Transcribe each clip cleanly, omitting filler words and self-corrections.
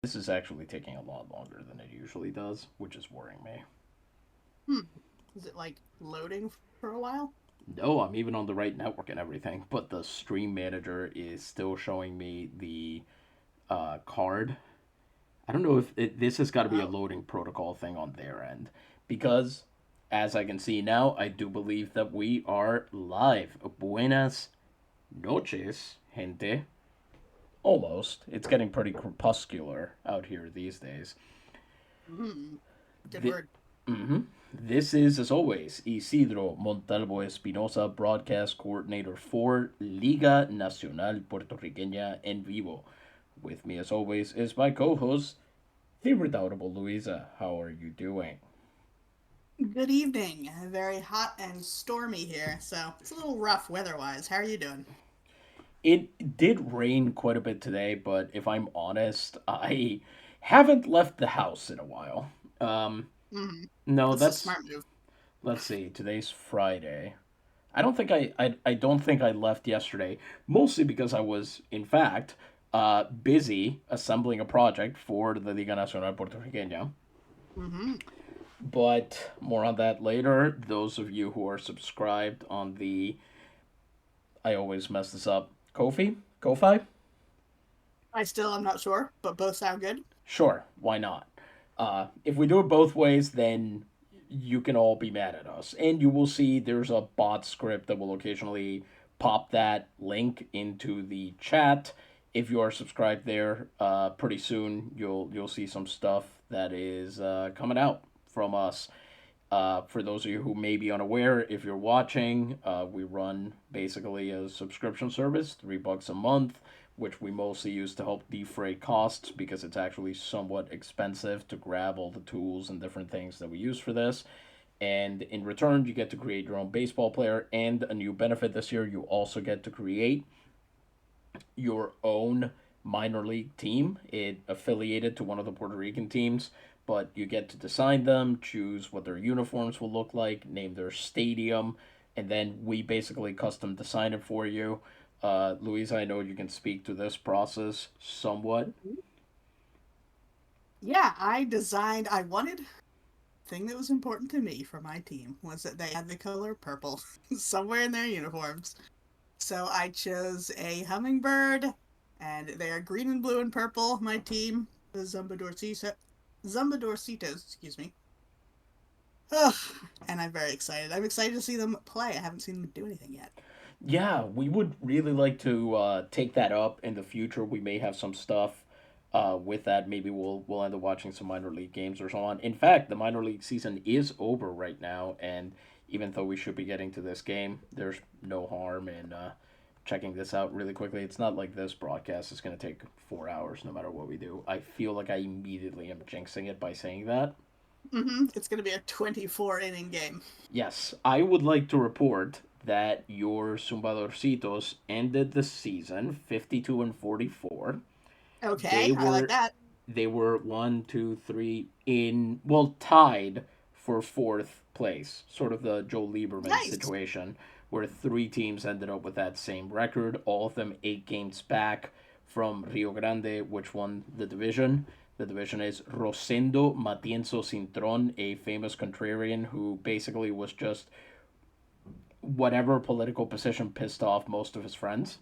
This is actually taking a lot longer than it usually does, which is worrying me. Hmm. Is it like loading for a while? No, I'm even on the right network and everything, but the stream manager is still showing me the card. I don't know if this has got to be a Oh. loading protocol thing on their end, because as I can see now, I do believe that we are live. Buenas noches, gente. Almost. It's getting pretty crepuscular out here these days. Hmm. Good Th- word. hmm This is, as always, Isidro Montalvo Espinosa, broadcast coordinator for Liga Nacional Puertorriqueña en Vivo. With me, as always, is my co host, the redoubtable Luisa. How are you doing? Good evening. Very hot and stormy here, so it's a little rough weather-wise. How are you doing? It did rain quite a bit today, but if I'm honest, I haven't left the house in a while. Hmm. No, That's a that's, smart move. let's see, today's Friday. I don't think I left yesterday, mostly because I was, in fact, busy assembling a project for the Liga Nacional Puertorriqueña. Hmm. But more on that later. Those of you who are subscribed on the, I always mess this up, Kofi? Ko-Fi? I still am not sure, but both sound good. Sure, why not? If we do it both ways, then you can all be mad at us. And you will see there's a bot script that will occasionally pop that link into the chat. If you are subscribed there, pretty soon you'll see some stuff that is coming out from us. For those of you who may be unaware, if you're watching, we run basically a subscription service, $3 a month, which we mostly use to help defray costs because it's actually somewhat expensive to grab all the tools and different things that we use for this. And in return, you get to create your own baseball player. And a new benefit this year, you also get to create your own minor league team. It affiliated to one of the Puerto Rican teams, but you get to design them, choose what their uniforms will look like, name their stadium, and then we basically custom design it for you. Louisa, I know you can speak to this process somewhat. Mhm. Yeah, I wanted thing that was important to me for my team was that they had the color purple somewhere in their uniforms. So I chose a hummingbird, and they are green and blue and purple. My team, the Zumbadorcitos, excuse me. Ugh, and I'm very excited. I'm excited to see them play. I haven't seen them do anything yet. Yeah, we would really like to take that up in the future. We may have some stuff with that. Maybe we'll end up watching some minor league games or so on. In fact, the minor league season is over right now, and even though we should be getting to this game, there's no harm in checking this out really quickly. It's not like this broadcast is going to take 4 hours no matter what we do. I feel like I immediately am jinxing it by saying that. It's going to be a 24 inning game. Yes, I would like to report that your Zumbadorcitos ended the season 52 and 44. They Okay, I like were that. they were one, two, three in well tied for fourth place, sort of the Joe Lieberman Nice. situation, where three teams ended up with that same record, all of them 8 games back from Rio Grande, which won the division. The division is Rosendo Matienzo Cintron, a famous contrarian who basically was just whatever political position pissed off most of his friends.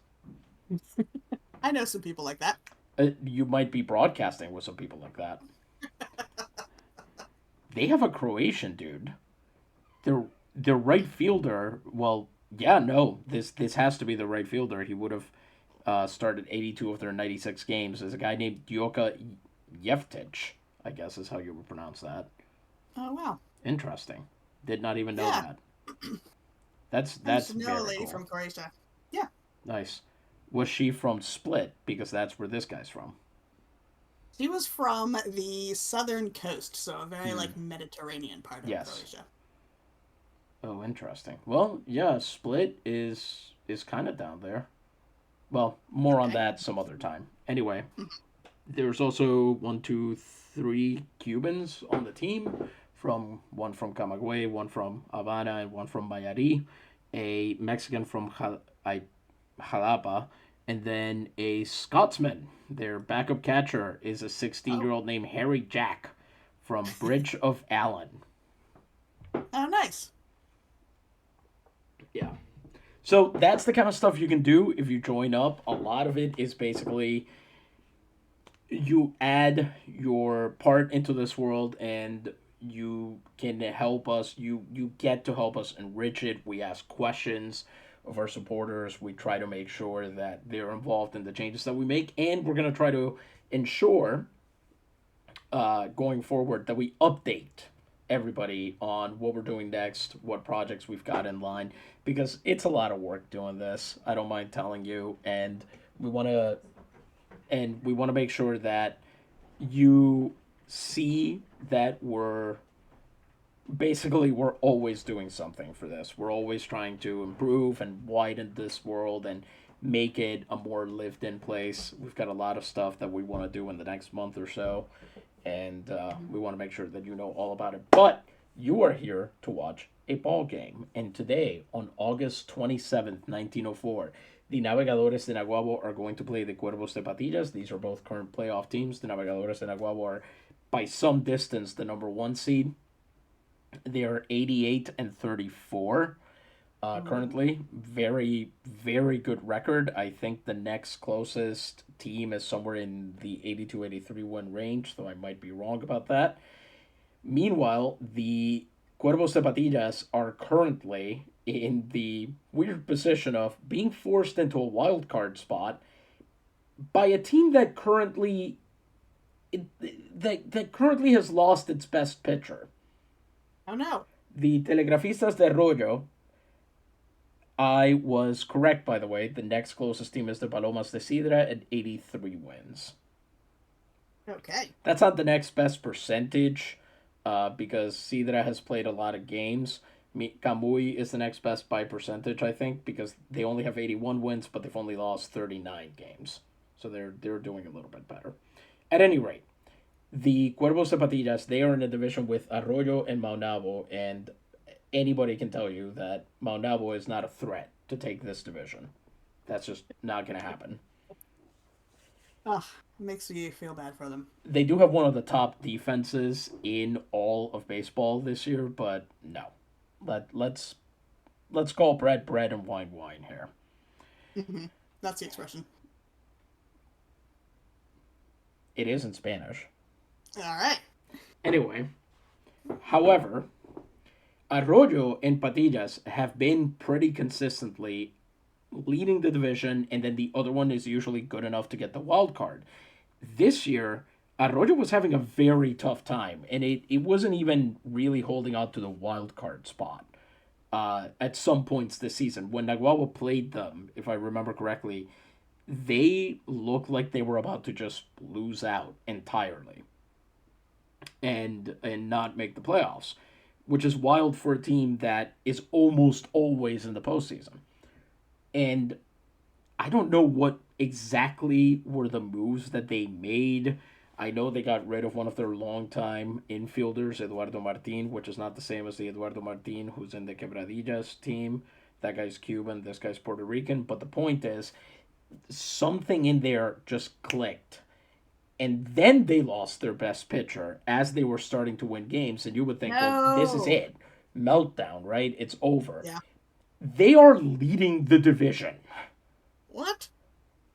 I know some people like that. You might be broadcasting with some people like that. They have a Croatian dude. Their right fielder. Well, yeah, no, this has to be the right fielder. He would have started 82 of their 96 games. There's a guy named Djoka Jeftic, I guess is how you would pronounce that. Oh, wow. Interesting. Did not even know Yeah, that. I used That's to know a very lady cool. from Croatia. Yeah, Nice. Was she from Split? Because that's where this guy's from. she was from the southern coast, so a very Hmm. like Mediterranean part of Yes. Croatia. Oh, interesting. Well, yeah, Split is kind of down there. Well, more on Okay. that some other time. Anyway, there's also one, two, three Cubans on the team. From one from Camagüey, one from Havana, and one from Mayari. A Mexican from Jalapa, And then a Scotsman, their backup catcher, is a 16 Oh, year old named Harry Jack from Bridge of Allen. oh, nice. Yeah. So that's the kind of stuff you can do if you join up. A lot of it is basically you add your part into this world and you can help us. You get to help us enrich it. We ask questions of our supporters. We try to make sure that they're involved in the changes that we make, and we're going to try to ensure going forward that we update everybody on what we're doing next, what projects we've got in line, because it's a lot of work doing this. I don't mind telling you, we want to we want to make sure that you see that we're always doing something for this. We're always trying to improve and widen this world and make it a more lived in place. We've got a lot of stuff that we want to do in the next month or so, and we want to make sure that you know all about it. But you are here to watch a ball game, and today, on August 27th, 1904, the Navegadores de Naguabo are going to play the Cuervos de Patillas. These are both current playoff teams. The Navegadores de Naguabo are, by some distance, the number one seed. They are 88-34 currently. Very, very good record. I think the next closest team is somewhere in the 82-83 win range, though I might be wrong about that. Meanwhile, the Cuervos de Patillas are currently in the weird position of being forced into a wild card spot by a team that currently has lost its best pitcher. Oh no. The Telegrafistas de Arroyo, I was correct, by the way. The next closest team is the Palomas de Sidra at 83 wins. Okay. That's not the next best percentage because Sidra has played a lot of games. Kamui is the next best by percentage, I think, because they only have 81 wins, but they've only lost 39 games. So they're doing a little bit better. At any rate, the Cuervos de Patillas, they are in a division with Arroyo and Maunabo, and anybody can tell you that Maunabo is not a threat to take this division. That's just not going to happen. Ugh, makes me feel bad for them. They do have one of the top defenses in all of baseball this year, but no. Let's call bread bread and wine wine here. That's the expression. It is in Spanish. All right. Anyway, however, Arroyo and Patillas have been pretty consistently leading the division, and then the other one is usually good enough to get the wild card. This year, Arroyo was having a very tough time, and it wasn't even really holding on to the wild card spot at some points this season. When Naguabo played them, if I remember correctly, they looked like they were about to just lose out entirely and not make the playoffs, which is wild for a team that is almost always in the postseason. And I don't know what exactly were the moves that they made. I know they got rid of one of their longtime infielders, Eduardo Martin, which is not the same as the Eduardo Martin who's in the Quebradillas team. That guy's Cuban, this guy's Puerto Rican. But the point is, something in there just clicked. And then they lost their best pitcher as they were starting to win games. And you would think, well, this is it. Meltdown, right? It's over. Yeah. They are leading the division. What?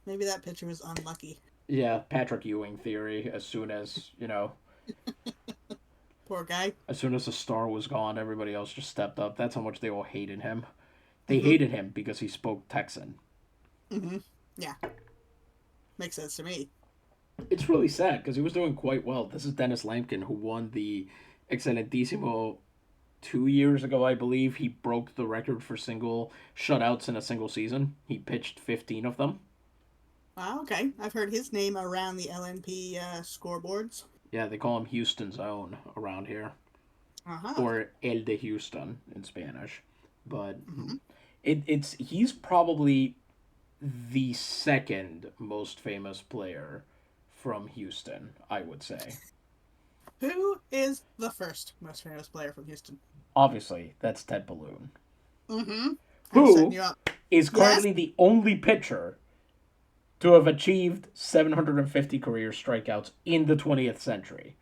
Maybe that pitcher was unlucky. Yeah, Patrick Ewing theory. As soon as, Poor guy. as soon as the star was gone, everybody else just stepped up. That's how much they all hated him. They hated him because he spoke Texan. Yeah. Makes sense to me. It's really sad because he was doing quite well. This is Dennis Lampkin, who won the Excelentissimo 2 years ago, I believe. He broke the record for single shutouts in a single season. He pitched 15 of them. Wow, okay. I've heard his name around the LNP scoreboards. Yeah, they call him Houston's own around here. Or El de Houston in Spanish. But he's probably the second most famous player from Houston, I would say. Who is the first most famous player from Houston? Obviously, that's Ted Balloon. Mm-hmm. Who is currently the only pitcher to have achieved 750 career strikeouts in the 20th century.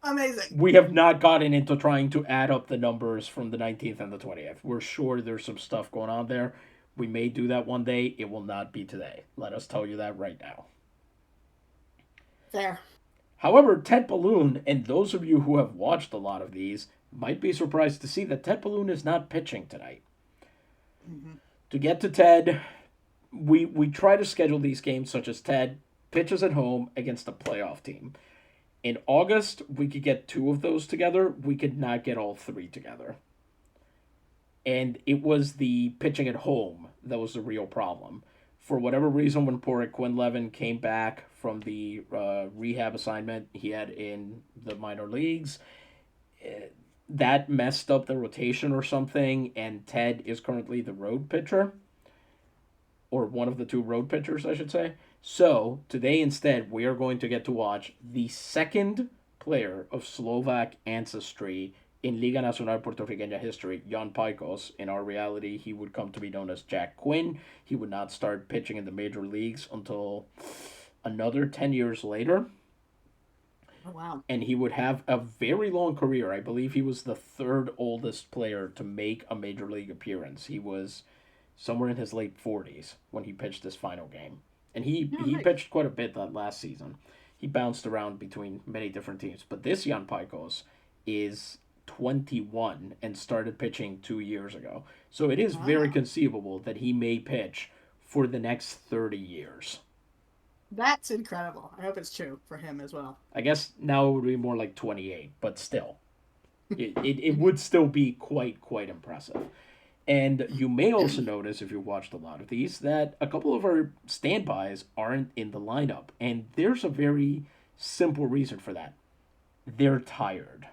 Amazing. We have not gotten into trying to add up the numbers from the 19th and the 20th. We're sure there's some stuff going on there. We may do that one day. It will not be today. Let us tell you that right now. Fair. However, Ted Balloon, and those of you who have watched a lot of these, might be surprised to see that Ted Balloon is not pitching tonight. Mm-hmm. To get to Ted, we try to schedule these games such as Ted pitches at home against a playoff team. In August, we could get two of those together. We could not get all three together. And it was the pitching at home that was the real problem. For whatever reason, when poor Quinlevin came back from the rehab assignment he had in the minor leagues, that messed up the rotation or something, and Ted is currently the road pitcher, or one of the two road pitchers, I should say. So, today instead, we are going to get to watch the second player of Slovak ancestry in Liga Nacional Puertorriqueña history, Jan Pajkos. In our reality, he would come to be known as Jack Quinn. He would not start pitching in the major leagues until another 10 years later. Oh, wow. And he would have a very long career. I believe he was the third oldest player to make a major league appearance. He was somewhere in his late 40s when he pitched his final game. And he pitched quite a bit that last season. He bounced around between many different teams. But this Jan Pajkos is 21 and started pitching 2 years ago. So it is very conceivable that he may pitch for the next 30 years. That's incredible. I hope it's true for him as well. I guess now it would be more like 28, but still. It would still be quite impressive. And you may also notice, if you watched a lot of these, that a couple of our standbys aren't in the lineup. And there's a very simple reason for that. They're tired.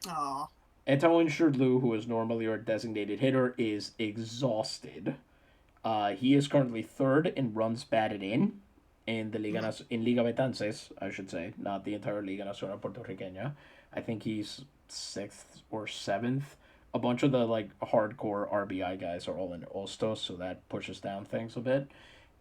Aw. Etaoin Shrdlu, who is normally our designated hitter, is exhausted. He is currently third in runs batted in the Liga Betances, I should say, not the entire Liga Nacional Puertorriqueña. I think he's sixth or seventh. A bunch of the like hardcore RBI guys are all in Ostos, so that pushes down things a bit.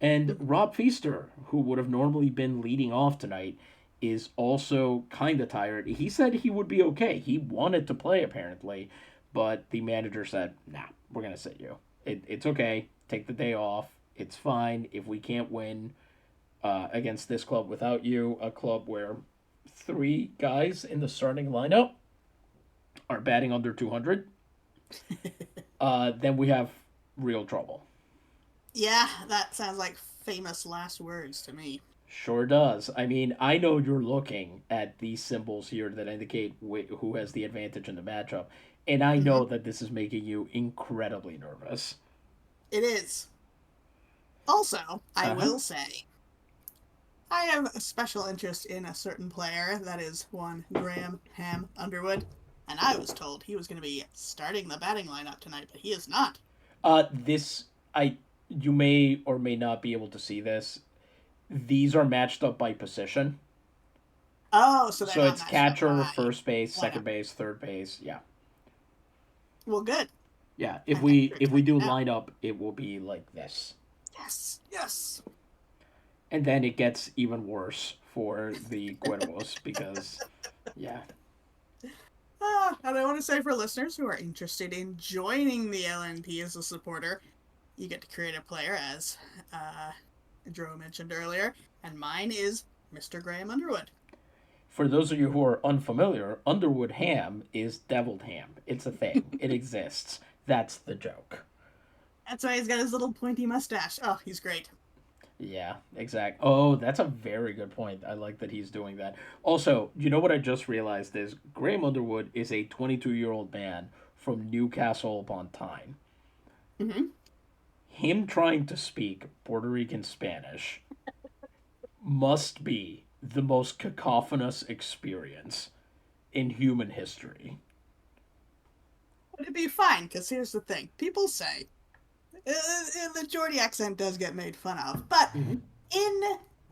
And Rob Feaster, who would have normally been leading off tonight, is also kind of tired. He said he would be okay. He wanted to play apparently, but the manager said, "Nah, we're gonna sit you. It's okay. Take the day off. It's fine. If we can't win against this club without you, a club where three guys in the starting lineup are batting under 200, then we have real trouble." Yeah, that sounds like famous last words to me. Sure does. I mean, I know you're looking at these symbols here that indicate who has the advantage in the matchup, and I know that this is making you incredibly nervous. It is. Also, I will say, I have a special interest in a certain player, that is one Graham Ham Underwood, and I was told he was going to be starting the batting lineup tonight, but he is not. You may or may not be able to see this. These are matched up by position. Oh, so So it's catcher, first base, lineup. second base, third base. Yeah. Well, good. Yeah. If we do lineup, it will be like this. Yes. And then it gets even worse for the Cuervos because, yeah. And I want to say for listeners who are interested in joining the LNP as a supporter, you get to create a player, as Drew mentioned earlier, and mine is Mr. Graham Underwood. For those of you who are unfamiliar, Underwood ham is deviled ham. It's a thing. It exists. That's the joke. That's why he's got his little pointy mustache. Oh, he's great. Yeah, exact. Oh, that's a very good point. I like that he's doing that. Also, you know what I just realized is Graham Underwood is a 22-year-old man from Newcastle upon Tyne. Mm-hmm. Him trying to speak Puerto Rican Spanish must be the most cacophonous experience in human history. But it'd be fine, because here's the thing. People say, the Geordie accent does get made fun of, but in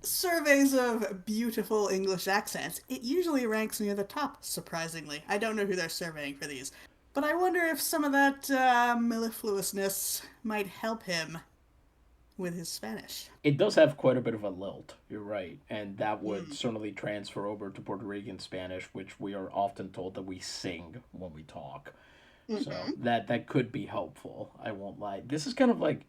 surveys of beautiful English accents, it usually ranks near the top, surprisingly. I don't know who they're surveying for these. But I wonder if some of that mellifluousness might help him with his Spanish. It does have quite a bit of a lilt, you're right, and that would Mm. certainly transfer over to Puerto Rican Spanish, which we are often told that we sing when we talk. So Mm-hmm. that could be helpful. I won't lie. This is kind of like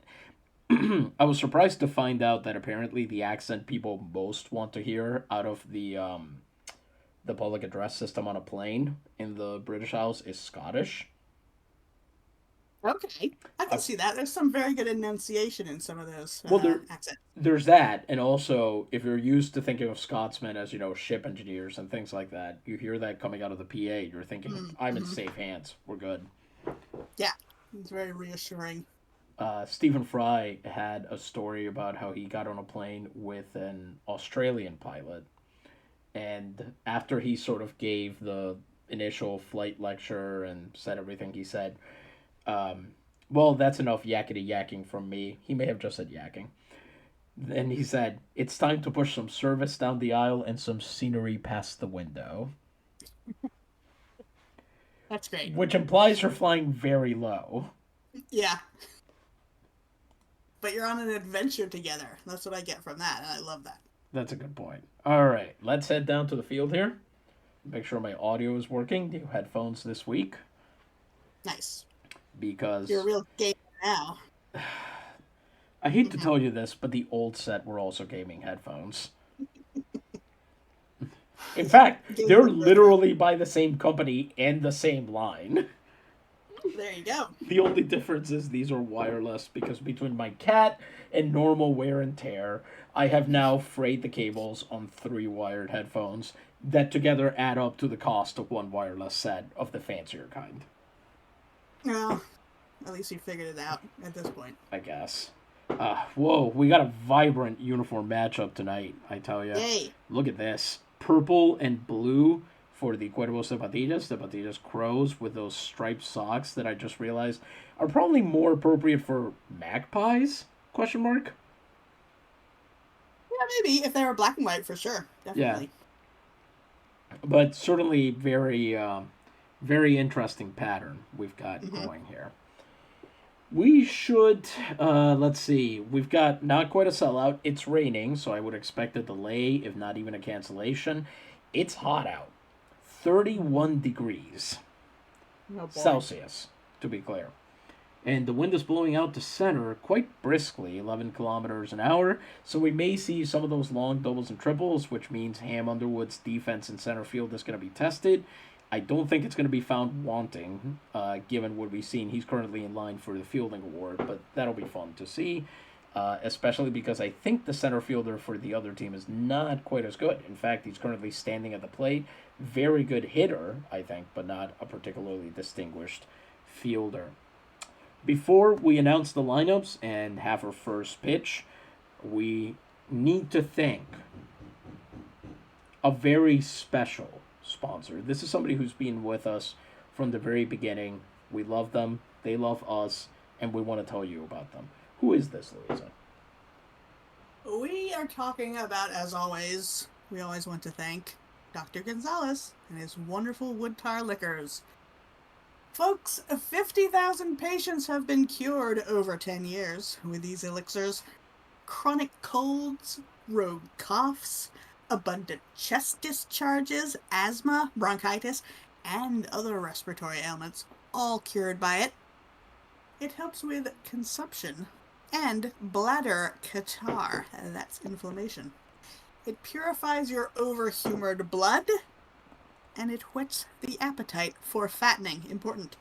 I was surprised to find out that apparently the accent people most want to hear out of the public address system on a plane in the British Isles is Scottish. Okay, I can I, see that. There's some very good enunciation in some of those well, accents. there's that, and also if you're used to thinking of Scotsmen as ship engineers and things like that, you hear that coming out of the PA, you're thinking I'm in Mm-hmm. safe hands. We're good. Yeah, it's very reassuring. Stephen Fry had a story about how he got on a plane with an Australian pilot, and after he sort of gave the initial flight lecture and said everything he said, um, well, that's enough yakety yakking from me. He may have just said yakking. Then he said, "It's time to push some service down the aisle and some scenery past the window," That's great. which implies you're flying very low. Yeah, but you're on an adventure together. That's what I get from that, and I love that. That's a good point. All right, let's head down to the field here. Make sure my audio is working. New headphones this week Nice. You're a because real gamer now. I hate to Mm-hmm. tell you this, but the old set were also gaming headphones. In fact, they're Gamer forever. literally by the same company and the same line. There you go. The only difference is these are wireless because between my cat and normal wear and tear, I have now frayed the cables on 3 wired headphones that together add up to the cost of one wireless set of the fancier kind, Well, at least you figured it out at this point. I guess. Whoa, we got a vibrant uniform matchup tonight, I tell you. Yay. Look at this. Purple and blue for the Cuervos de Patillas, the Patillas Crows, with those striped socks that I just realized are probably more appropriate for magpies? Question mark. Yeah, maybe if they were black and white for sure. Yeah, Definitely. but certainly very interesting pattern we've got Mm-hmm. going here. We should, let's see, we've got not quite a sellout. It's raining, so I would expect a delay, if not even a cancellation. It's hot out, 31 degrees Oh boy. Celsius, to be clear. And the wind is blowing out to center quite briskly, 11 kilometers an hour. So we may see some of those long doubles and triples, which means Ham Underwood's defense in center field is going to be tested. I don't think it's going to be found wanting, given what we've seen. He's currently in line for the fielding award, but that'll be fun to see, especially because I think the center fielder for the other team is not quite as good. In fact, he's currently standing at the plate. Very good hitter, I think, but not a particularly distinguished fielder. Before we announce the lineups and have our first pitch, we need to thank a very special sponsor. This is somebody who's been with us from the very beginning. We love them, they love us, and we want to tell you about them. Who is this, Louisa? We are talking about, as always, we always want to thank Dr. Gonzalez and his wonderful wood tar liquors. Folks, 50,000 patients have been cured over 10 years with these elixirs. Chronic colds, rogue coughs, abundant chest discharges, asthma, bronchitis, and other respiratory ailments, all cured by it. It helps with consumption and bladder catarrh, that's inflammation. It purifies your overhumored blood, and it whets the appetite for fattening. Important.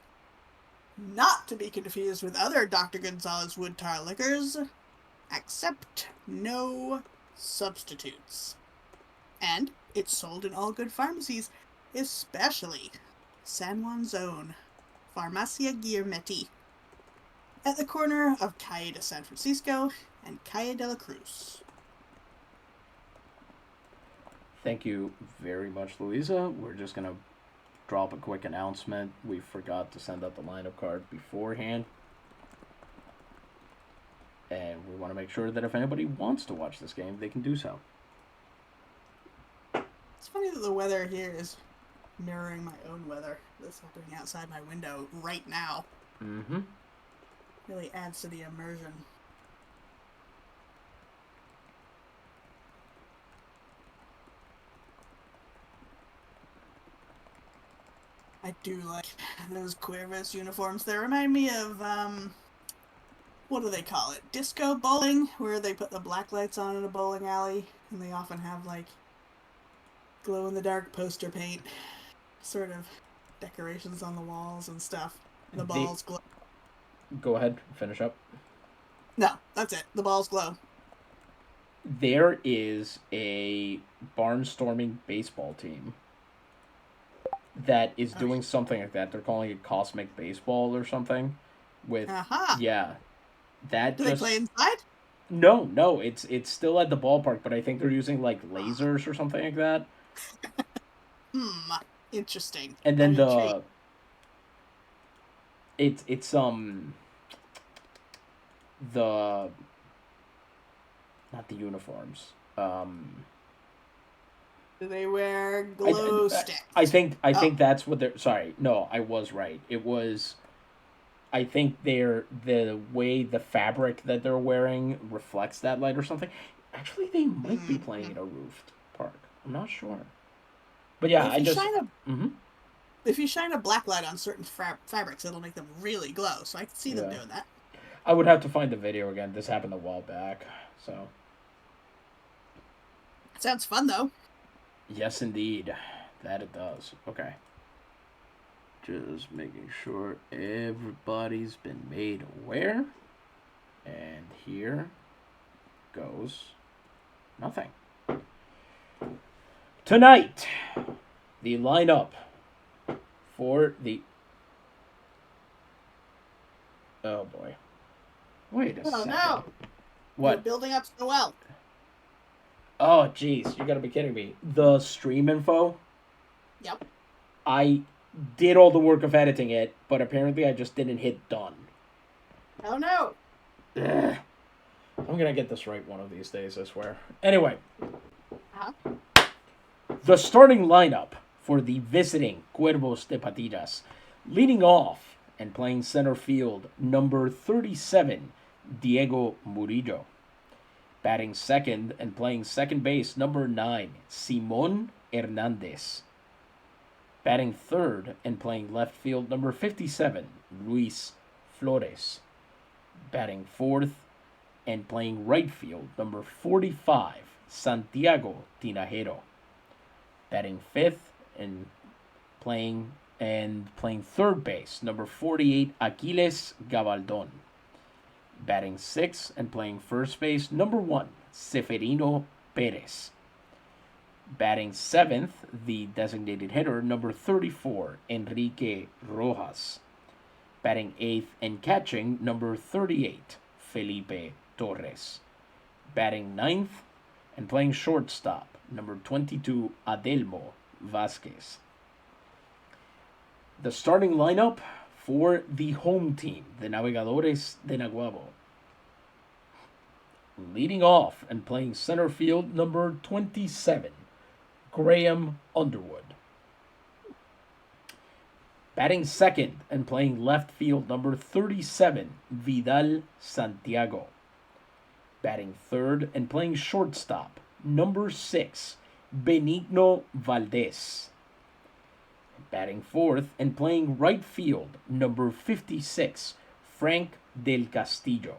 Not to be confused with other Dr. Gonzalez wood tar liquors. Accept no substitutes. And it's sold in all good pharmacies, especially San Juan's own Farmacia Guillermetti, at the corner of Calle de San Francisco and Calle de la Cruz. Thank you very much, Louisa. We're just going to drop a quick announcement. We forgot to send out the lineup card beforehand. And we want to make sure that if anybody wants to watch this game, they can do so. It's funny that the weather here is mirroring my own weather that's happening outside my window right now. Mm-hmm. Really adds to the immersion. I do like those Cuervos uniforms. They remind me of, what do they call it? Disco bowling, where they put the black lights on in a bowling alley, and they often have, like, glow-in-the-dark poster paint sort of decorations on the walls and stuff. The They balls glow. go ahead, finish up. No, that's it. The balls glow. There is a barnstorming baseball team that is Oh, doing something like that. They're calling it Cosmic Baseball or something. With aha! yeah, that Do they play just inside? no. It's still at the ballpark, but I think they're using like lasers or something like that. Hmm. Interesting. And I'm then intrigued. it's the not the uniforms. Do they wear I, glow I, I sticks? think I Oh. think that's what they're. Sorry, no, I was right. It was. I think they're the way the fabric that they're wearing reflects that light or something. Actually, they might be playing Mm-hmm. in a roofed park. I'm not sure. But yeah, Well, I just. Mm-hmm. if you shine a black light on certain fabrics, it'll make them really glow. So I can see them Yeah, doing that. I would have to find the video again. This happened a while back, so Sounds fun though. yes, indeed, that it does. Okay, just making sure everybody's been made aware, and here goes nothing. Tonight, the lineup for the. Oh boy. Wait a Oh second. no! You're What? building up so well. Oh jeez, you gotta be kidding me. The stream info, Yep. I did all the work of editing it, but apparently I just didn't hit done. Oh no! Ugh. I'm gonna get this right one of these days, I swear. Anyway, Uh-huh. the starting lineup for the visiting Cuervos de Patillas. Leading off and playing center field, number 37, Diego Murillo. Batting second and playing second base, number 9, Simon Hernandez. Batting third and playing left field, number 57, Luis Flores. Batting fourth and playing right field, number 45, Santiago Tinajero. Batting fifth and playing third base, number 48, Aquiles Gabaldon. Batting sixth and playing first base, number 1, Seferino Perez. Batting seventh, the designated hitter, number 34, Enrique Rojas. Batting eighth and catching, number 38, Felipe Torres. Batting ninth and playing shortstop, number 22, Adelmo Vasquez. The starting lineup for the home team, the Navegadores de Naguabo. Leading off and playing center field, number 27, Graham Underwood. Batting second and playing left field, number 37, Vidal Santiago. Batting third and playing shortstop, number 6, Benigno Valdez. Batting fourth and playing right field, number 56, Frank Del Castillo.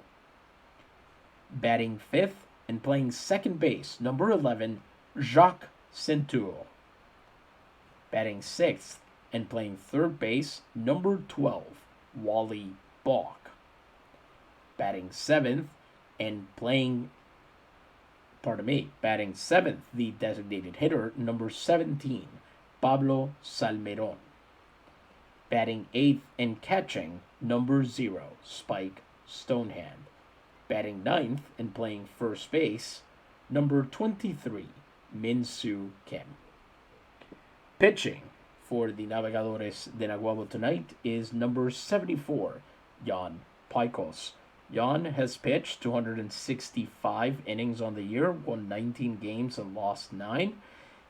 Batting fifth and playing second base, number 11, Jacques Centuro. Batting sixth and playing third base, number 12, Wally Balk. Batting seventh and batting seventh, the designated hitter, number 17, Pablo Salmeron. Batting eighth and catching, number 0, Spike Stonehand. Batting ninth and playing first base, number 23, Min-Soo Kim. Pitching for the Navegadores de Naguabo tonight is number 74, Jan Pajkos. Jan has pitched 265 innings on the year, won 19 games and lost 9.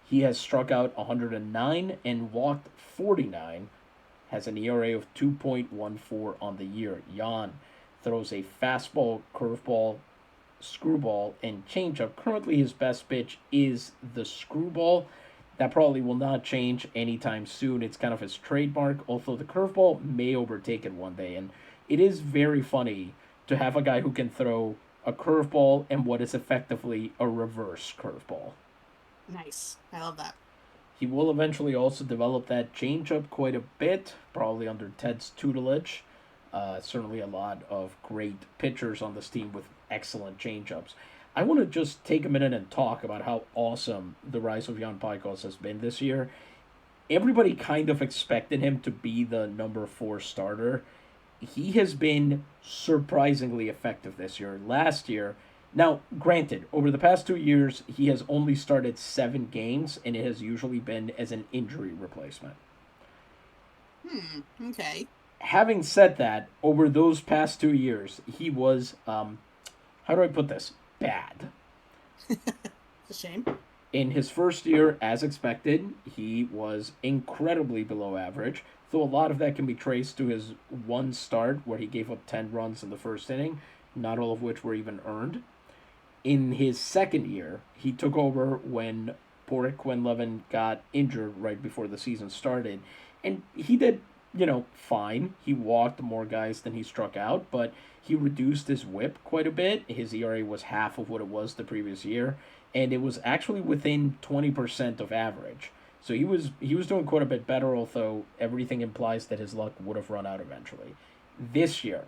He has struck out 109 and walked 49, has an ERA of 2.14 on the year. Jan throws a fastball, curveball, screwball, and changeup. Currently, his best pitch is the screwball. That probably will not change anytime soon. It's kind of his trademark, although the curveball may overtake it one day. And it is very funny to have a guy who can throw a curveball and what is effectively a reverse curveball. Nice. I love that. He will eventually also develop that changeup quite a bit, probably under Ted's tutelage. Certainly a lot of great pitchers on this team with excellent changeups. I want to just take a minute and talk about how awesome the rise of Jan Pajkos has been this year. Everybody kind of expected him to be the number four starter. He has been surprisingly effective this year. Last year, now granted, over the past 2 years, he has only started 7 games, and it has usually been as an injury replacement. Okay. Having said that, over those past 2 years, he was, how do I put this? Bad. It's a shame. In his first year, as expected, he was incredibly below average, though a lot of that can be traced to his one start where he gave up 10 runs in the first inning, not all of which were even earned. In his second year, he took over when Porek Quinlevin got injured right before the season started, and he did, fine. He walked more guys than he struck out, but he reduced his whip quite a bit. His ERA was half of what it was the previous year, and it was actually within 20% of average. So he was doing quite a bit better, although everything implies that his luck would have run out eventually. This year,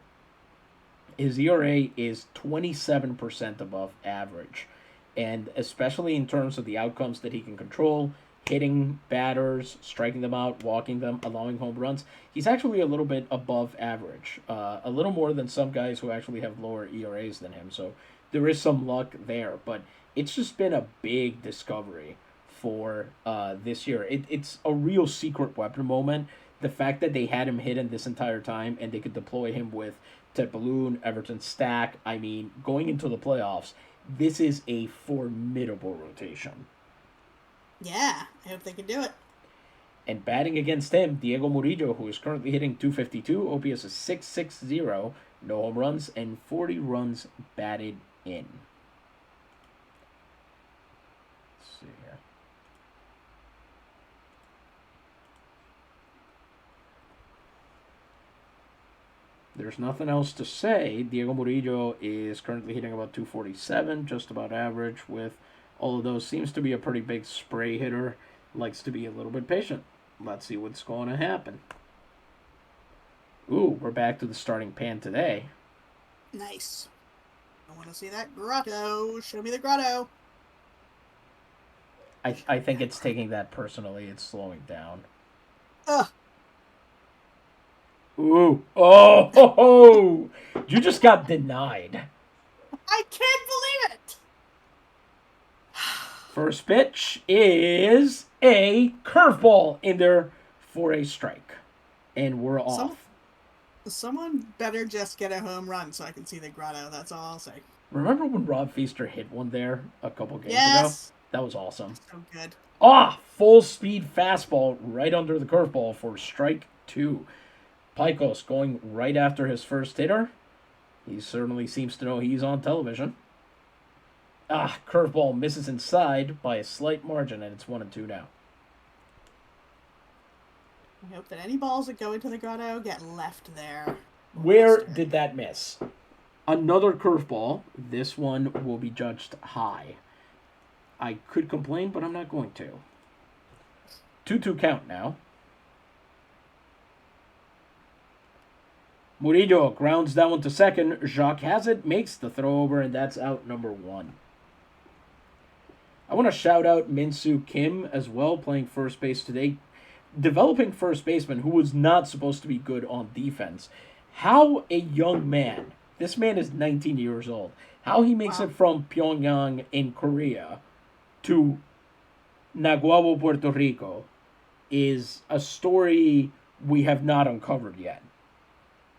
his ERA is 27% above average. And especially in terms of the outcomes that he can control, hitting batters, striking them out, walking them, allowing home runs, he's actually a little bit above average. A little more than some guys who actually have lower ERAs than him. So there is some luck there. But it's just been a big discovery for this year. It's a real secret weapon moment. The fact that they had him hidden this entire time and they could deploy him with Ted Balloon, Everton Stack. I mean, going into the playoffs, this is a formidable rotation. Yeah, I hope they can do it. And batting against him, Diego Murillo, who is currently hitting 252, OPS is 660, no home runs, and 40 runs batted in. Let's see here. There's nothing else to say. Diego Murillo is currently hitting about 247, just about average with all of those. Seems to be a pretty big spray hitter. Likes to be a little bit patient. Let's see what's going to happen. Ooh, we're back to the starting pan today. Nice. I want to see that grotto. Show me the grotto. I think it's taking that personally. It's slowing down. Ugh. Ooh. Oh! You just got denied. I can't believe it! First pitch is a curveball in there for a strike. And we're off. Someone better just get a home run so I can see the grotto. That's all I'll say. Remember when Rob Feaster hit one there a couple games ago? That was awesome. So good. Full speed fastball right under the curveball for strike 2. Pajkos going right after his first hitter. He certainly seems to know he's on television. Curveball misses inside by a slight margin, and it's 1-2 now. I hope that any balls that go into the grotto get left there. Where did that miss? Another curveball. This one will be judged high. I could complain, but I'm not going to. 2-2 count now. Murillo grounds that one to second. Jacques has it, makes the throw over, and that's out number 1. I want to shout out Min-Soo Kim as well, playing first base today. Developing first baseman who was not supposed to be good on defense. How a young man, this man is 19 years old, how he makes it from Pyongyang in Korea to Naguabo, Puerto Rico is a story we have not uncovered yet.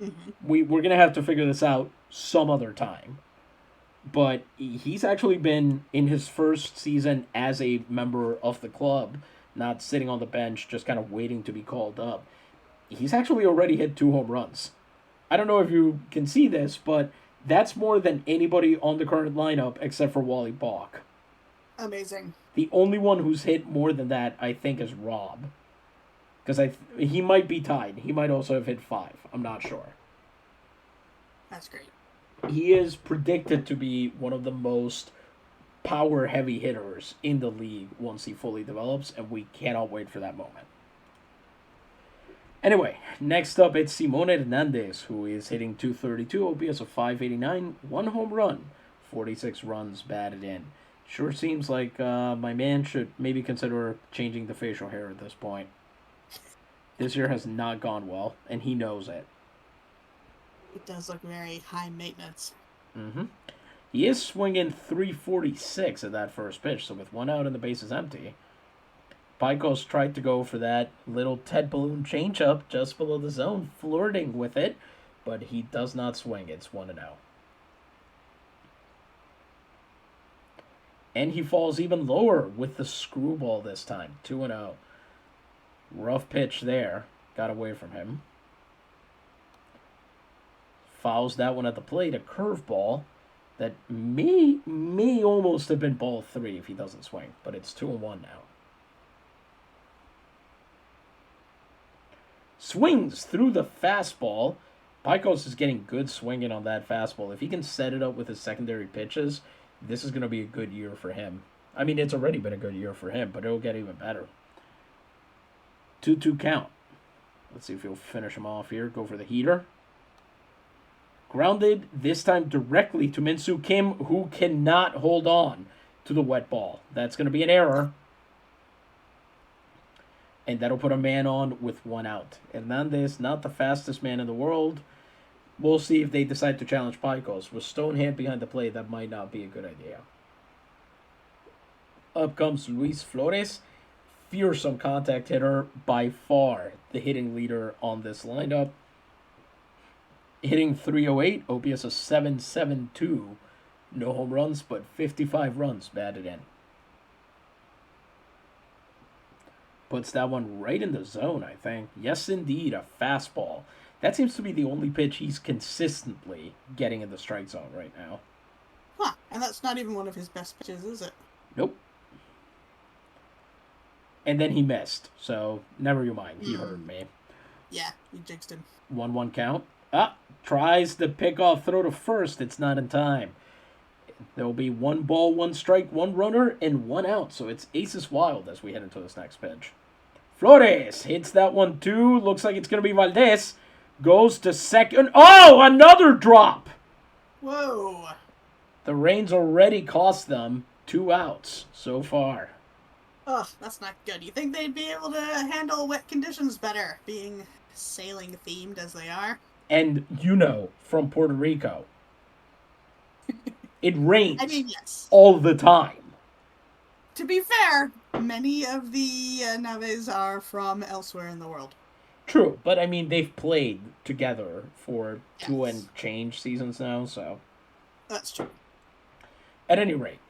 Mm-hmm. We're going to have to figure this out some other time. But he's actually been in his first season as a member of the club, not sitting on the bench, just kind of waiting to be called up. He's actually already hit 2 home runs. I don't know if you can see this, but that's more than anybody on the current lineup except for Wally Balk. Amazing. The only one who's hit more than that, I think, is Rob. Because he might be tied. He might also have hit 5. I'm not sure. That's great. He is predicted to be one of the most power heavy hitters in the league once he fully develops, and we cannot wait for that moment. Anyway, next up it's Simon Hernandez, who is hitting 232, OPS of 589, 1 home run, 46 runs batted in. Sure seems like my man should maybe consider changing the facial hair at this point. This year has not gone well, and he knows it. It does look very high maintenance. Mm-hmm. He is swinging 346 at that first pitch, so with 1 out and the bases empty, Pajkos tried to go for that little Ted Balloon changeup just below the zone, flirting with it, but he does not swing. It's 1-0. And he falls even lower with the screwball this time, 2-0. Rough pitch there. Got away from him. Fouls that one at the plate, a curveball that may almost have been ball 3 if he doesn't swing, but it's 2-1 now. Swings through the fastball. Pajkos is getting good swinging on that fastball. If he can set it up with his secondary pitches, this is going to be a good year for him. I mean, it's already been a good year for him, but it'll get even better. 2-2 count. Let's see if he'll finish him off here. Go for the heater. Grounded, this time directly to Min-Soo Kim, who cannot hold on to the wet ball. That's going to be an error. And that'll put a man on with 1 out. Hernandez, not the fastest man in the world. We'll see if they decide to challenge Pajkos. With Stonehand behind the plate, that might not be a good idea. Up comes Luis Flores. Fearsome contact hitter, by far the hitting leader on this lineup. Hitting 308, OPS of 772. No home runs, but 55 runs batted in. Puts that one right in the zone, I think. Yes, indeed, a fastball. That seems to be the only pitch he's consistently getting in the strike zone right now. Huh, and that's not even one of his best pitches, is it? Nope. And then he missed, so never you mind. He heard me. Yeah, you jinxed him. 1-1 count. Tries the pickoff throw to first. It's not in time. There will be 1 ball, 1 strike, 1 runner, and 1 out. So it's aces wild as we head into this next pitch. Flores hits that one too. Looks like it's going to be Valdez. Goes to second. Oh, another drop. Whoa. The rains already cost them 2 outs so far. Ugh, that's not good. You think they'd be able to handle wet conditions better, being sailing themed as they are? And from Puerto Rico, it rains yes. all the time. To be fair, many of the naves are from elsewhere in the world. True, but I mean, they've played together for 2 and change seasons now, so. That's true. At any rate,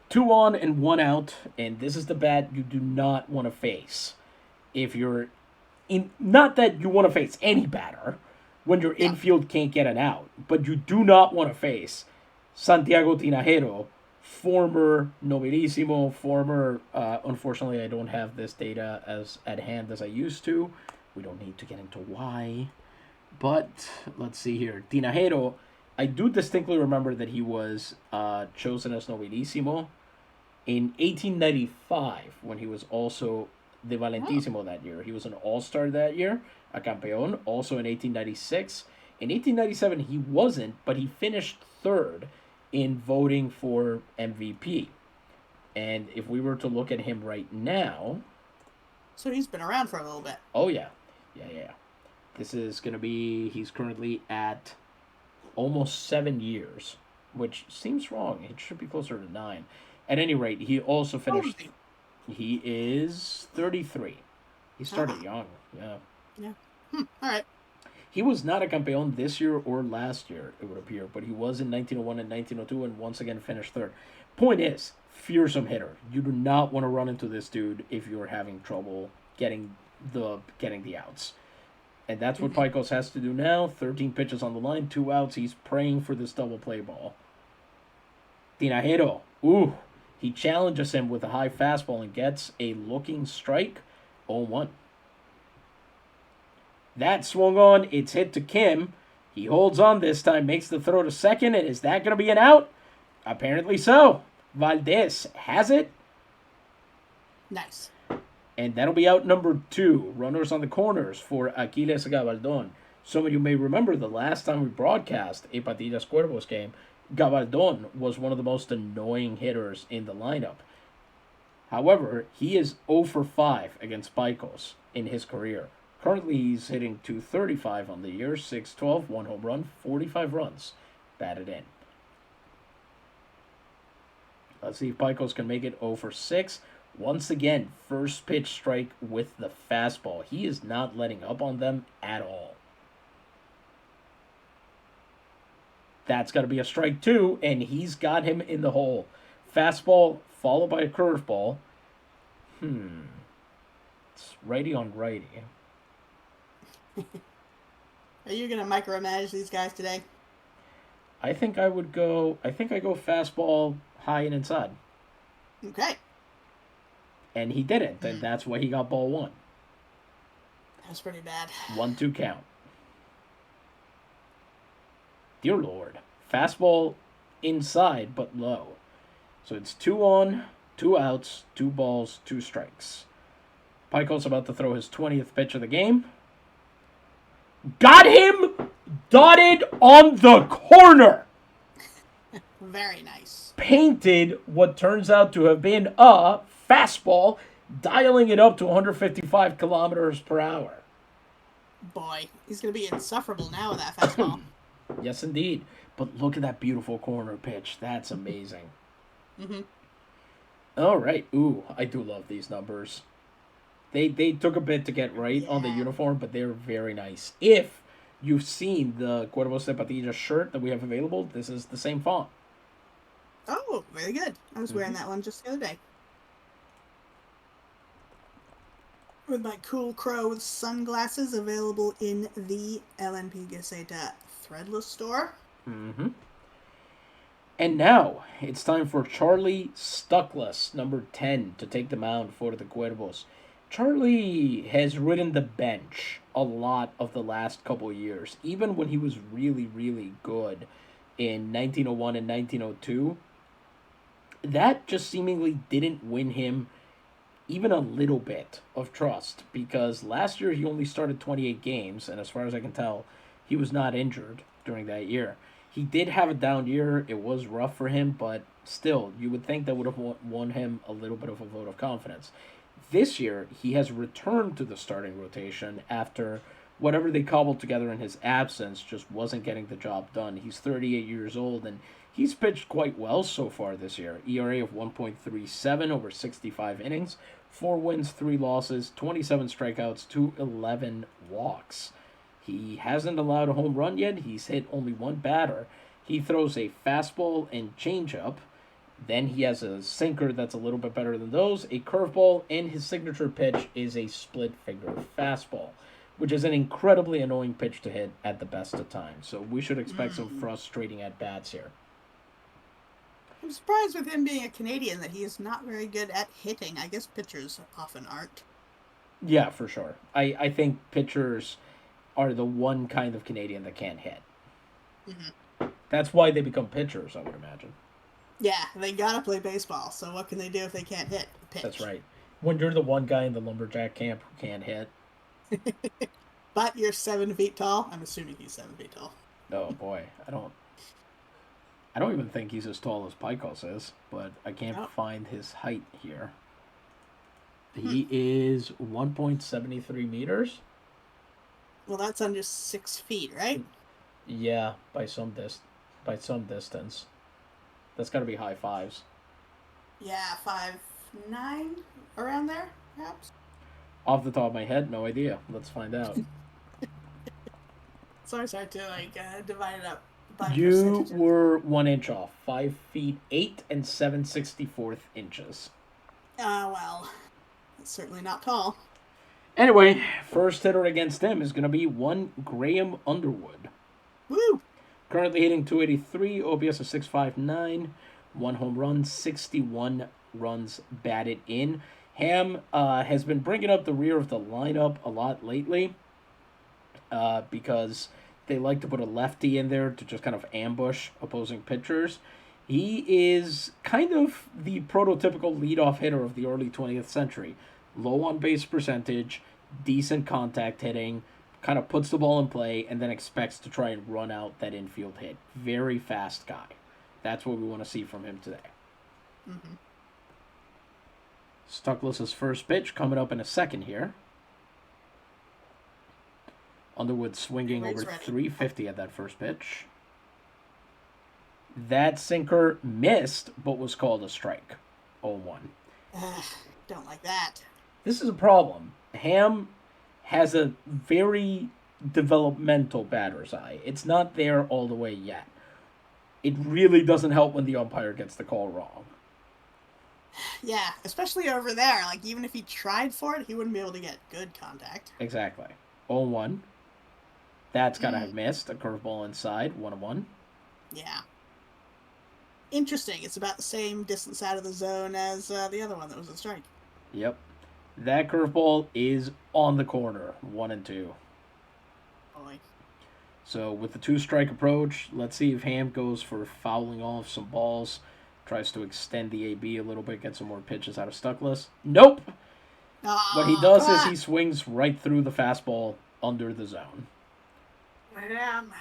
2 on and 1 out, and this is the bat you do not want to face. If you're not that you want to face any batter when your infield can't get an out, but you do not want to face Santiago Tinajero, former Nobilissimo, unfortunately I don't have this data as at hand as I used to. We don't need to get into why. But let's see here. Tinajero, I do distinctly remember that he was chosen as Nobilissimo in 1895 when he was also the Valentissimo that year. He was an all-star that year, a campeón, also in 1896. In 1897 he wasn't, but he finished 3rd in voting for MVP. And if we were to look at him right now... So he's been around for a little bit. Oh, yeah. Yeah. This is going to be... He's currently at almost 7 years, which seems wrong. It should be closer to 9. At any rate, he also finished... He is 33. He started young, yeah. Yeah. All right. He was not a campeón this year or last year, it would appear, but he was in 1901 and 1902 and once again finished 3rd. Point is, fearsome hitter. You do not want to run into this dude if you're having trouble getting the outs. And that's what Pajkos has to do now. 13 pitches on the line, 2 outs. He's praying for this double play ball. Tinajero. Ooh. He challenges him with a high fastball and gets a looking strike. 0-1. That swung on. It's hit to Kim. He holds on this time, makes the throw to second, and is that going to be an out? Apparently so. Valdez has it. Nice. And that'll be out number 2. Runners on the corners for Aquiles Gabaldon. Some of you may remember the last time we broadcast a Patillas Cuervos game, Gabaldon was one of the most annoying hitters in the lineup. However, he is 0 for 5 against Pajkos in his career. Currently, he's hitting .235 on the year, 612, 1 home run, 45 runs batted in. Let's see if Pajkos can make it 0 for 6. Once again, first pitch strike with the fastball. He is not letting up on them at all. That's got to be a strike 2, and he's got him in the hole. Fastball followed by a curveball. It's righty on righty. Are you gonna micromanage these guys today? I think I go fastball high and inside. Okay. And he didn't, and that's why he got ball 1. That's pretty bad. 1-2 count. Dear Lord. Fastball inside, but low. So it's 2 on, 2 outs, 2 balls, 2 strikes. Pajkos about to throw his 20th pitch of the game. Got him dotted on the corner. Very nice. Painted what turns out to have been a fastball, dialing it up to 155 kilometers per hour. Boy, he's going to be insufferable now with that fastball. Yes, indeed. But look at that beautiful corner pitch. That's amazing. Mm-hmm. All right. Ooh, I do love these numbers. They took a bit to get right on the uniform, but they're very nice. If you've seen the Cuervos de Patillas shirt that we have available, this is the same font. Oh, very good. I was wearing that one just the other day. With my cool crow with sunglasses available in the LNP Gaceta threadless store. Mm-hmm. And now, it's time for Charlie Stuckless, number 10, to take the mound for the Cuervos. Charlie has ridden the bench a lot of the last couple of years. Even when he was really, really good in 1901 and 1902, that just seemingly didn't win him even a little bit of trust. Because last year he only started 28 games, and as far as I can tell, he was not injured during that year. He did have a down year. It was rough for him, but still, you would think that would have won him a little bit of a vote of confidence. This year, he has returned to the starting rotation after whatever they cobbled together in his absence just wasn't getting the job done. He's 38 years old, and he's pitched quite well so far this year. ERA of 1.37 over 65 innings, 4 wins, 3 losses, 27 strikeouts, 211 walks. He hasn't allowed a home run yet. He's hit only 1 batter. He throws a fastball and changeup. Then he has a sinker that's a little bit better than those, a curveball, and his signature pitch is a split-finger fastball, which is an incredibly annoying pitch to hit at the best of times. So we should expect some frustrating at-bats here. I'm surprised with him being a Canadian that he is not very good at hitting. I guess pitchers often aren't. Yeah, for sure. I think pitchers are the one kind of Canadian that can't hit. Mm-hmm. That's why they become pitchers, I would imagine. Yeah, they gotta play baseball, so what can they do if they can't hit? Pitch. That's right. When you're the one guy in the lumberjack camp who can't hit. But you're 7 feet tall. I'm assuming he's 7 feet tall. Oh boy, I don't even think he's as tall as Pajkos is, but I can't find his height here. He is 1.73 meters. Well, that's under 6 feet, right? Yeah, by some distance. That's got to be high 5s. Yeah, 5'9", around there, perhaps? Off the top of my head, no idea. Let's find out. So I start to, divide it up by You percentages. were 1 inch off. 5 feet 8 and 7/64 inches. Well, that's certainly not tall. Anyway, first hitter against him is going to be one Graham Underwood. Woo! Currently hitting .283, OPS of 659, 1 home run, 61 runs batted in. Ham has been bringing up the rear of the lineup a lot lately because they like to put a lefty in there to just kind of ambush opposing pitchers. He is kind of the prototypical leadoff hitter of the early 20th century. Low on base percentage, decent contact hitting, kind of puts the ball in play, and then expects to try and run out that infield hit. Very fast guy. That's what we want to see from him today. Mm-hmm. Stuckless' first pitch coming up in a second here. Underwood swinging over 350 at that first pitch. That sinker missed, but was called a strike. 0-1. Don't like that. This is a problem. Ham has a very developmental batter's eye. It's not there all the way yet. It really doesn't help when the umpire gets the call wrong. Yeah, especially over there. Like, even if he tried for it, he wouldn't be able to get good contact. Exactly. 0-1. That's got to have missed. A curveball inside. 1-1. Yeah. Interesting. It's about the same distance out of the zone as the other one that was a strike. Yep. That curveball is on the corner. 1-2. Boy. So with the 2-strike approach, let's see if Ham goes for fouling off some balls. Tries to extend the AB a little bit, get some more pitches out of Stuckless. Nope! What he does is he swings right through the fastball under the zone. Damn.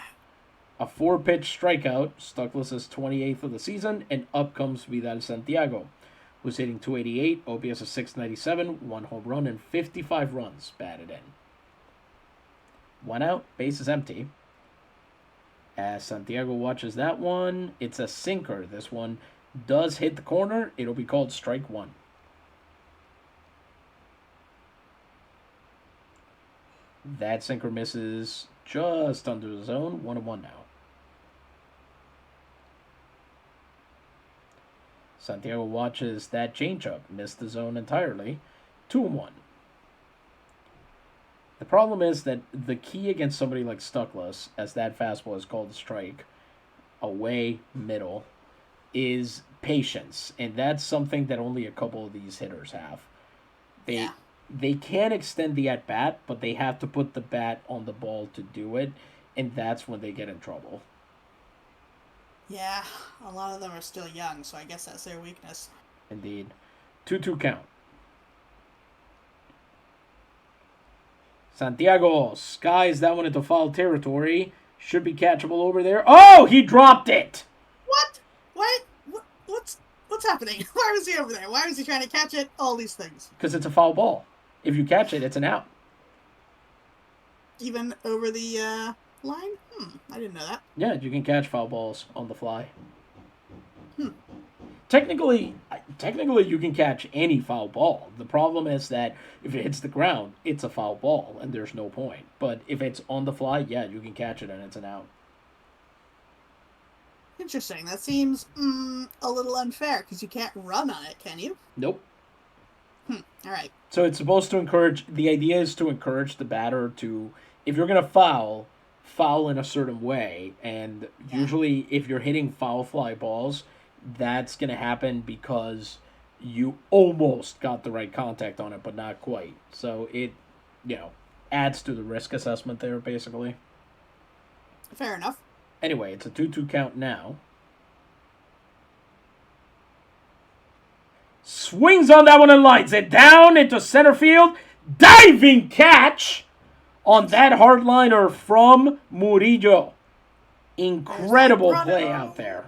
A 4-pitch strikeout. Stuckless is 28th of the season, and up comes Vidal Santiago, who's hitting .288, OPS of .697, 1 home run, and 55 runs batted in. 1 out, base is empty. As Santiago watches that one, it's a sinker. This one does hit the corner. It'll be called strike 1. That sinker misses just under the zone. 1-1 now. Santiago watches that changeup. Missed the zone entirely. 2-1. The problem is that the key against somebody like Stuckless, as that fastball is called a strike, away, middle, is patience. And that's something that only a couple of these hitters have. They can extend the at-bat, but they have to put the bat on the ball to do it, and that's when they get in trouble. Yeah, a lot of them are still young, so I guess that's their weakness. Indeed. 2-2 count. Santiago skies that one into foul territory. Should be catchable over there. Oh, he dropped it! What? What's happening? Why was he over there? Why was he trying to catch it? All these things. Because it's a foul ball. If you catch it, it's an out. Even over the line? I didn't know that. Yeah, you can catch foul balls on the fly. Technically, you can catch any foul ball. The problem is that if it hits the ground, it's a foul ball, and there's no point. But if it's on the fly, yeah, you can catch it, and it's an out. Interesting. That seems a little unfair, because you can't run on it, can you? Nope. All right. So it's supposed to encourage, the idea is to encourage the batter to, if you're going to foul in a certain way, and usually if you're hitting foul fly balls, that's going to happen because you almost got the right contact on it, but not quite. So it, adds to the risk assessment there, basically. Fair enough. Anyway, it's a 2-2 count now. Swings on that one and lights it down into center field. Diving catch on that hardliner from Murillo. Incredible play out there.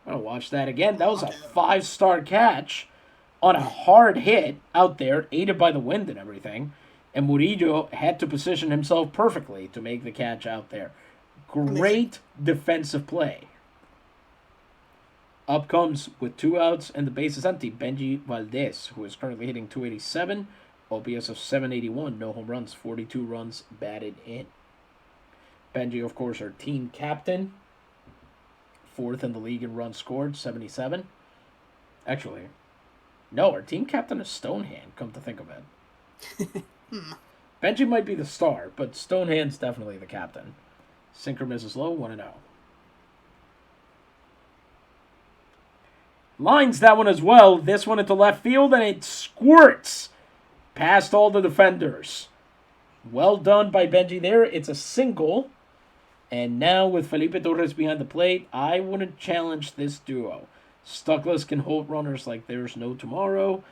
I'm going to watch that again. That was a 5-star catch on a hard hit out there, aided by the wind and everything. And Murillo had to position himself perfectly to make the catch out there. Great defensive play. Up comes, with 2 outs and the base is empty, Benji Valdez, who is currently hitting .287, OPS of .781, no home runs, 42 runs batted in. Benji, of course, our team captain. 4th in the league in runs scored, 77. Actually, no, our team captain is Stonehand, come to think of it. Benji might be the star, but Stonehand's definitely the captain. Sinker misses low, 1-0. Lines that one as well. This one into left field, and it squirts past all the defenders. Well done by Benji there. It's a single. And now with Felipe Torres behind the plate, I wouldn't challenge this duo. Stuckless can hold runners like there's no tomorrow.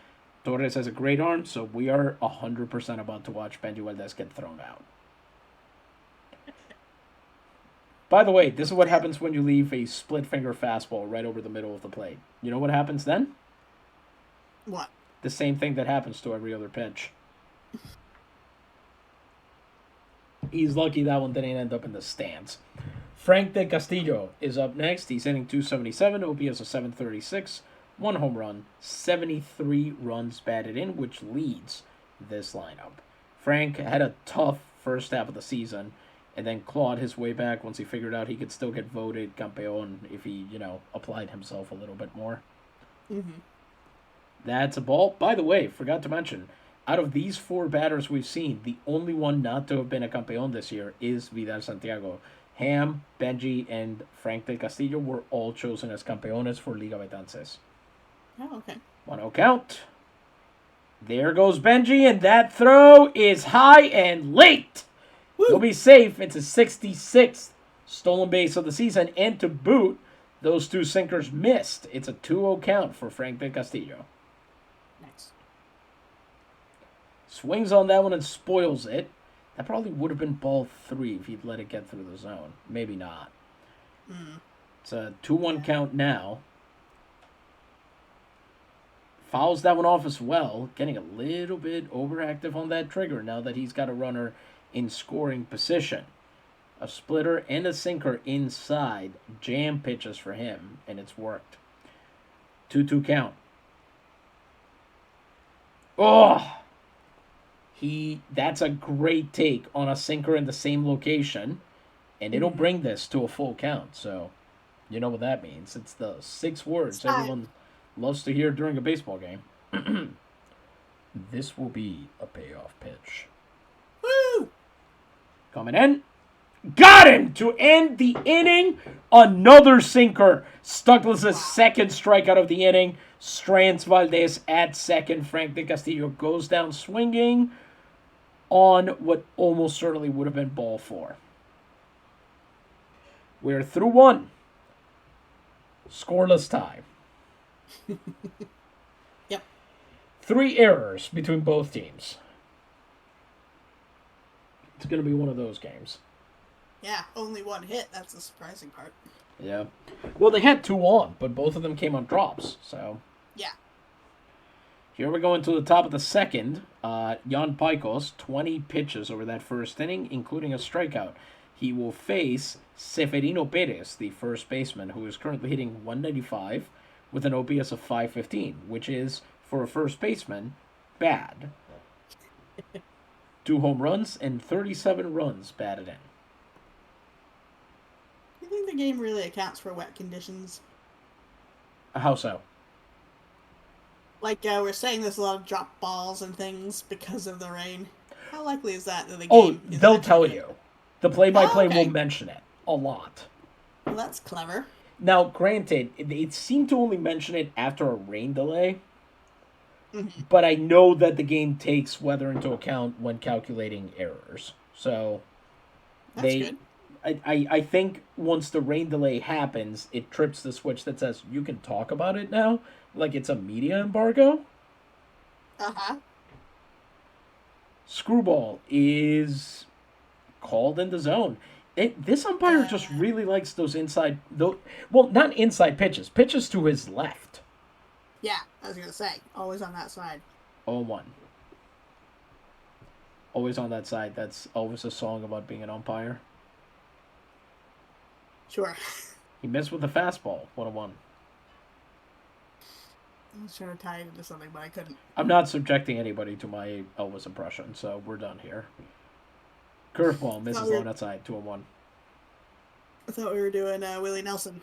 Torres has a great arm, so we are 100% about to watch Benji Valdez get thrown out. By the way, this is what happens when you leave a split finger fastball right over the middle of the plate. You know what happens then? What? The same thing that happens to every other pitch. He's lucky that one didn't end up in the stands. Frank De Castillo is up next. He's hitting 277, OPS of 736, 1 home run, 73 runs batted in, which leads this lineup. Frank had a tough first half of the season and then clawed his way back once he figured out he could still get voted campeón if he, applied himself a little bit more. Mm-hmm. That's a ball. By the way, forgot to mention, out of these 4 batters we've seen, the only one not to have been a campeón this year is Vidal Santiago. Ham, Benji, and Frank Del Castillo were all chosen as campeones for Liga Betances. Oh, okay. 1-0 count. There goes Benji, and that throw is high and late. Woo! He'll be safe. It's a 66th stolen base of the season, and to boot, those 2 sinkers missed. It's a 2-0 count for Frank Del Castillo. Nice. Swings on that one and spoils it. That probably would have been ball 3 if he'd let it get through the zone. Maybe not. It's a 2-1 count now. Fouls that one off as well. Getting a little bit overactive on that trigger now that he's got a runner in scoring position. A splitter and a sinker inside. Jam pitches for him, and it's worked. 2-2 count. Oh! That's a great take on a sinker in the same location, and it'll bring this to a full count. So, you know what that means. It's the 6 words everyone loves to hear during a baseball game. This will be a payoff pitch. Woo! Coming in. Got him to end the inning. Another sinker. Stuckless' second strikeout of the inning. Strands Valdez at second. Frank De Castillo goes down swinging on what almost certainly would have been ball 4. We're through 1. Scoreless tie. Yep. 3 errors between both teams. It's going to be one of those games. Yeah, only 1 hit. That's the surprising part. Yeah. Well, they had 2 on, but both of them came on drops, so... Yeah. Here we go into the top of the second. Jan Pajkos, 20 pitches over that first inning, including a strikeout. He will face Seferino Perez, the first baseman, who is currently hitting 195 with an OPS of 515, which is, for a first baseman, bad. 2 home runs and 37 runs batted in. Do you think the game really accounts for wet conditions? How so? Like, we're saying there's a lot of drop balls and things because of the rain. How likely is that the game... Oh, they'll tell you. The play-by-play okay. will mention it a lot. Well, that's clever. Now, granted, it seemed to only mention it after a rain delay, but I know that the game takes weather into account when calculating errors. So, That's good. I think once the rain delay happens, it trips the switch that says you can talk about it now, like it's a media embargo. Uh-huh. Screwball is called in the zone. This umpire just really likes those not inside pitches to his left. Yeah, I was going to say, always on that side. 0-1. Always on that side. That's always a song about being an umpire. Sure. He missed with the fastball. 1-1. I was trying to tie it into something, but I couldn't. I'm not subjecting anybody to my Elvis impression, so we're done here. Curveball misses on that side. 2-1. I thought we were doing Willie Nelson.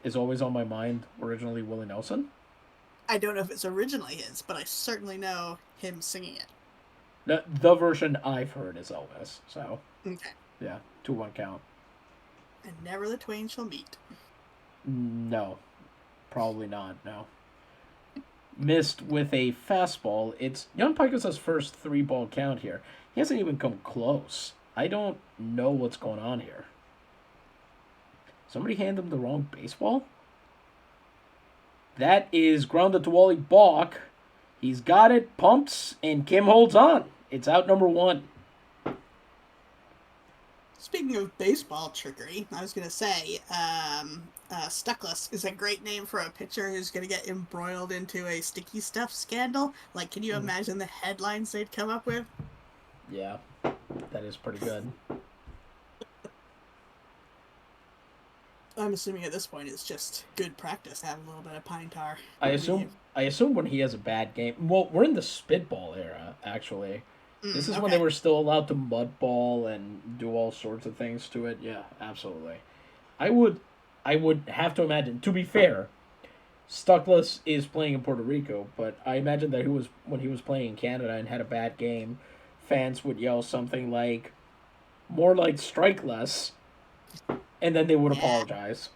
Is always on my mind originally Willie Nelson? I don't know if it's originally his, but I certainly know him singing it. The version I've heard is Elvis, so... Okay. Yeah, 2-1 count. And never the twain shall meet. No. Probably not, no. Missed with a fastball. It's Jan Pajkos' first three-ball count here. He hasn't even come close. I don't know what's going on here. Somebody hand him the wrong baseball? That is grounded to Wally Balk. He's got it, pumps, and Kim holds on. It's out number one. Speaking of baseball trickery, I was going to say, Stuckless is a great name for a pitcher who's going to get embroiled into a sticky stuff scandal. Like, can you imagine the headlines they'd come up with? Yeah, that is pretty good. I'm assuming at this point it's just good practice to have a little bit of pine tar. I assume when he has a bad game. Well, we're in the spitball era, actually. This is when they were still allowed to mudball and do all sorts of things to it. Yeah, absolutely. I would have to imagine. To be fair, Stuckless is playing in Puerto Rico, but I imagine that when he was playing in Canada and had a bad game, fans would yell something like, more like strike less, and then they would apologize.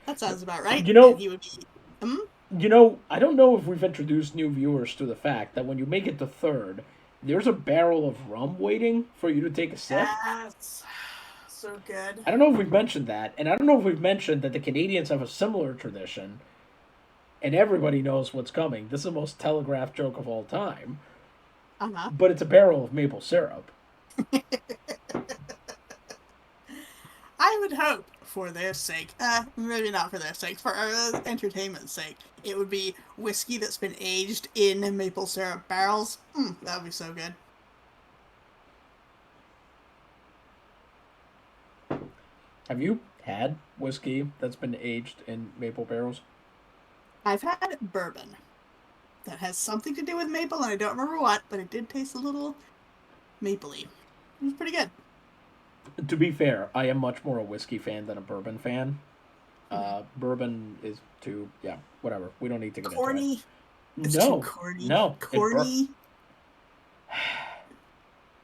That sounds about right. You know, he would be, I don't know if we've introduced new viewers to the fact that when you make it to third, there's a barrel of rum waiting for you to take a sip. That's so good. I don't know if we've mentioned that, and I don't know if we've mentioned that the Canadians have a similar tradition, and everybody knows what's coming. This is the most telegraphed joke of all time. But it's a barrel of maple syrup. I would hope, for their sake, maybe not for their sake, for our entertainment's sake, it would be whiskey that's been aged in maple syrup barrels. That would be so good. Have you had whiskey that's been aged in maple barrels? I've had bourbon that has something to do with maple, and I don't remember what, but it did taste a little mapley. It was pretty good. To be fair, I am much more a whiskey fan than a bourbon fan. Bourbon is too, whatever. We don't need to get corny. Into it. It's no, too corny. No, corny.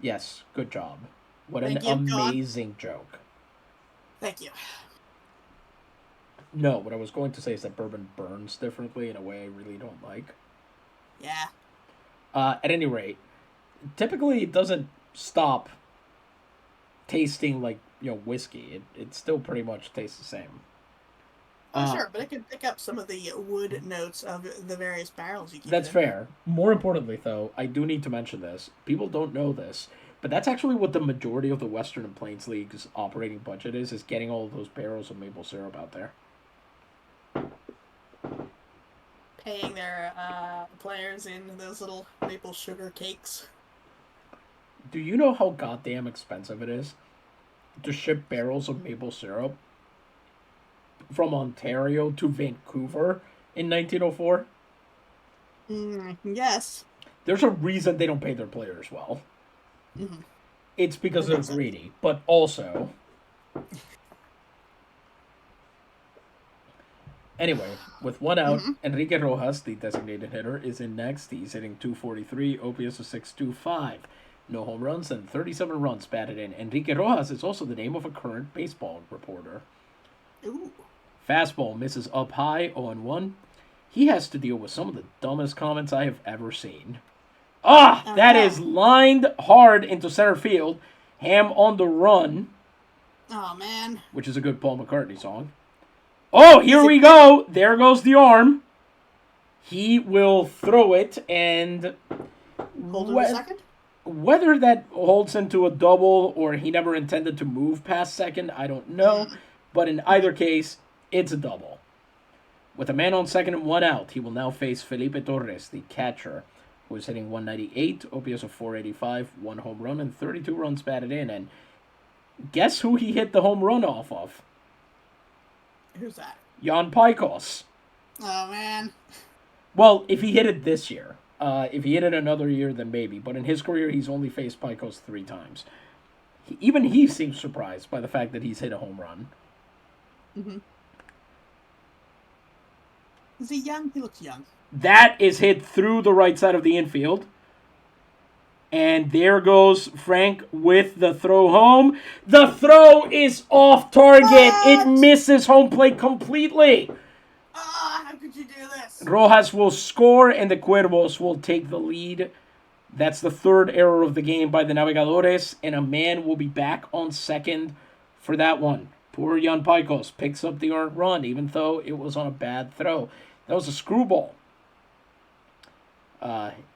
Yes, good job. What an amazing joke. Thank you. No, what I was going to say is that bourbon burns differently in a way I really don't like. Yeah. At any rate, typically it doesn't stop tasting like whiskey. It still pretty much tastes the same. Sure, but it can pick up some of the wood notes of the various barrels you keep. That's fair. More importantly, though, I do need to mention this. People don't know this, but that's actually what the majority of the Western and Plains League's operating budget is getting all of those barrels of maple syrup out there. Paying their players in those little maple sugar cakes. Do you know how goddamn expensive it is to ship barrels of maple syrup from Ontario to Vancouver in 1904? I can guess. There's a reason they don't pay their players well. Mm-hmm. It's because they're greedy, but also... Anyway, with one out, Enrique Rojas, the designated hitter, is in next. He's hitting .243, OPS of .625. No home runs and 37 runs batted in. Enrique Rojas is also the name of a current baseball reporter. Ooh. Fastball misses up high, 0-1. He has to deal with some of the dumbest comments I have ever seen. That is lined hard into center field. Ham on the run. Oh, man. Which is a good Paul McCartney song. Oh, here we go. There goes the arm. He will throw it, and... Hold it a second? Whether that holds into a double or he never intended to move past second, I don't know. But in either case, it's a double. With a man on second and one out, he will now face Felipe Torres, the catcher, who is hitting .198, OPS of .485, one home run, and 32 runs batted in. And guess who he hit the home run off of? Who's that? Jan Pajkos. Oh, man. Well, if he hit it this year. If he hit it another year, then maybe. But in his career, he's only faced Pajkos 3 times. Even he seems surprised by the fact that he's hit a home run. Mm-hmm. Is he young? He looks young. That is hit through the right side of the infield. And there goes Frank with the throw home. The throw is off target. It What? misses home plate completely. How could you do this? Rojas will score, and the Cuervos will take the lead. That's the third error of the game by the Navegadores, and a man will be back on second for that one. Poor Jan Pajkos picks up the earned run, even though it was on a bad throw. That was a screwball.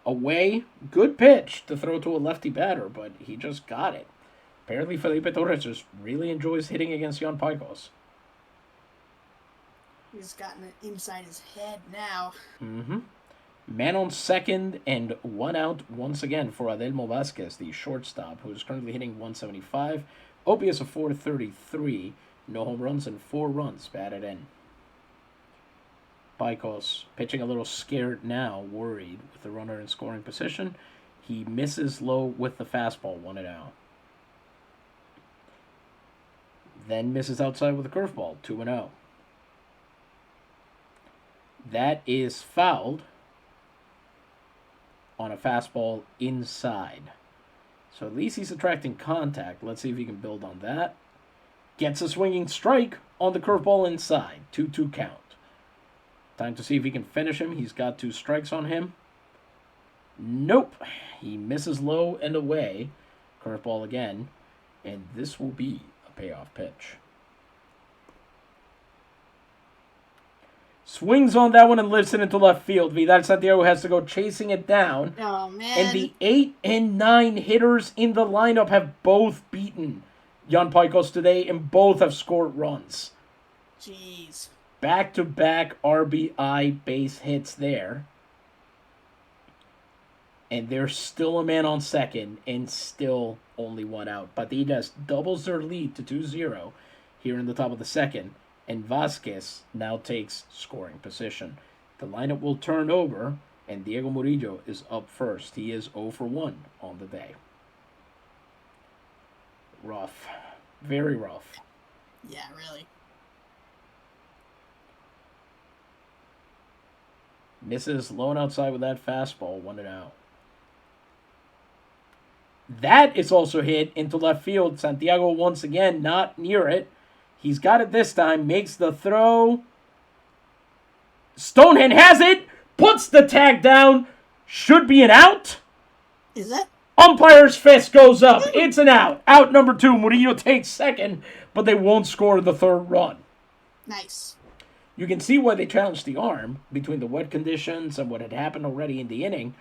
Away, good pitch to throw to a lefty batter, but he just got it. Apparently, Felipe Torres just really enjoys hitting against Jan Pajkos. He's gotten it inside his head now. Man on second and one out once again for Adelmo Vasquez, the shortstop, who is currently hitting 175. OPS of 433. No home runs and 4 runs batted in. Pajkos pitching a little scared now, worried with the runner in scoring position. He misses low with the fastball, 1-0. Then misses outside with a curveball, 2-0. That is fouled on a fastball inside. So at least he's attracting contact. Let's see if he can build on that. Gets a swinging strike on the curveball inside. 2-2 count. Time to see if he can finish him. He's got 2 strikes on him. Nope. He misses low and away. Curveball again. And this will be a payoff pitch. Swings on that one and lifts it into left field. Vidal Santiago has to go chasing it down. Oh, man. And the 8 and 9 hitters in the lineup have both beaten Jan Pajkos today, and both have scored runs. Jeez. Back-to-back RBI base hits there. And there's still a man on second, and still only 1 out. Patillas doubles their lead to 2-0 here in the top of the second. And Vasquez now takes scoring position. The lineup will turn over, and Diego Murillo is up first. He is 0 for 1 on the day. Rough. Very rough. Yeah, really. Misses low and outside with that fastball, 1-0. That is also hit into left field. Santiago once again not near it. He's got it this time, makes the throw. Stonehand has it, puts the tag down. Should be an out. Is it? Umpire's fist goes up. It's an out. Out number 2. Murillo takes second, but they won't score the third run. Nice. You can see why they challenged the arm between the wet conditions and what had happened already in the inning.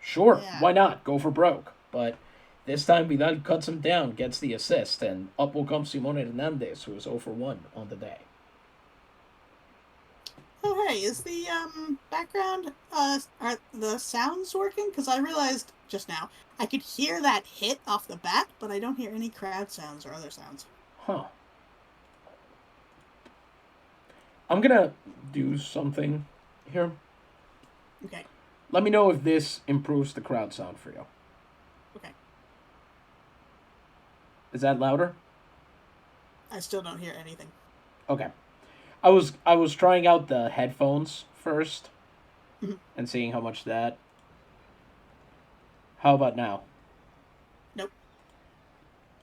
Sure, Yeah. Why not? Go for broke. But this time Vidal cuts him down, gets the assist, and up will come Simon Hernandez, who is 0 for 1 on the day. Oh, hey, is the background, are the sounds working? Because I realized just now I could hear that hit off the bat, but I don't hear any crowd sounds or other sounds. Huh. I'm going to do something here. Okay. Let me know if this improves the crowd sound for you. Okay. Is that louder? I still don't hear anything. Okay. I was trying out the headphones first and seeing how much that. How about now? Nope.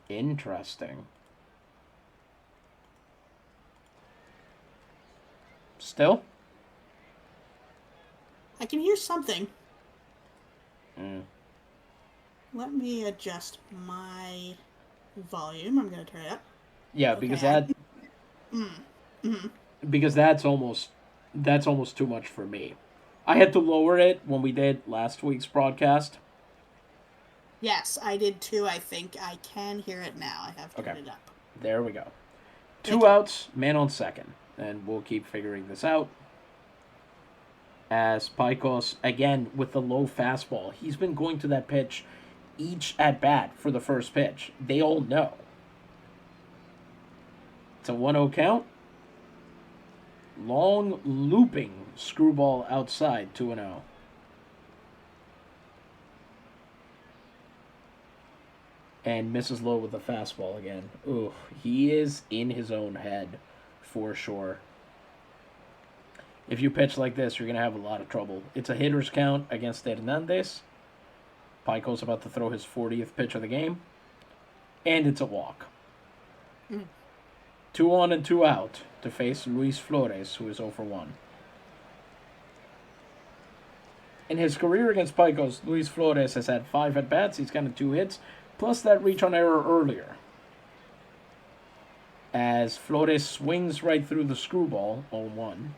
Interesting. Still? I can hear something. Mm. Let me adjust my volume. I'm going to turn it up. Yeah, Okay. because that because that's almost too much for me. I had to lower it when we did last week's broadcast. Yes, I did too. I think I can hear it now. I have turned it up. There we go. 2 outs, man on second. And we'll keep figuring this out. As Pajkos, again, with the low fastball. He's been going to that pitch each at bat for the first pitch. They all know. It's a 1-0 count. Long looping screwball outside, 2-0. And misses low with the fastball again. Ooh, he is in his own head for sure. If you pitch like this, you're going to have a lot of trouble. It's a hitter's count against Hernandez. Pajkos about to throw his 40th pitch of the game. And it's a walk. 2 on and 2 out to face Luis Flores, who is 0 for 1. In his career against Pajkos, Luis Flores has had 5 at-bats. He's gotten 2 hits, plus that reach on error earlier. As Flores swings right through the screwball, 0-1.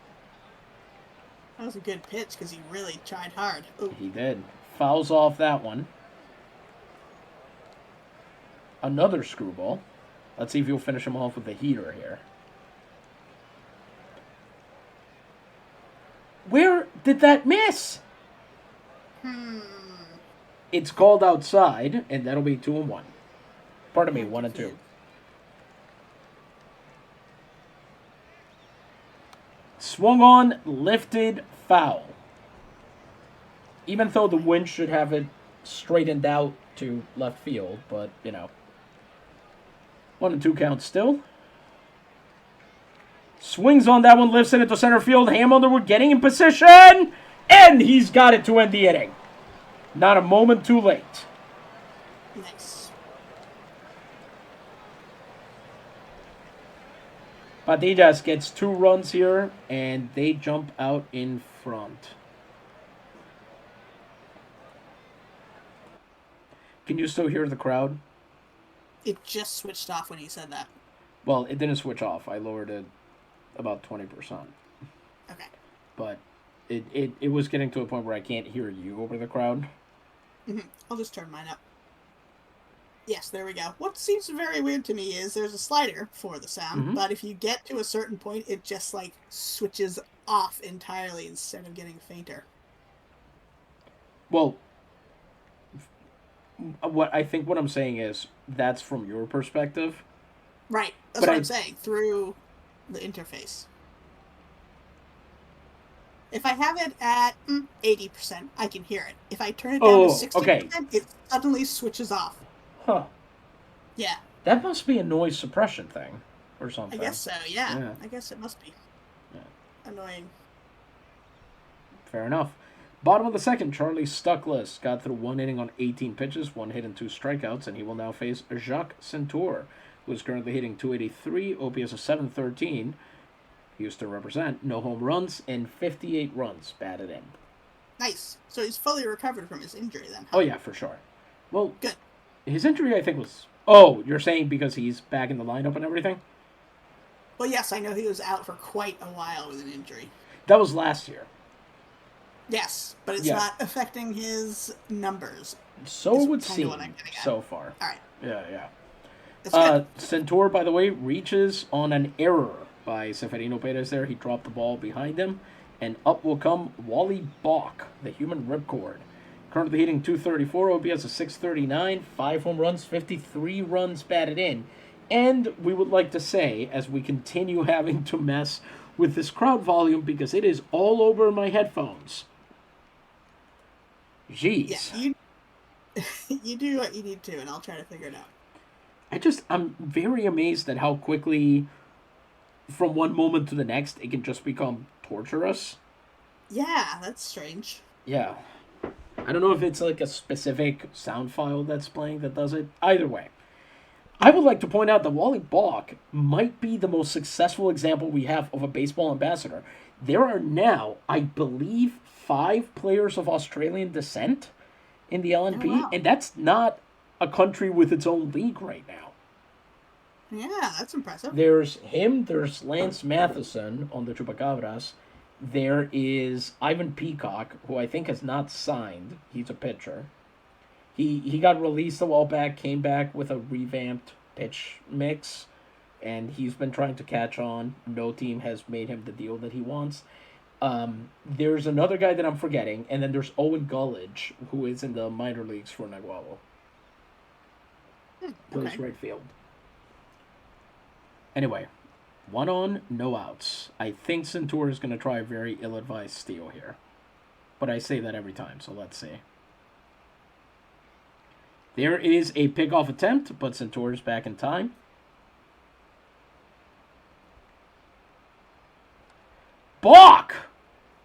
That was a good pitch because he really tried hard. Ooh. He did. Fouls off that one. Another screwball. Let's see if he'll finish him off with a heater here. Where did that miss? It's called outside, and that'll be 2-1. Pardon me, 1-2. Swung on, lifted, foul. Even though the wind should have it straightened out to left field, but, 1-2 count still. Swings on that one, lifts it into center field. Ham Underwood getting in position, and he's got it to end the inning. Not a moment too late. Nice. Patillas gets 2 runs here, and they jump out in front. Can you still hear the crowd? It just switched off when you said that. Well, it didn't switch off. I lowered it about 20%. Okay. But it was getting to a point where I can't hear you over the crowd. I'll just turn mine up. Yes, there we go. What seems very weird to me is there's a slider for the sound, but if you get to a certain point, it just, switches off entirely instead of getting fainter. Well, what I'm saying is that's from your perspective. Right. That's what I'm saying. Through the interface. If I have it at 80%, I can hear it. If I turn it down to 60%, it suddenly switches off. Huh. Yeah. That must be a noise suppression thing or something. I guess so, yeah. I guess it must be. Yeah. Annoying. Fair enough. Bottom of the second, Charlie Stuckless got through 1 inning on 18 pitches, 1 hit and 2 strikeouts, and he will now face Jacques Centour, who is currently hitting .283, OPS of .713. He used to represent, no home runs, and 58 runs batted in. Nice. So he's fully recovered from his injury then, huh? Oh, yeah, for sure. Well, good. His injury, I think, was... Oh, you're saying because he's back in the lineup and everything? Well, yes, I know he was out for quite a while with an injury. That was last year. Yes, but it's not affecting his numbers. So it would seem so far. All right. Yeah. That's good. Centour, by the way, reaches on an error by Seferino Perez there. He dropped the ball behind him. And up will come Wally Bach, the human ripcord. Currently hitting .234, OPS of .639, 5 home runs, 53 runs batted in. And we would like to say, as we continue having to mess with this crowd volume because it is all over my headphones. Jeez. Yeah, you do what you need to, and I'll try to figure it out. I'm very amazed at how quickly, from one moment to the next, it can just become torturous. Yeah, that's strange. Yeah. I don't know if it's like a specific sound file that's playing that does it. Either way. I would like to point out that Wally Bach might be the most successful example we have of a baseball ambassador. There are now, I believe, 5 players of Australian descent in the LNP, and that's not a country with its own league right now. Yeah, that's impressive. There's him, there's Lance Matheson on the Chupacabras. There is Ivan Peacock, who I think has not signed. He's a pitcher. He got released a while back, came back with a revamped pitch mix, and he's been trying to catch on. No team has made him the deal that he wants. There's another guy that I'm forgetting, and then there's Owen Gullidge, who is in the minor leagues for Naguabo. Plays right field. Anyway, 1 on, no outs. I think Centour is going to try a very ill-advised steal here. But I say that every time, so let's see. There is a pickoff attempt, but Centour is back in time. Balk!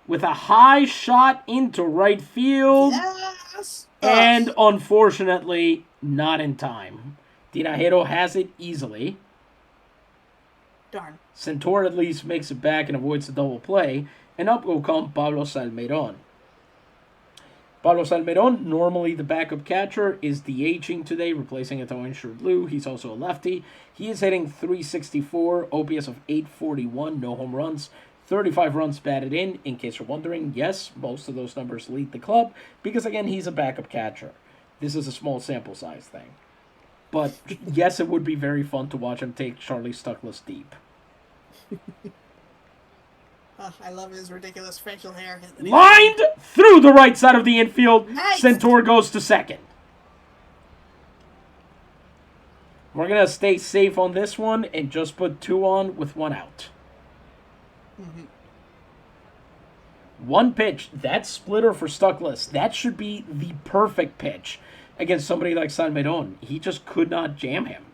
With a high shot into right field. Yes! Stuckless. And unfortunately, not in time. Tinajero has it easily. Darn. Centaur at least makes it back and avoids the double play. And up will come Pablo Salmeron. Pablo Salmeron, normally the backup catcher, is DHing today, replacing Etaoin Shrdlu. He's also a lefty. He is hitting .364, OPS of .841, no home runs, 35 runs batted in. In case you're wondering, yes, most of those numbers lead the club because, again, he's a backup catcher. This is a small sample size thing. But, yes, it would be very fun to watch him take Charlie Stuckless deep. I love his ridiculous facial hair. Lined through the right side of the infield. Nice. Centaur goes to second. We're going to stay safe on this one and just put 2 on with 1 out. Mm-hmm. 1 pitch. That splitter for Stuckless. That should be the perfect pitch against somebody like Salmeron. He just could not jam him.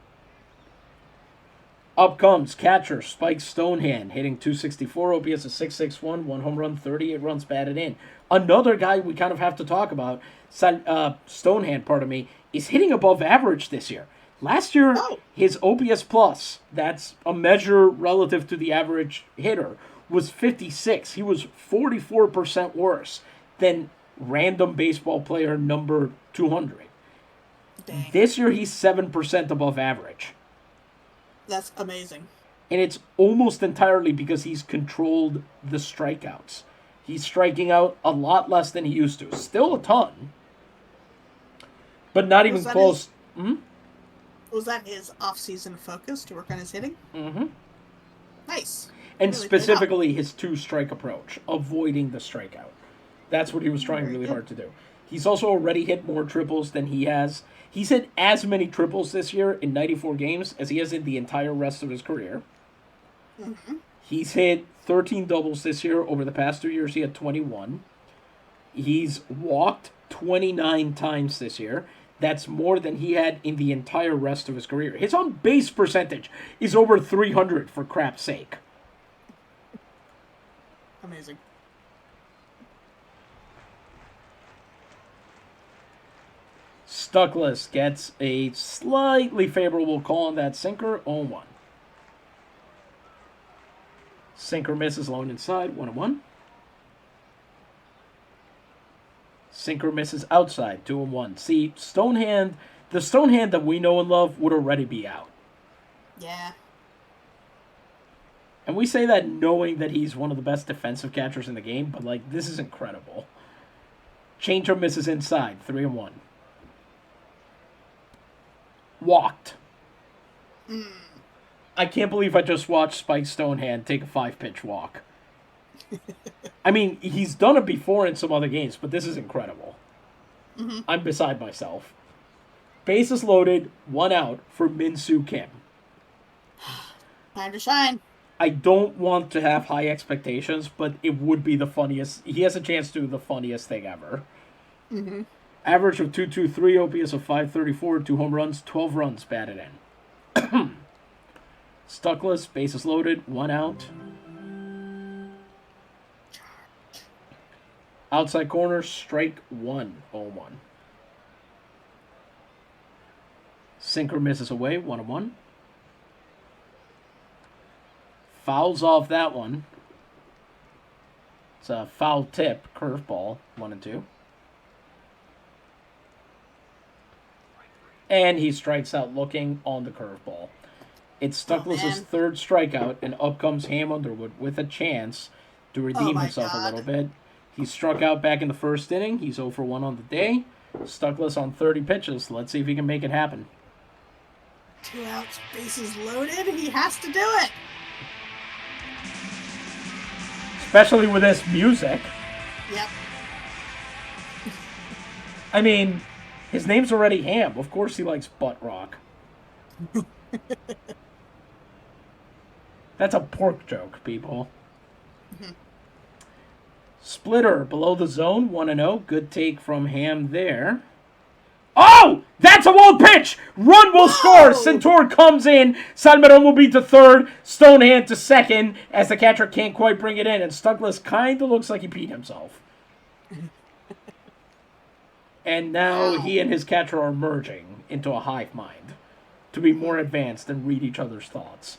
Up comes catcher Spike Stonehand, hitting .264, OPS of .661, 1 home run, 38 runs batted in. Another guy we kind of have to talk about, Stonehand, is hitting above average this year. Last year, his OPS plus, that's a measure relative to the average hitter, was 56. He was 44% worse than random baseball player number 200. Dang. This year, he's 7% above average. That's amazing. And it's almost entirely because he's controlled the strikeouts. He's striking out a lot less than he used to. Still a ton. But not even close. Was that his off-season focus to work on his hitting? Mm-hmm. Nice. And really specifically his 2-strike approach, avoiding the strikeout. That's what he was trying really hard to do. He's also already hit more triples than he has. He's hit as many triples this year in 94 games as he has in the entire rest of his career. Mm-hmm. He's hit 13 doubles this year. Over the past 2 years, he had 21. He's walked 29 times this year. That's more than he had in the entire rest of his career. His on-base percentage is over 300, for crap's sake. Amazing. Stuckless gets a slightly favorable call on that sinker, 0-1. Sinker misses low and inside, 1-1. Sinker misses outside, 2-1. See, Stonehand, the Stonehand that we know and love would already be out. Yeah. And we say that knowing that he's one of the best defensive catchers in the game, but, like, this is incredible. Changeup misses inside, 3-1. Walked. I can't believe I just watched Spike Stonehand take a 5-pitch walk. I mean, he's done it before in some other games, but this is incredible. Mm-hmm. I'm beside myself. Bases loaded, 1 out for Min-Soo Kim. Time to shine. I don't want to have high expectations, but it would be the funniest. He has a chance to do the funniest thing ever. Mm-hmm. Average of .223, OPS of .534, 2 home runs, 12 runs batted in. Stuckless, bases loaded, 1 out. Outside corner, strike 1, 0-1. Sinker misses away, 1-1. Fouls off that one. It's a foul tip, curveball, 1-2. And he strikes out looking on the curveball. It's Stuckless' third strikeout, and up comes Ham Underwood with a chance to redeem himself a little bit. He struck out back in the first inning. He's 0 for 1 on the day. Stuckless on 30 pitches. Let's see if he can make it happen. 2 outs, bases loaded. He has to do it. Especially with this music. Yep. I mean, his name's already Ham. Of course he likes butt rock. That's a pork joke, people. Splitter below the zone, 1-0. Good take from Ham there. Oh! That's a wild pitch! Run will score! Centaur comes in. Salmeron will beat to third. Stonehand to second as the catcher can't quite bring it in. And Stuckless kind of looks like he peed himself. And now Wow. he and his catcher are merging into a hive mind to be more advanced and read each other's thoughts.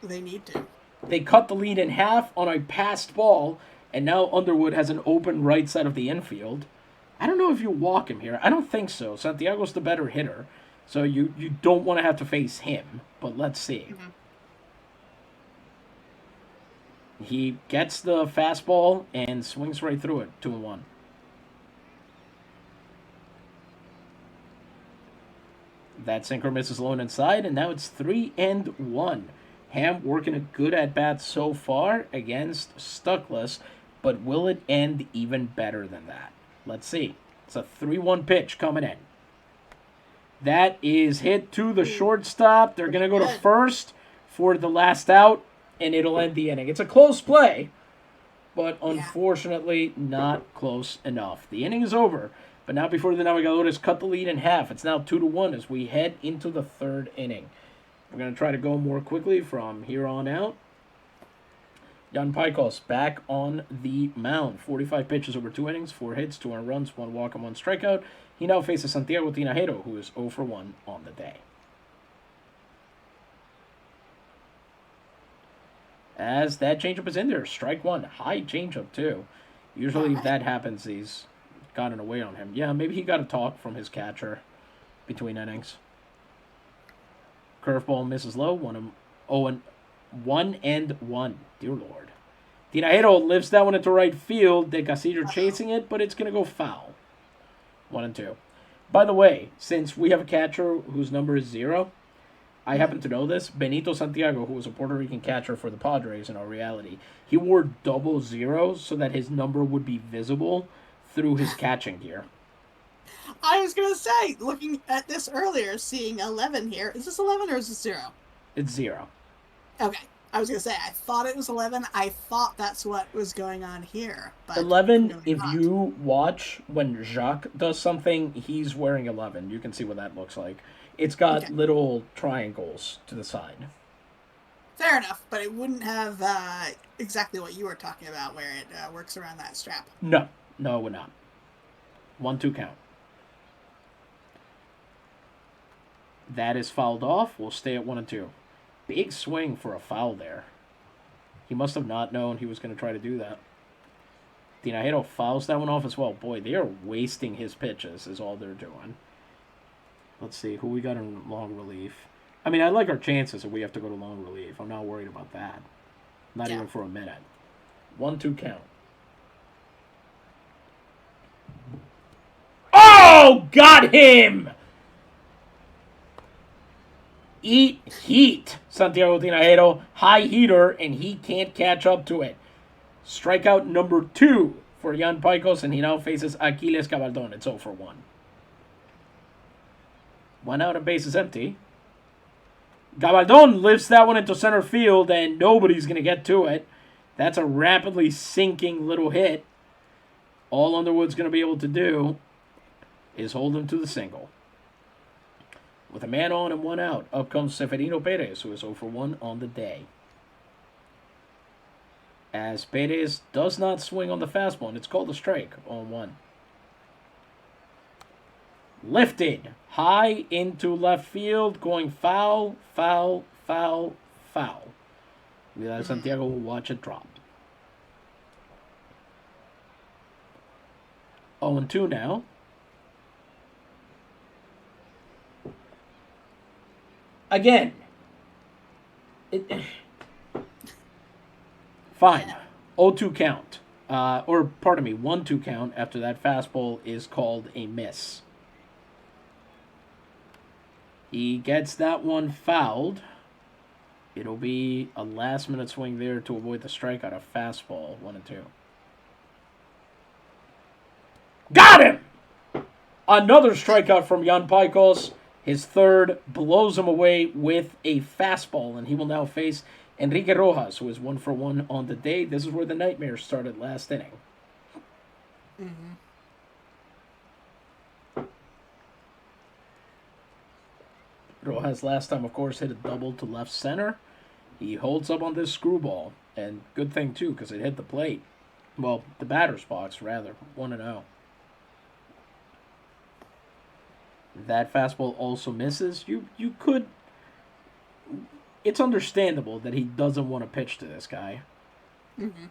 They need to. They cut the lead in half on a passed ball, and now Underwood has an open right side of the infield. I don't know if you walk him here. I don't think so. Santiago's the better hitter, so you don't want to have to face him, but let's see. Mhm. He gets the fastball and swings right through it, 2-1. That sinker misses low and inside, and now it's 3-1. Ham working a good at bat so far against Stuckless, but will it end even better than that? Let's see. It's a 3-1 pitch coming in. That is hit to the shortstop. They're going to go to first for the last out, and it'll end the inning. It's a close play, but unfortunately not close enough. The inning is over, but now before the Navigadores cut the lead in half, it's now 2-1 as we head into the third inning. We're going to try to go more quickly from here on out. Jan Pajkos back on the mound. 45 pitches over 2 innings, 4 hits, 2 earned runs, 1 walk, and 1 strikeout. He now faces Santiago Tinajero, who is 0 for 1 on the day. As that changeup is in there, strike one. High changeup, too. Usually if that happens, he's gotten away on him. Yeah, maybe he got a talk from his catcher between innings. Curveball misses low. 1-1. Dear Lord. Tinajero lifts that one into right field. De Casillo chasing it, but it's going to go foul. 1-2. By the way, since we have a catcher whose number is 0, I happen to know this. Benito Santiago, who was a Puerto Rican catcher for the Padres in our reality, he wore double zeros so that his number would be visible through his catching gear. I was going to say, looking at this earlier, seeing 11 here. Is this 11 or is this 0? It's 0. Okay. I was going to say, I thought it was 11. I thought that's what was going on here. But 11, really if not. you watch when Jacques does something, he's wearing 11. You can see what that looks like. It's got little triangles to the side. Fair enough, but it wouldn't have exactly what you were talking about, where it works around that strap. No, it would not. 1-2 count. That is fouled off. We'll stay at 1-2. Big swing for a foul there. He must have not known he was going to try to do that. Tinajero fouls that one off as well. Boy, they are wasting his pitches is all they're doing. Let's see, who we got in long relief. I mean, I like our chances if we have to go to long relief. I'm not worried about that. Not even for a minute. 1-2 count. Oh, got him! Eat heat, Santiago Tinajero. High heater, and he can't catch up to it. Strikeout number 2 for Jan Pajkos, and he now faces Aquiles Gabaldon. It's 0 for 1. 1 out and base is empty. Gabaldon lifts that one into center field, and nobody's going to get to it. That's a rapidly sinking little hit. All Underwood's going to be able to do is hold him to the single. With a man on and 1 out, up comes Severino Perez, who is 0 for 1 on the day. As Perez does not swing on the fastball, and it's called a strike on 1. Lifted high into left field, going foul, foul, foul, foul. Santiago will watch it drop. 0-2 now. Again. Fine. 0-2 count. Or, pardon me, 1-2 count after that fastball is called a miss. He gets that one fouled. It'll be a last-minute swing there to avoid the strikeout. A fastball, 1-2. Got him! Another strikeout from Jan Pajkos. His third blows him away with a fastball, and he will now face Enrique Rojas, who is 1 for 1 on the day. This is where the nightmare started last inning. Mm-hmm. Rojas last time, of course, hit a double to left center. He holds up on this screwball, and good thing, too, because it hit the plate. Well, the batter's box, rather. 1-0. That fastball also misses. You could. It's understandable that he doesn't want to pitch to this guy. Mm-hmm.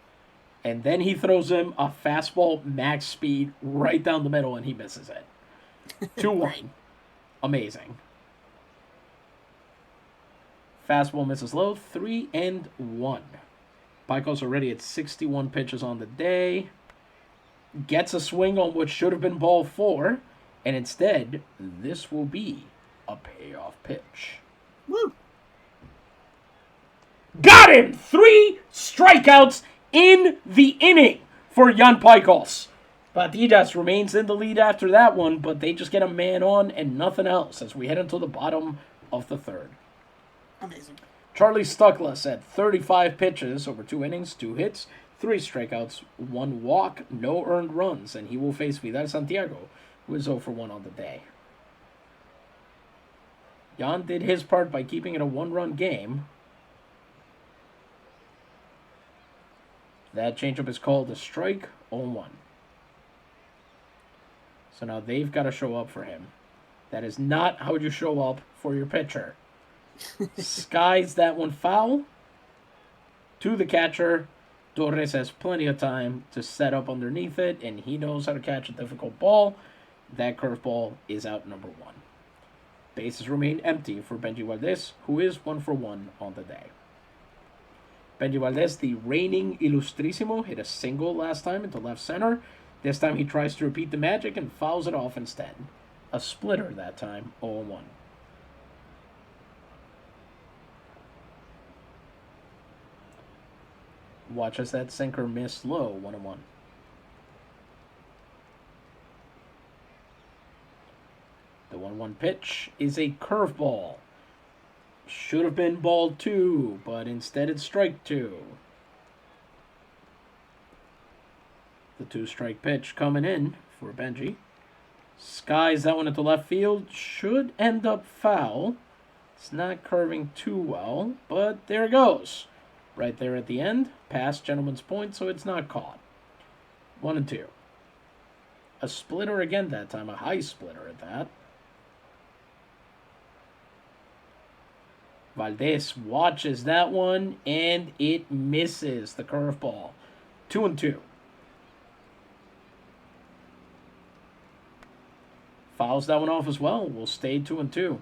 And then he throws him a fastball max speed right down the middle and he misses it. 2-1. Right. Amazing. Fastball misses low. 3-1. Pajkos already at 61 pitches on the day. Gets a swing on what should have been ball 4. And instead, this will be a payoff pitch. Woo! Got him! 3 strikeouts in the inning for Jan Pajkos. Patillas remains in the lead after that one, but they just get a man on and nothing else as we head into the bottom of the third. Amazing. Charlie Stuckless at 35 pitches over 2 innings, 2 hits, 3 strikeouts, 1 walk, no earned runs, and he will face Vidal Santiago, who is 0 for 1 on the day. Jan did his part by keeping it a 1-run game. That changeup is called a strike, 0-1. So now they've got to show up for him. That is not how you show up for your pitcher. Skies that one foul to the catcher. Torres has plenty of time to set up underneath it, and he knows how to catch a difficult ball. That curveball is out number 1. Bases remain empty for Benji Valdez, who is 1 for 1 on the day. Benji Valdez, the reigning Ilustrísimo, hit a single last time into left center. This time he tries to repeat the magic and fouls it off instead. A splitter that time, 0-1. Watch as that sinker miss low, 1-1. The 1-1 pitch is a curveball. Should have been ball 2, but instead it's strike 2. The 2-strike pitch coming in for Benji. Skies that one at the left field. Should end up foul. It's not curving too well, but there it goes. Right there at the end. Past gentleman's point, so it's not caught. 1-2. A splitter again that time. A high splitter at that. Valdez watches that one, and it misses the curveball. 2-2. Fouls that one off as well. We'll stay 2-2.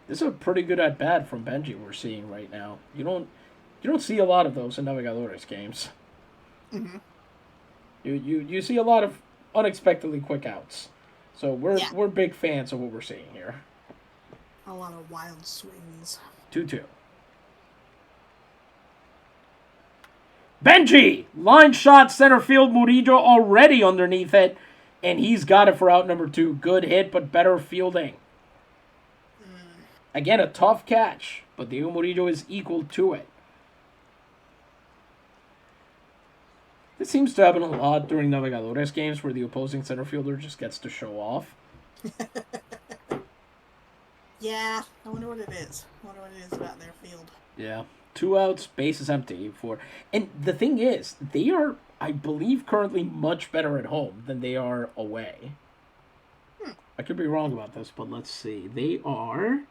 This is a pretty good at bat from Benji we're seeing right now. You don't see a lot of those in Navegadores games. Mm-hmm. You see a lot of unexpectedly quick outs. So we're big fans of what we're seeing here. A lot of wild swings. 2-2. Benji! Line shot center field. Murillo already underneath it. And he's got it for out number 2. Good hit, but better fielding. Again, a tough catch. But Diego Murillo is equal to it. This seems to happen a lot during Navegadores games where the opposing center fielder just gets to show off. Yeah, I wonder what it is. I wonder what it is about their field. Yeah. 2 outs, bases empty for... And the thing is, they are, I believe, currently much better at home than they are away. I could be wrong about this, but let's see. They are...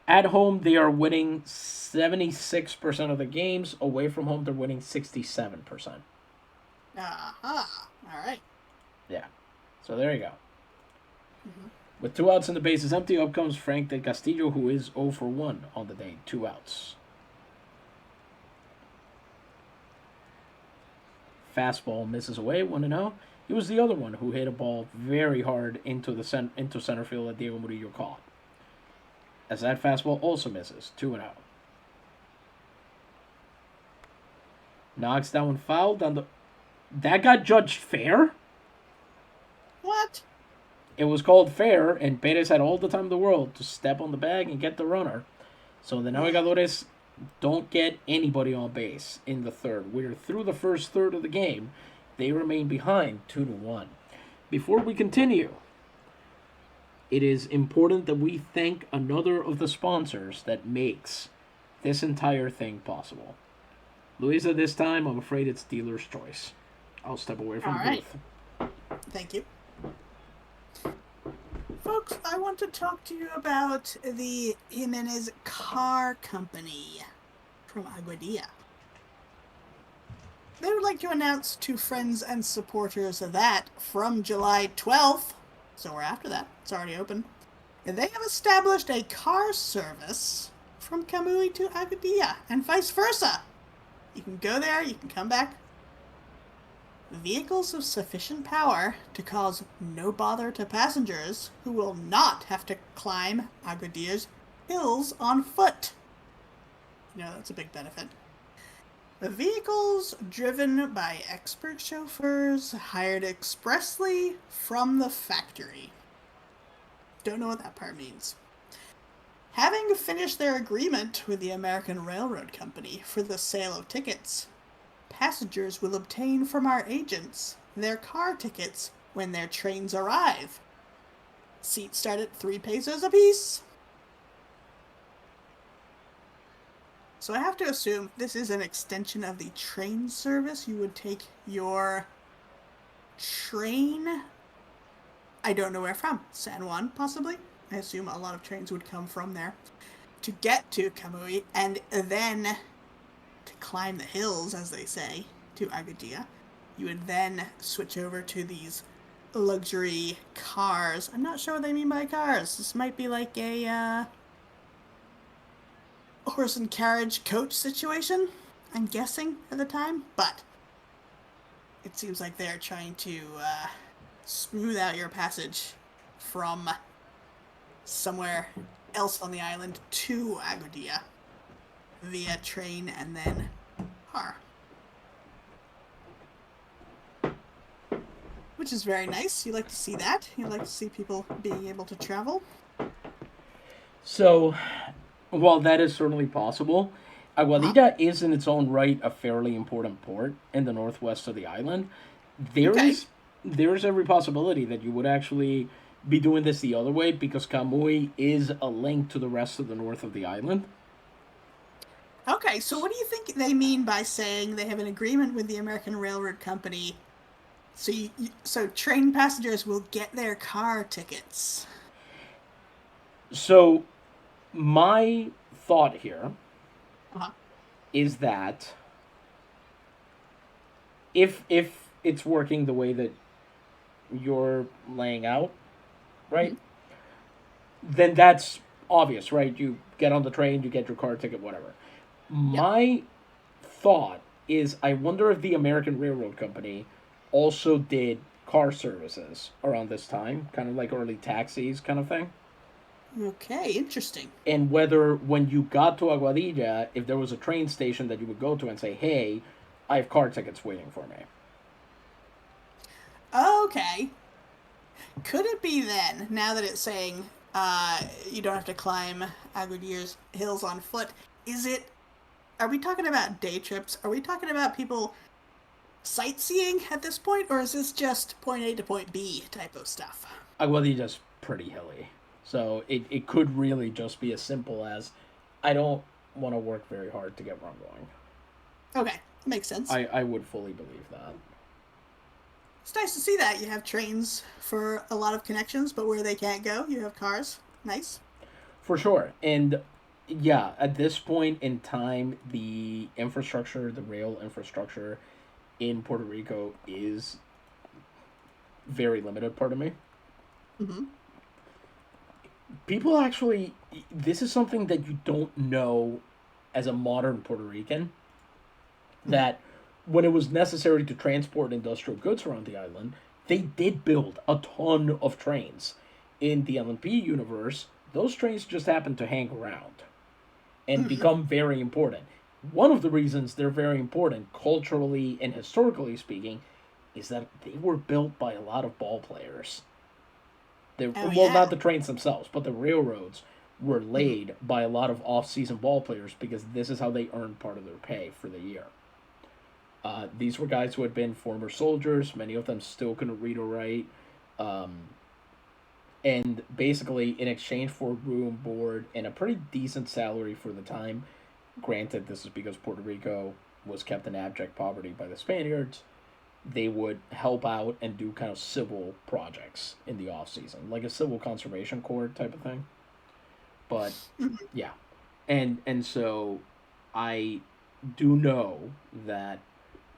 At home, they are winning 76% of the games. Away from home, they're winning 67%. Aha. All right. Yeah. So there you go. Mm-hmm. With 2 outs and the bases empty, up comes Frank Del Castillo, who is 0 for 1 on the day. 2 outs. Fastball misses away, 1-0. He was the other one who hit a ball very hard into center field that Diego Murillo caught. As that fastball also misses, 2-0. Knocks that one foul down the... That got judged fair? What? It was called fair, and Perez had all the time in the world to step on the bag and get the runner. So the Navegadores don't get anybody on base in the third. We're through the first third of the game. They remain behind 2-1. Before we continue, it is important that we thank another of the sponsors that makes this entire thing possible. Luisa, this time, I'm afraid it's dealer's choice. I'll step away from the booth. Thank you. folks, I want to talk to you about the Jimenez Car Company from Aguadilla. They would like to announce to friends and supporters that from July 12th, so we're after that, it's already open, they have established a car service from Kamui to Aguadilla and vice versa. You can go there, you can come back. Vehicles of sufficient power to cause no bother to passengers who will not have to climb Aguadilla's hills on foot. You know, that's a big benefit. The vehicles driven by expert chauffeurs hired expressly from the factory. Don't know what that part means. Having finished their agreement with the American Railroad Company for the sale of tickets, passengers will obtain from our agents their car tickets when their trains arrive. Seats start at 3 pesos apiece. So I have to assume this is an extension of the train service. You would take your train, I don't know where from, San Juan possibly. I assume a lot of trains would come from there to get to Kamui, and then to climb the hills, as they say, to Aguadilla. You would then switch over to these luxury cars. I'm not sure what they mean by cars. This might be like a horse and carriage coach situation, I'm guessing at the time, but it seems like they're trying to smooth out your passage from somewhere else on the island to Aguadilla via train and then car. Which is very nice. You like to see that. You like to see people being able to travel. So, while that is certainly possible, Aguadilla is in its own right a fairly important port in the northwest of the island. There's every possibility that you would actually be doing this the other way because Kamui is a link to the rest of the north of the island. Okay, so what do you think they mean by saying they have an agreement with the American Railroad Company? So train passengers will get their car tickets. So, my thought here Uh-huh. is that if it's working the way that you're laying out, right? Then that's obvious, right? You get on the train, you get your car ticket, whatever. My thought is I wonder if the American Railroad Company also did car services around this time, kind of like early taxis kind of thing. Okay, interesting. And whether when you got to Aguadilla, if there was a train station that you would go to and say, hey, I have car tickets waiting for me. Okay. Could it be then, now that it's saying you don't have to climb Aguadilla's hills on foot, are we talking about day trips? Are we talking about people sightseeing at this point, or is this just point A to point B type of stuff? Aguadilla's pretty hilly. So it could really just be as simple as I don't want to work very hard to get where I'm going. Okay, makes sense. I would fully believe that. It's nice to see that. You have trains for a lot of connections, but where they can't go, you have cars. Nice. For sure. And yeah, at this point in time, the infrastructure, the rail infrastructure in Puerto Rico is very limited, pardon me. Mm-hmm. People actually, this is something that you don't know as a modern Puerto Rican, that when it was necessary to transport industrial goods around the island, they did build a ton of trains. In the LNP universe, those trains just happen to hang around and become very important. One of the reasons they're very important, culturally and historically speaking, is that they were built by a lot of ball players. Not the trains themselves, but the railroads were laid by a lot of off-season ball players because this is how they earned part of their pay for the year. These were guys who had been former soldiers. Many of them still couldn't read or write. And basically, in exchange for room, board, and a pretty decent salary for the time, granted, this is because Puerto Rico was kept in abject poverty by the Spaniards, they would help out and do kind of civil projects in the off season, like a civil conservation corps type of thing. But yeah, and so I do know that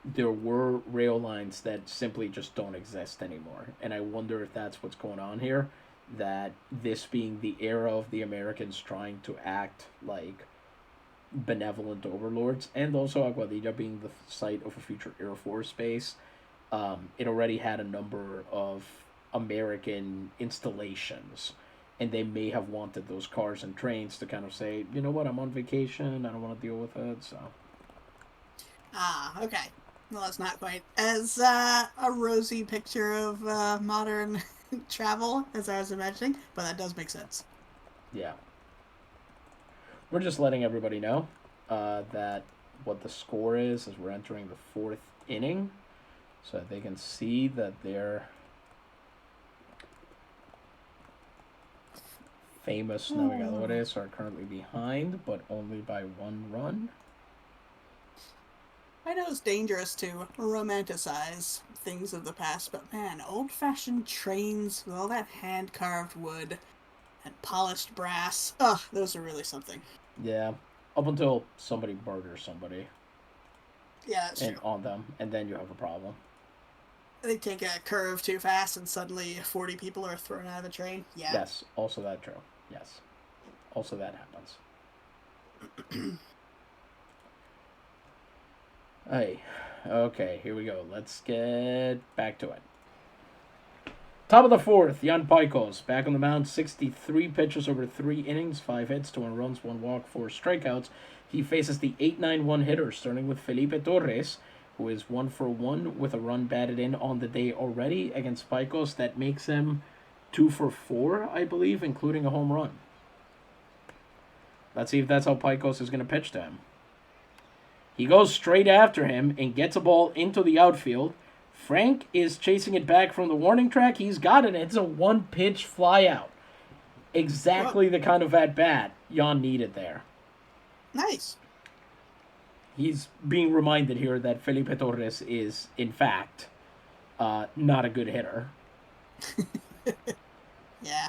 there were rail lines that simply just don't exist anymore, and I wonder if that's what's going on here. That this being the era of the Americans trying to act like benevolent overlords, and also Aguadilla being the site of a future Air Force base, it already had a number of American installations, and they may have wanted those cars and trains to kind of say, you know what, I'm on vacation, I don't want to deal with it, so. Ah, okay. Well, it's not quite as a rosy picture of modern travel as I was imagining, but that does make sense. Yeah. We're just letting everybody know that what the score is as we're entering the fourth inning, so that they can see that their famous navegadores are currently behind, but only by 1 run. I know it's dangerous to romanticize things of the past, but man, old-fashioned trains with all that hand-carved wood and polished brass, ugh, those are really something. Yeah, up until somebody murders somebody Yeah, that's and true. on them, and then you have a problem. They take a curve too fast and suddenly 40 people are thrown out of a train. Yeah. Yes, also that true. Yes, also that happens. Hey, okay, here we go. Let's get back to it. Top of the fourth, Jan Pajkos back on the mound, 63 pitches over 3 innings, 5 hits, 2 runs, 1 walk, 4 strikeouts. He faces the 8-9-1 hitter, starting with Felipe Torres, who is 1-for-1 with a run batted in on the day already against Pajkos. That makes him 2-for-4, I believe, including a home run. Let's see if that's how Pajkos is going to pitch to him. He goes straight after him and gets a ball into the outfield. Frank is chasing it back from the warning track. He's got it. It's a one-pitch flyout. Exactly the kind of at-bat Jan needed there. Nice. He's being reminded here that Felipe Torres is, in fact, not a good hitter. Yeah.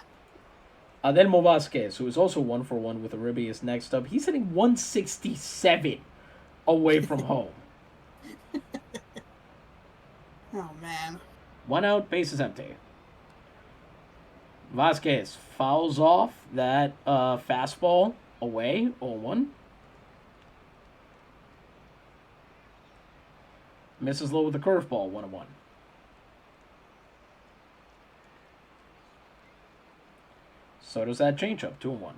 Adelmo Vasquez, who is also 1-for-1 with a ribby, is next up. He's hitting 167 away from home. Oh, man. 1 out, bases empty. Vasquez fouls off that fastball away, 0-1. Misses low with a curveball, 1-1. So does that changeup, 2-1.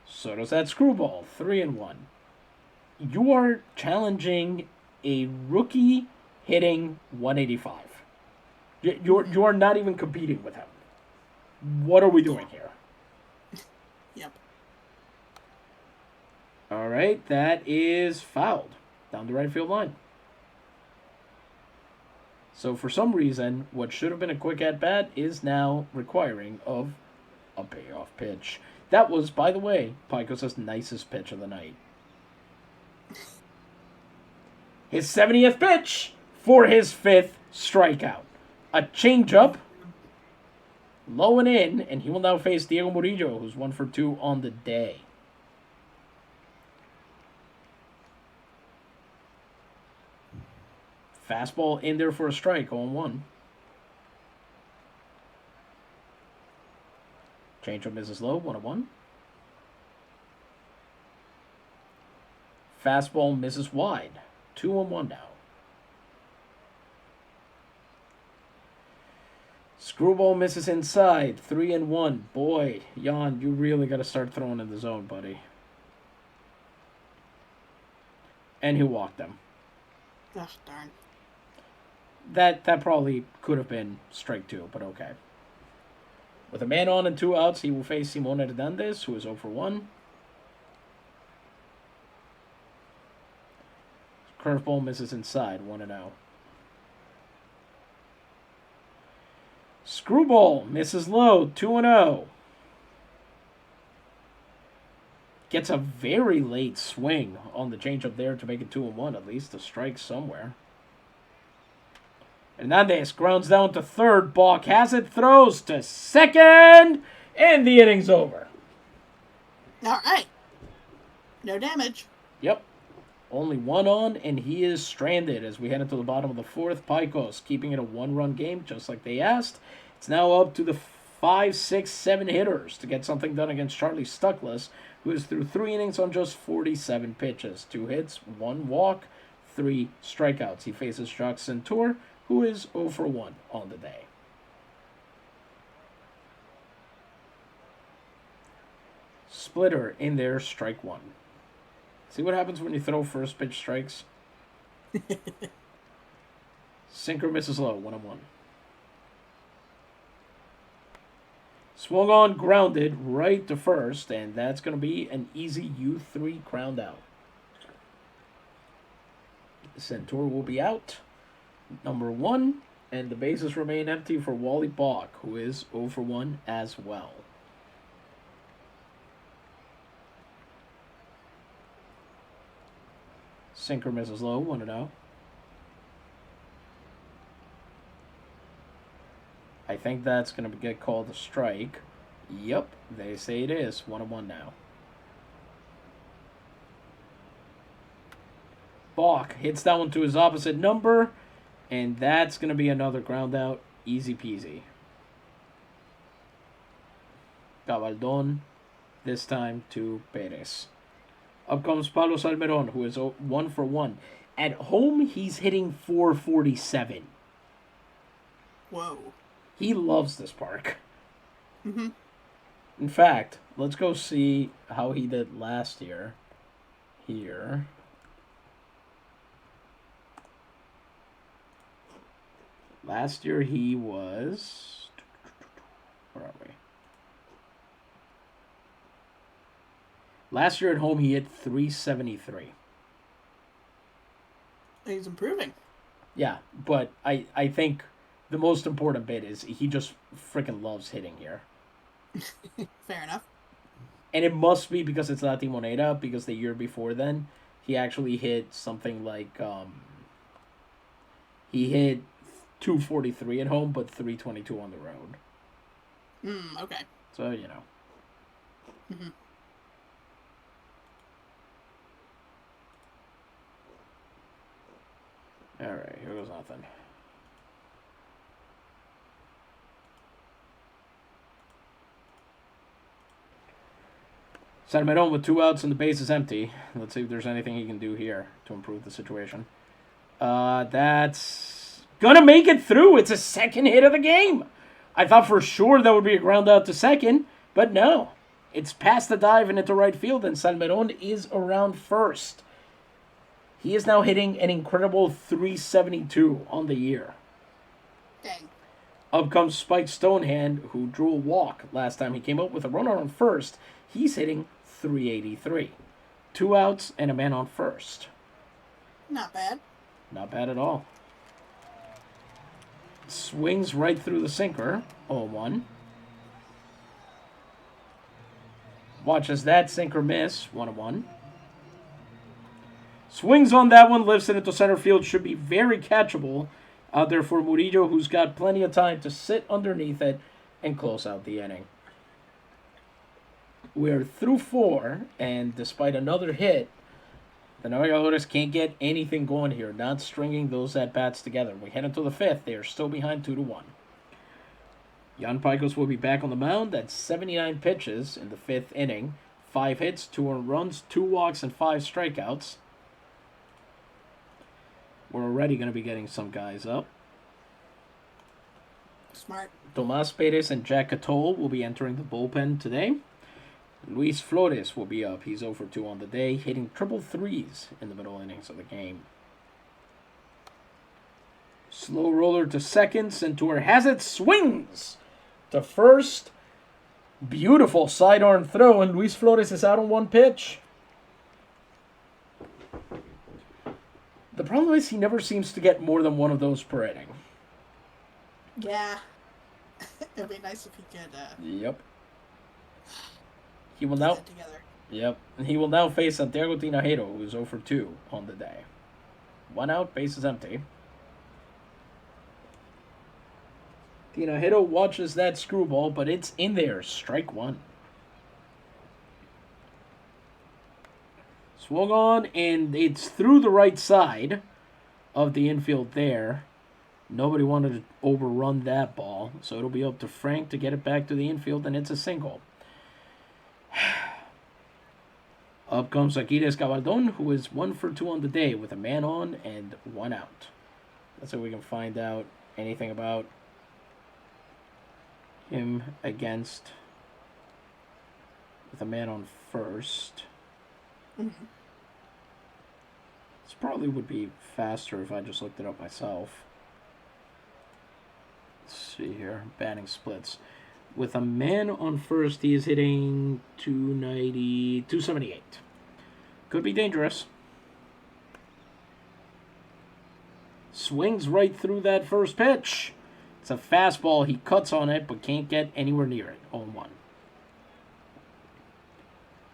So does that screwball, 3-1. You are challenging a rookie hitting 185. You are not even competing with him. What are we doing here? Yep. All right, that is fouled down the right field line. So for some reason, what should have been a quick at bat is now requiring of a payoff pitch. That was, by the way, Pajkos' nicest pitch of the night. His 70th pitch for his 5th strikeout. A changeup, low and in, and he will now face Diego Murillo, who's 1-for-2 on the day. Fastball in there for a strike, 0-1. Changeup misses low, 1-1. Fastball misses wide, 2-1 now. Screwball misses inside, 3-1. Boy, Jan, you really got to start throwing in the zone, buddy. And he walked him. Ugh, darn. That probably could have been strike 2, but okay. With a man on and 2 outs, he will face Simon Hernandez, who is 0-for-1. Curveball misses inside, 1-0. Screwball misses low, 2-0. Gets a very late swing on the changeup there to make it 2-1, at least a strike somewhere. Hernandez grounds down to third. Balk has it, throws to second, and the inning's over. All right. No damage. Yep. Only one on, and he is stranded as we head into the bottom of the fourth. Pajkos keeping it a one-run game, just like they asked. It's now up to the 5, 6, 7 hitters to get something done against Charlie Stuckless, who is through 3 innings on just 47 pitches. 2 hits, 1 walk, 3 strikeouts. He faces Jacques Centur, who is 0 for 1 on the day. Splitter in there, strike 1. See what happens when you throw first pitch strikes? Sinker misses low, 1-1. Swung on, grounded right to first, and that's going to be an easy U3 ground out. Centur will be out, number 1, and the bases remain empty for Wally Balk, who is 0 for 1 as well. Sinker misses low, 1-0. I think that's going to get called a strike. Yep, they say it is. 1-1 now. Balk hits that one to his opposite number, and that's going to be another ground out. Easy peasy. Gabaldon, this time to Perez. Up comes Pablo Salmeron, who is 1 for 1. At home, he's hitting .447. Whoa. He loves this park. Mm-hmm. In fact, let's go see how he did last year. Here. Last year he was... Where are we? Last year at home he hit .373. He's improving. Yeah, but I think the most important bit is he just freaking loves hitting here. Fair enough. And it must be because it's La Timonera, because the year before then, he actually hit something like, he hit .243 at home, but .322 on the road. Okay. So, you know. Mm-hmm. Alright, here goes nothing. Salmeron with 2 outs and the base is empty. Let's see if there's anything he can do here to improve the situation. That's gonna make it through. It's a second hit of the game. I thought for sure that would be a ground out to second, but no. It's past the dive and into right field, and Salmeron is around first. He is now hitting an incredible .372 on the year. Dang. Up comes Spike Stonehand, who drew a walk last time he came up with a runner on first. He's hitting .383. 2 outs and a man on first. Not bad. Not bad at all. Swings right through the sinker. 0-1. Watches that sinker miss. 1-1. Swings on that one, lifts it into center field. Should be very catchable out there for Murillo, who's got plenty of time to sit underneath it and close out the inning. We're through 4, and despite another hit, the Navegadores can't get anything going here, not stringing those at-bats together. We head into the 5th. They are still behind 2-1. Jan Pajkos will be back on the mound at 79 pitches in the 5th inning. 5 hits, 2 earned runs, 2 walks, and 5 strikeouts. We're already going to be getting some guys up. Smart. Tomas Perez and Jack Catol will be entering the bullpen today. Luis Flores will be up. He's 0 for 2 on the day, hitting triple threes in the middle innings of the game. Slow roller to second. Centur has it. Swings to first. Beautiful sidearm throw, and Luis Flores is out on 1 pitch. The problem is he never seems to get more than one of those per inning. Yeah. It'd be nice if he could Yep. He will now. together. Yep. And he will now face Santiago Tinajero, who is 0 for 2 on the day. 1 out, base is empty. Tinajero watches that screwball, but it's in there. Strike 1. Swung on, and it's through the right side of the infield there. Nobody wanted to overrun that ball, so it'll be up to Frank to get it back to the infield, and it's a single. Up comes Aquiles Gabaldon, who is 1 for 2 on the day with a man on and 1 out. Let's see if we can find out anything about him against with a man on first. Mm-hmm. This probably would be faster if I just looked it up myself. Let's see here. Batting splits. With a man on first, he is hitting 278. Could be dangerous. Swings right through that first pitch. It's a fastball. He cuts on it, but can't get anywhere near it. 0-1.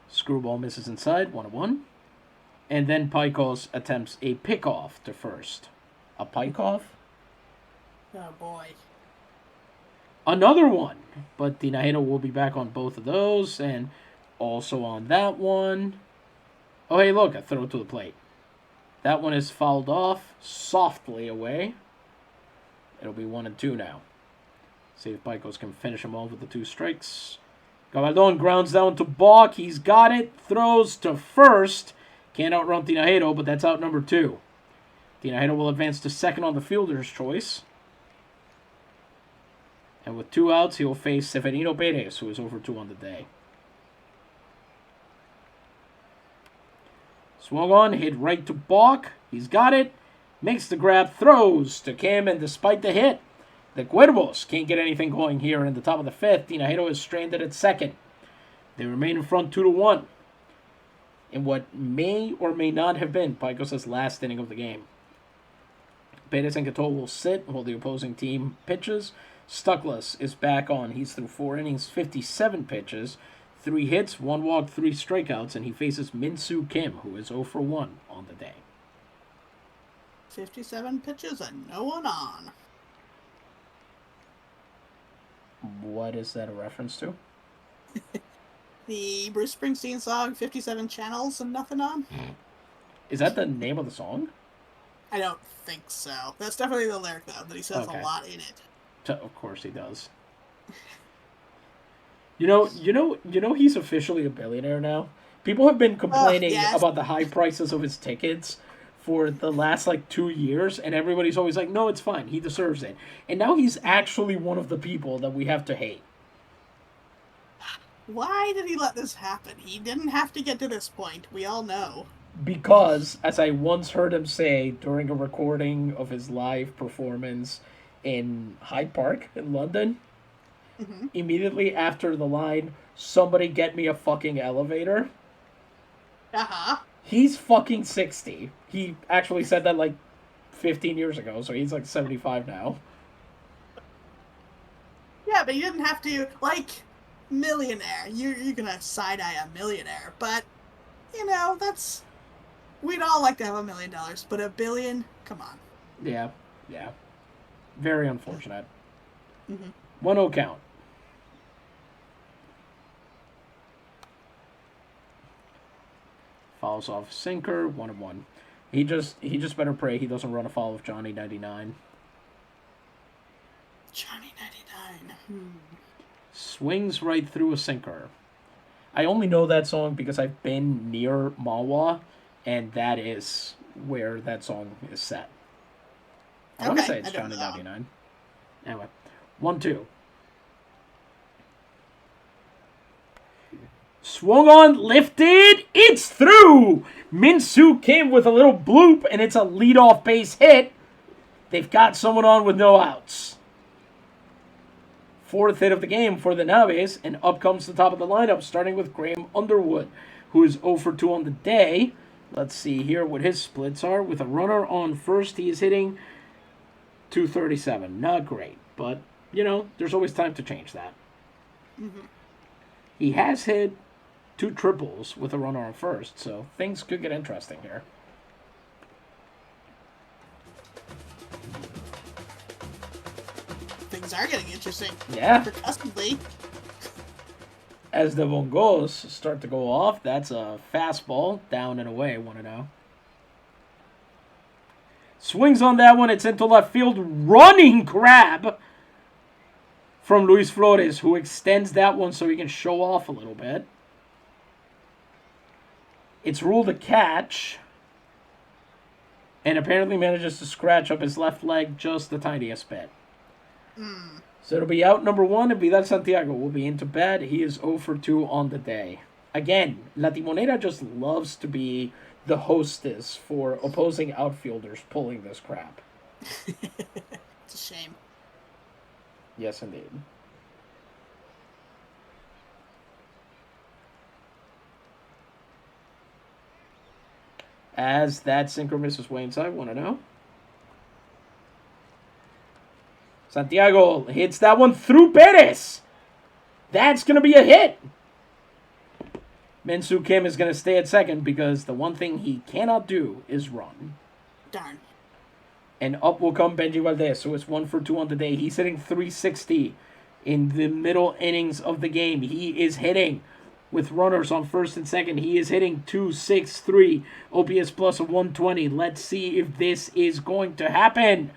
Screwball misses inside. 1-1. And then Pajkos attempts a pickoff to first. A pickoff? Oh, boy. Another one. But Tinajero will be back on both of those. And also on that one. Oh, hey, look. A throw to the plate. That one is fouled off softly away. It'll be 1-2 now. See if Pajkos can finish him off with the 2 strikes. Gabaldon grounds down to balk. He's got it. Throws to first. Can't outrun Tinajero, but that's out number 2. Tinajero will advance to second on the fielder's choice. And with 2 outs, he will face Severino Perez, who is over 2 on the day. Swung on, hit right to balk. He's got it. Makes the grab, throws to Kim, and despite the hit, the Cuervos can't get anything going here in the top of the 5th. Tinajero is stranded at second. They remain in front 2-1 in what may or may not have been Pajkos' last inning of the game. Perez and Cato will sit while the opposing team pitches. Stuckless is back on. He's through 4 innings, 57 pitches, 3 hits, 1 walk, 3 strikeouts, and he faces Min-Soo Kim, who is 0 for 1 on the day. 57 pitches and no one on. What is that a reference to? The Bruce Springsteen song, 57 Channels and Nothing On? Is that the name of the song? I don't think so. That's definitely the lyric, though, that he says Okay. a lot in it. Of course he does. You know he's officially a billionaire now? People have been complaining yes. about the high prices of his tickets for the last, 2 years, and everybody's always like, no, it's fine. He deserves it. And now he's actually one of the people that we have to hate. Why did he let this happen? He didn't have to get to this point. We all know. Because, as I once heard him say during a recording of his live performance in Hyde Park in London, immediately after the line, somebody get me a fucking elevator. Uh-huh. He's fucking 60. He actually said that 15 years ago, so he's 75 now. Yeah, but you didn't have to, millionaire. You're gonna side-eye a millionaire, but, that's... We'd all like to have $1 million, but $1 billion? Come on. Yeah. Very unfortunate. 1-0 count. Fouls off sinker, 1-1. He just better pray he doesn't run afoul of Johnny 99. Johnny 99. Swings right through a sinker. I only know that song because I've been near Mawa, and that is where that song is set. I want to say it's Johnny 99. Anyway, 1-2. Swung on, lifted, it's through! Min-Soo Kim with a little bloop, and it's a leadoff base hit. They've got someone on with no outs. 4th hit of the game for the Naves, and up comes the top of the lineup, starting with Graham Underwood, who is 0 for 2 on the day. Let's see here what his splits are. With a runner on first, he is hitting 237. Not great, but, there's always time to change that. He has hit 2 triples with a runner on first, so things could get interesting here. Things are getting interesting. Yeah. Percussively. As the bongos start to go off, that's a fastball, down and away, 1-0. Swings on that one, it's into left field, running grab from Luis Flores, who extends that one so he can show off a little bit. It's ruled a catch, and apparently manages to scratch up his left leg just the tiniest bit. So it'll be out number 1, and Vidal Santiago will be into bat. He is 0 for 2 on the day. Again, La Timonera just loves to be the hostess for opposing outfielders pulling this crap. It's a shame. Yes, indeed. As that sinker misses way inside, 1-0. Santiago hits that one through Perez. That's going to be a hit. Min-Soo Kim is going to stay at second because the one thing he cannot do is run. Darn. And up will come Benji Valdez, so it's 1 for 2 on the day. He's hitting .360 in the middle innings of the game. He is hitting with runners on first and second. He is hitting .263, OPS plus of 120. Let's see if this is going to happen.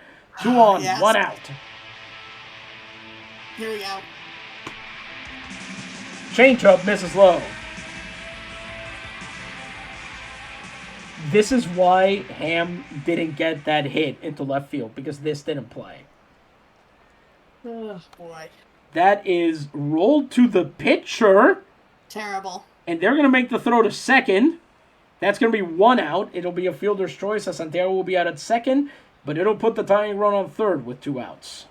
2 on, Yes. 1 out. Here we go. Changeup misses low. This is why Ham didn't get that hit into left field, because this didn't play. Oh, boy. That is rolled to the pitcher, Terrible. and they're going to make the throw to second. That's going to be 1 out. It'll be a fielder's choice, as Santiago will be out at second, but it'll put the tying run on third with 2 outs.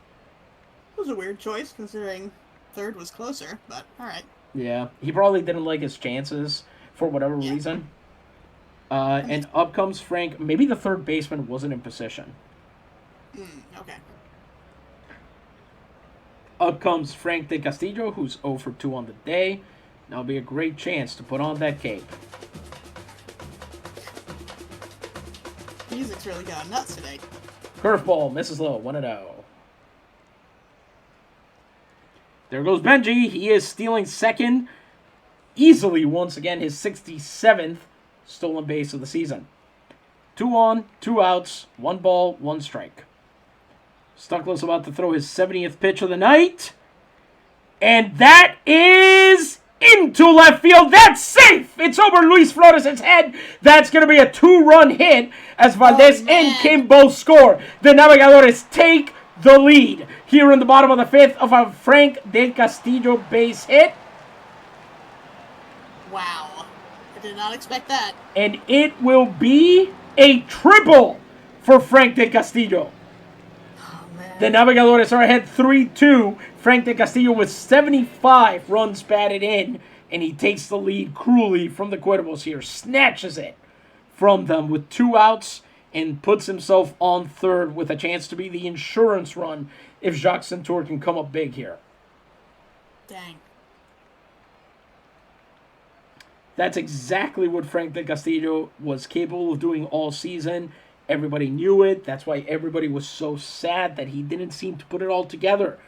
It was a weird choice, considering third was closer, but alright. Yeah, he probably didn't like his chances for whatever reason. And up comes Frank. Maybe the third baseman wasn't in position. Okay. Up comes Frank De Castillo, who's 0 for 2 on the day. That'll be a great chance to put on that cape. Music's really gone nuts today. Curveball misses low, 1-0. There goes Benji. He is stealing second easily once again, his 67th stolen base of the season. 2 on, 2 outs, 1 ball, 1 strike. Stuckless about to throw his 70th pitch of the night. And that is into left field. That's safe. It's over Luis Flores' head. That's going to be a 2-run hit as Valdez and Kim both score. The Navegadores take the lead here in the bottom of the 5th of a Frank Del Castillo base hit. Wow. I did not expect that. And it will be a triple for Frank Del Castillo. Oh, man. The Navegadores are ahead 3-2. Frank De Castillo with 75 runs batted in, and he takes the lead cruelly from the Cuervos here. Snatches it from them with 2 outs and puts himself on third with a chance to be the insurance run if Jacques Centur can come up big here. Dang. That's exactly what Frank De Castillo was capable of doing all season. Everybody knew it. That's why everybody was so sad that he didn't seem to put it all together.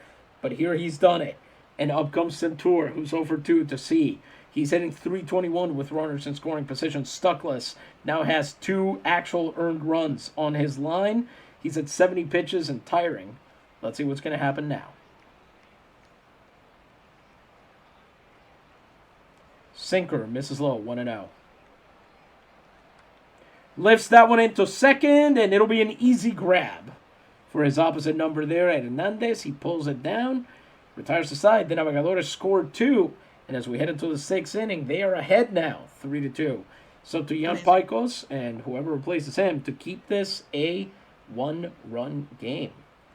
But here he's done it. And up comes Centur, who's over 2 to see. He's hitting .321 with runners in scoring position. Stuckless now has 2 actual earned runs on his line. He's at 70 pitches and tiring. Let's see what's going to happen now. Sinker misses low, 1-0. Lifts that one into second, and it'll be an easy grab for his opposite number there at Hernandez. He pulls it down, retires the side. The Navegadores scored 2, and as we head into the 6th inning, they are ahead now, 3-2. So to Jan Pajkos and whoever replaces him to keep this a 1-run game.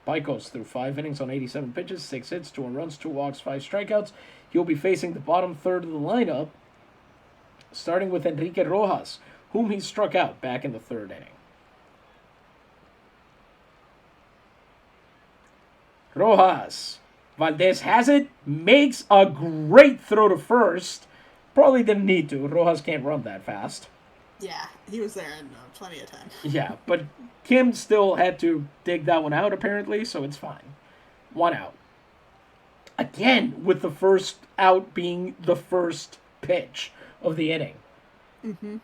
Pajkos threw 5 innings on 87 pitches, 6 hits, 2 runs, 2 walks, 5 strikeouts. He'll be facing the bottom third of the lineup, starting with Enrique Rojas, whom he struck out back in the 3rd inning. Rojas. Valdez has it, makes a great throw to first. Probably didn't need to. Rojas can't run that fast. Yeah, he was there in plenty of time. Yeah, but Kim still had to dig that one out, apparently, so it's fine. One out. Again, with the first out being the first pitch of the inning. Mm-hmm.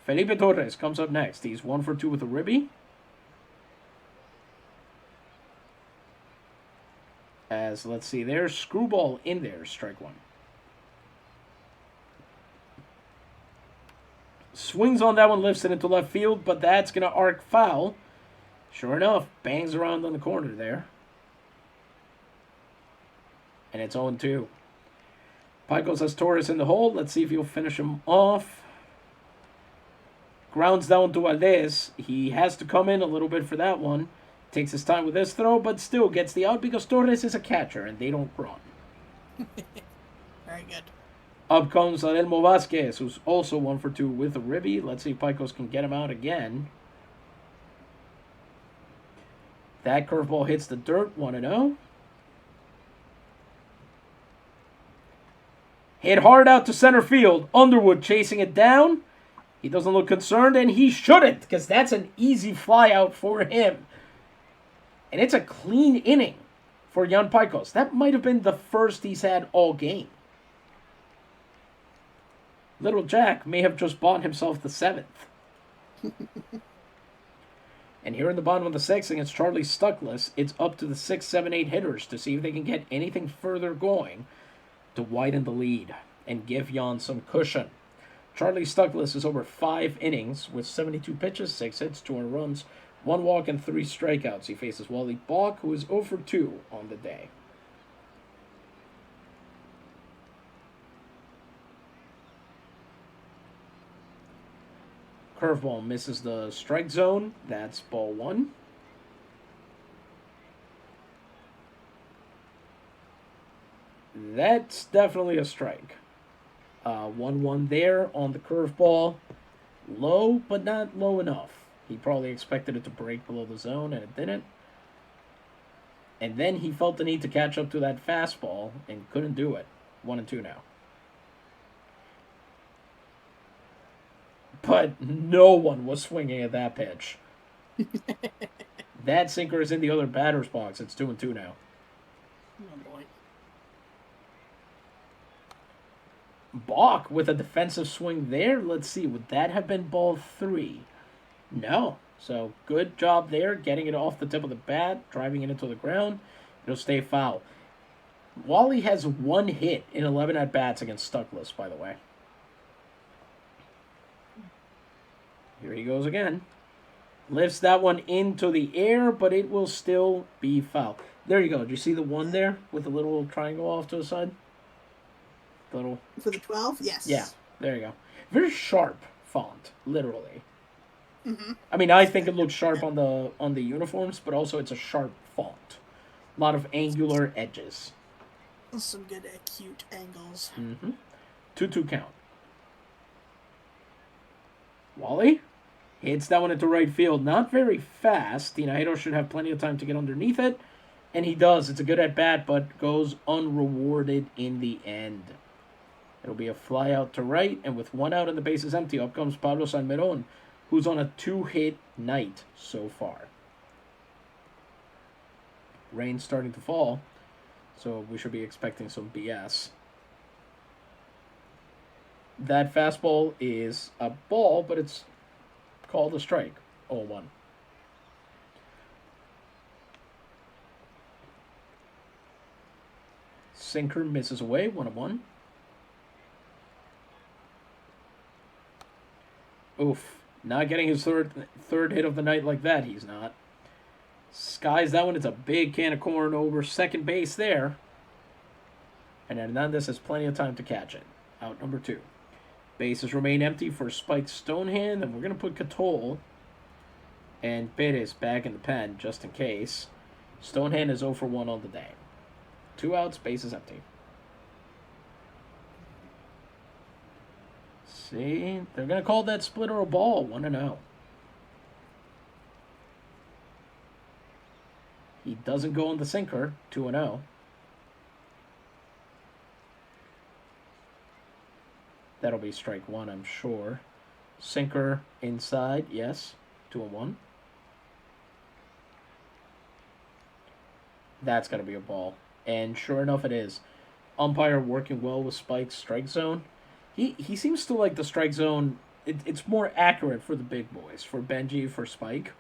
Felipe Torres comes up next. He's 1 for 2 with a ribby. As, let's see, there's screwball in there, strike one. Swings on that one, lifts it into left field, but that's going to arc foul. Sure enough, bangs around on the corner there. And it's 0-2. Pajkos has Torres in the hole. Let's see if he'll finish him off. Grounds down to Valdez. He has to come in a little bit for that one. Takes his time with this throw, but still gets the out because Torres is a catcher and they don't run. Very good. Up comes Adelmo Vasquez, who's also 1 for 2 with a ribby. Let's see if Pajkos can get him out again. That curveball hits the dirt, 1-0. Hit hard out to center field. Underwood chasing it down. He doesn't look concerned, and he shouldn't, because that's an easy fly out for him. And it's a clean inning for Jan Pajkos. That might have been the first he's had all game. Little Jack may have just bought himself the 7th. And here in the bottom of the 6th against Charlie Stuckless, it's up to the 6, 7, 8 hitters to see if they can get anything further going to widen the lead and give Jan some cushion. Charlie Stuckless is over 5 innings with 72 pitches, 6 hits, 2 earned runs, 1 walk, and 3 strikeouts. He faces Wally Balk, who is 0 for 2 on the day. Curveball misses the strike zone. That's ball 1. That's definitely a strike. 1-1 there on the curveball. Low, but not low enough. He probably expected it to break below the zone, and it didn't. And then he felt the need to catch up to that fastball and couldn't do it. 1-2 now. But no one was swinging at that pitch. That sinker is in the other batter's box. It's 2-2 now. Oh boy. Balk with a defensive swing there. Let's see, would that have been ball 3? No. So good job there, getting it off the tip of the bat, driving it into the ground. It'll stay foul. Wally has 1 hit in 11 at-bats against Stuckless, by the way. Here he goes again. Lifts that one into the air, but it will still be foul. There you go. Do you see the 1 there with the little triangle off to the side? The little... For the 12? Yes. Yeah, there you go. Very sharp font, literally. Mm-hmm. I mean, I think it looks sharp on the uniforms, but also it's a sharp font. A lot of angular edges. Some good acute angles. 2-2 count. Wally hits that one into right field. Not very fast. Tinajero should have plenty of time to get underneath it. And he does. It's a good at-bat, but goes unrewarded in the end. It'll be a fly out to right, and with 1 out and the bases empty, up comes Pablo Salmeron, who's on a 2-hit night so far. Rain's starting to fall, so we should be expecting some BS. That fastball is a ball, but it's called a strike. 0-1. Sinker misses away. 1-1. Oof. Not getting his third hit of the night like that, he's not. Skies that one. It's a big can of corn over second base there. And Hernandez has plenty of time to catch it. Out number 2. Bases remain empty for Spike Stonehand, and we're going to put Catol and Perez back in the pen just in case. Stonehand is 0 for 1 on the day. 2 outs, bases empty. See, they're going to call that splitter a ball, 1-0. He doesn't go on the sinker, 2-0. That'll be strike one, I'm sure. Sinker inside, yes. 2-1. That's going to be a ball. And sure enough, it is. Umpire working well with Spike's strike zone. He seems to like the strike zone. It's more accurate for the big boys, for Benji, for Spike.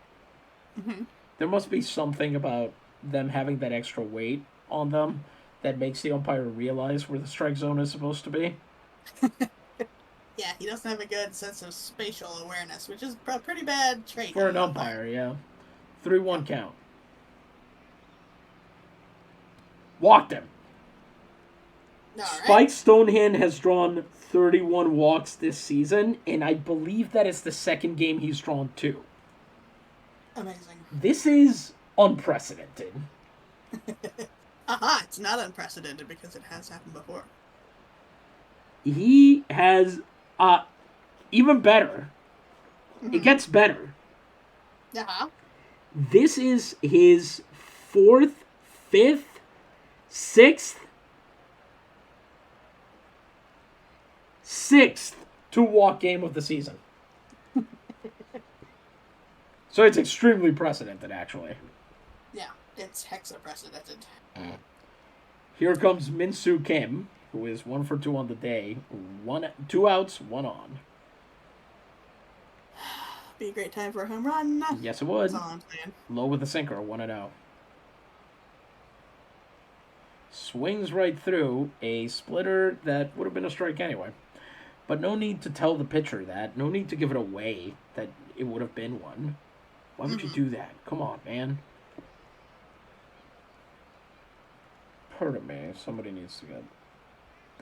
Mm-hmm. There must be something about them having that extra weight on them that makes the umpire realize where the strike zone is supposed to be. Yeah, he doesn't have a good sense of spatial awareness, which is a pretty bad trait. For an umpire, yeah. 3-1 count. Walked him. Right. Spike Stonehand has drawn 31 walks this season, and I believe that is the second game he's drawn 2. Amazing. This is unprecedented. Aha, it's not unprecedented because it has happened before. He has even better. Mm-hmm. It gets better. Uh-huh. This is his 4th, 5th, 6th 2-walk game of the season. So it's extremely precedented, actually. Yeah, it's hexaprecedented. Here comes Min-Soo Kim, who is 1 for 2 on the day. 2 outs, 1 on. Be a great time for a home run. Yes, it would. That's all I'm saying. Low with a sinker, 1-0. Swings right through a splitter that would have been a strike anyway. But no need to tell the pitcher that. No need to give it away that it would have been one. Why would you do that? Come on, man. Pardon me. Somebody needs to get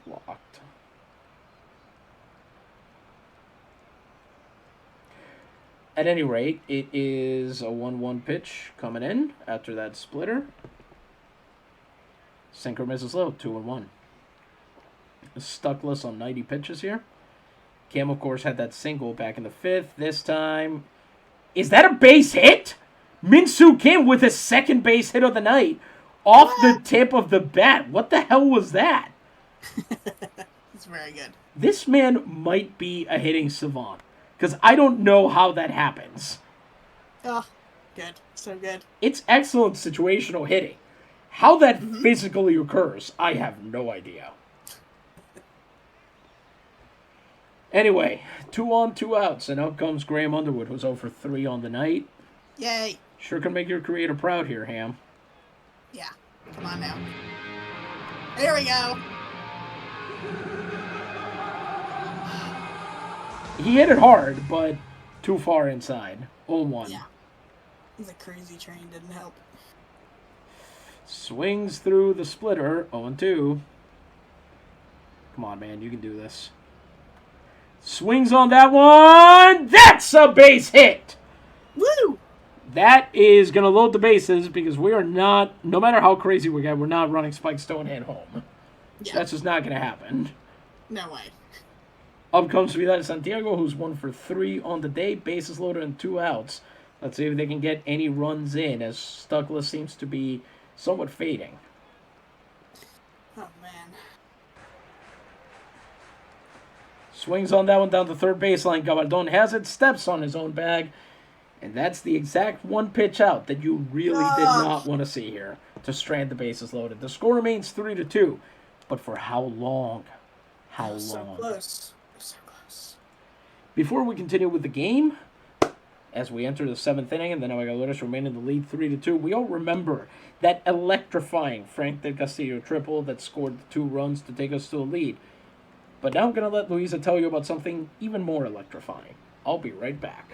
blocked. At any rate, it is a 1-1 pitch coming in after that splitter. Sinker misses low, 2-1. Stuckless on 90 pitches here. Cam, of course, had that single back in the 5th. This time, is that a base hit? Min-Soo Kim with his second base hit of the night off the tip of the bat. What the hell was that? It's very good. This man might be a hitting savant because I don't know how that happens. Oh, good. So good. It's excellent situational hitting. How that physically occurs, I have no idea. Anyway, 2 on, 2 outs, and out comes Graham Underwood, who's 0 for 3 on the night. Yay. Sure can make your creator proud here, Ham. Yeah. Come on now. Here we go. He hit it hard, but too far inside. 0-1. Yeah. The crazy train didn't help. Swings through the splitter. 0-2. Come on, man. You can do this. Swings on that one. That's a base hit. Woo! That is going to load the bases because we are not, no matter how crazy we get, we're not running Spike Stonehand home. Yeah. That's just not going to happen. No way. Up comes Vidal Santiago, who's 1 for 3 on the day. Bases loaded and 2 outs. Let's see if they can get any runs in, as Stuckless seems to be somewhat fading. Oh, man. Swings on that one down the third baseline. Gabaldon has it, steps on his own bag. And that's the exact one pitch out that you really did not want to see here to strand the bases loaded. The score remains 3-2. But for how long? How long? So close. So close. Before we continue with the game, as we enter the 7th inning, and the Navegadores remain in the lead 3-2, we all remember that electrifying Frank Del Castillo triple that scored the 2 runs to take us to the lead. But now I'm going to let Luisa tell you about something even more electrifying. I'll be right back.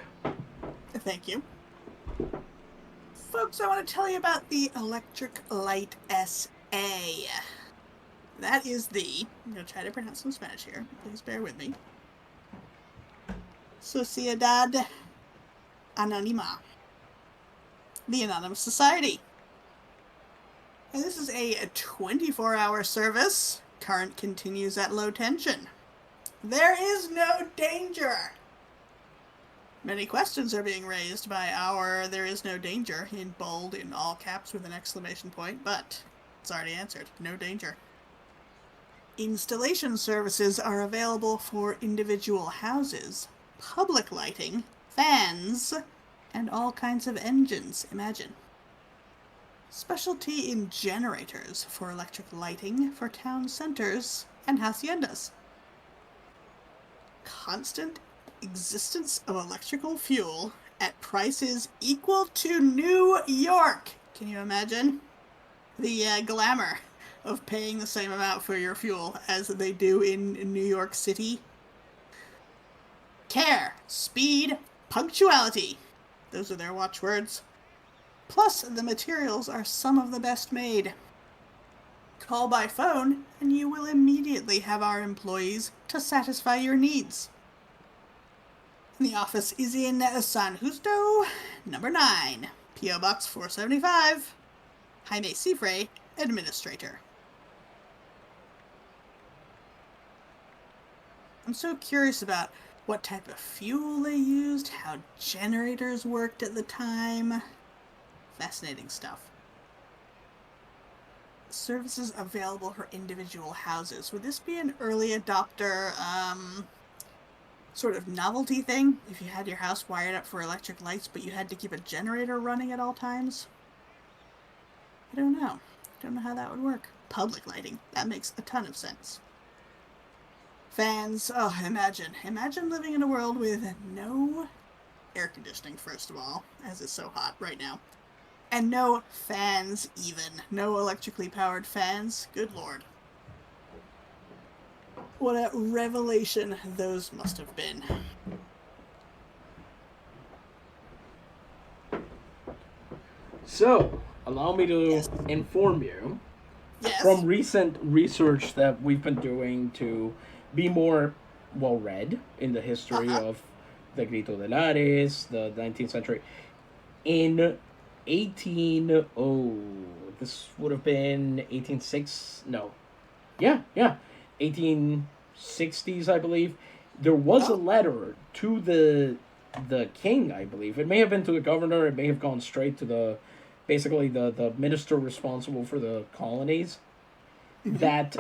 Thank you. Folks, I want to tell you about the Electric Light SA. That is the, I'm going to try to pronounce some Spanish here. Please bear with me. Sociedad Anónima. The Anonymous Society. And this is a 24-hour service. Current continues at low tension. There is no danger. Many questions are being raised by our "there is no danger" in bold in all caps with an exclamation point, but it's already answered. No danger. Installation services are available for individual houses, public lighting, fans, and all kinds of engines. Imagine. Specialty in generators for electric lighting for town centers and haciendas. Constant existence of electrical fuel at prices equal to New York. Can you imagine? The glamour of paying the same amount for your fuel as they do in New York City. Care, speed, punctuality. Those are their watchwords. Plus, the materials are some of the best made. Call by phone, and you will immediately have our employees to satisfy your needs. The office is in San Justo, number 9, P.O. Box 475. Jaime Cifre, Administrator. I'm so curious about what type of fuel they used, how generators worked at the time. Fascinating stuff. Services available for individual houses. Would this be an early adopter, sort of novelty thing? If you had your house wired up for electric lights, but you had to keep a generator running at all times? I don't know. Don't know how that would work. Public lighting. That makes a ton of sense. Fans. Oh, imagine. Imagine living in a world with no air conditioning, first of all, as it's so hot right now. And no fans, even. No electrically powered fans. Good lord. What a revelation those must have been. So, allow me to Yes. inform you Yes. from recent research that we've been doing to be more well read in the history of the Grito de Lares, the 19th century. In this would have been 186, no. Yeah, 1860s, I believe. There was a letter to the king, I believe. It may have been to the governor, it may have gone straight to basically the minister responsible for the colonies, that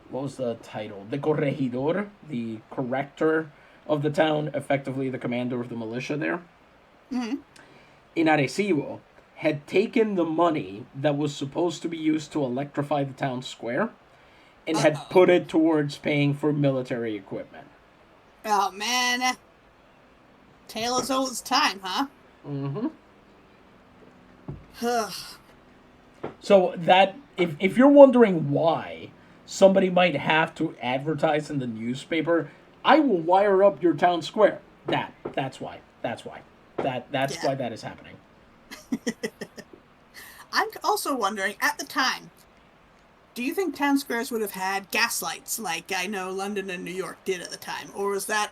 what was the title? The corregidor, the corrector of the town, effectively the commander of the militia there, in Arecibo, had taken the money that was supposed to be used to electrify the town square and had put it towards paying for military equipment. Oh, man. Tale as old as time, huh? Mm-hmm. So that, if you're wondering why somebody might have to advertise in the newspaper, I will wire up your town square. That's why. That's why that is happening. I'm also wondering, at the time, do you think town squares would have had gas lights like I know London and New York did at the time? Or was that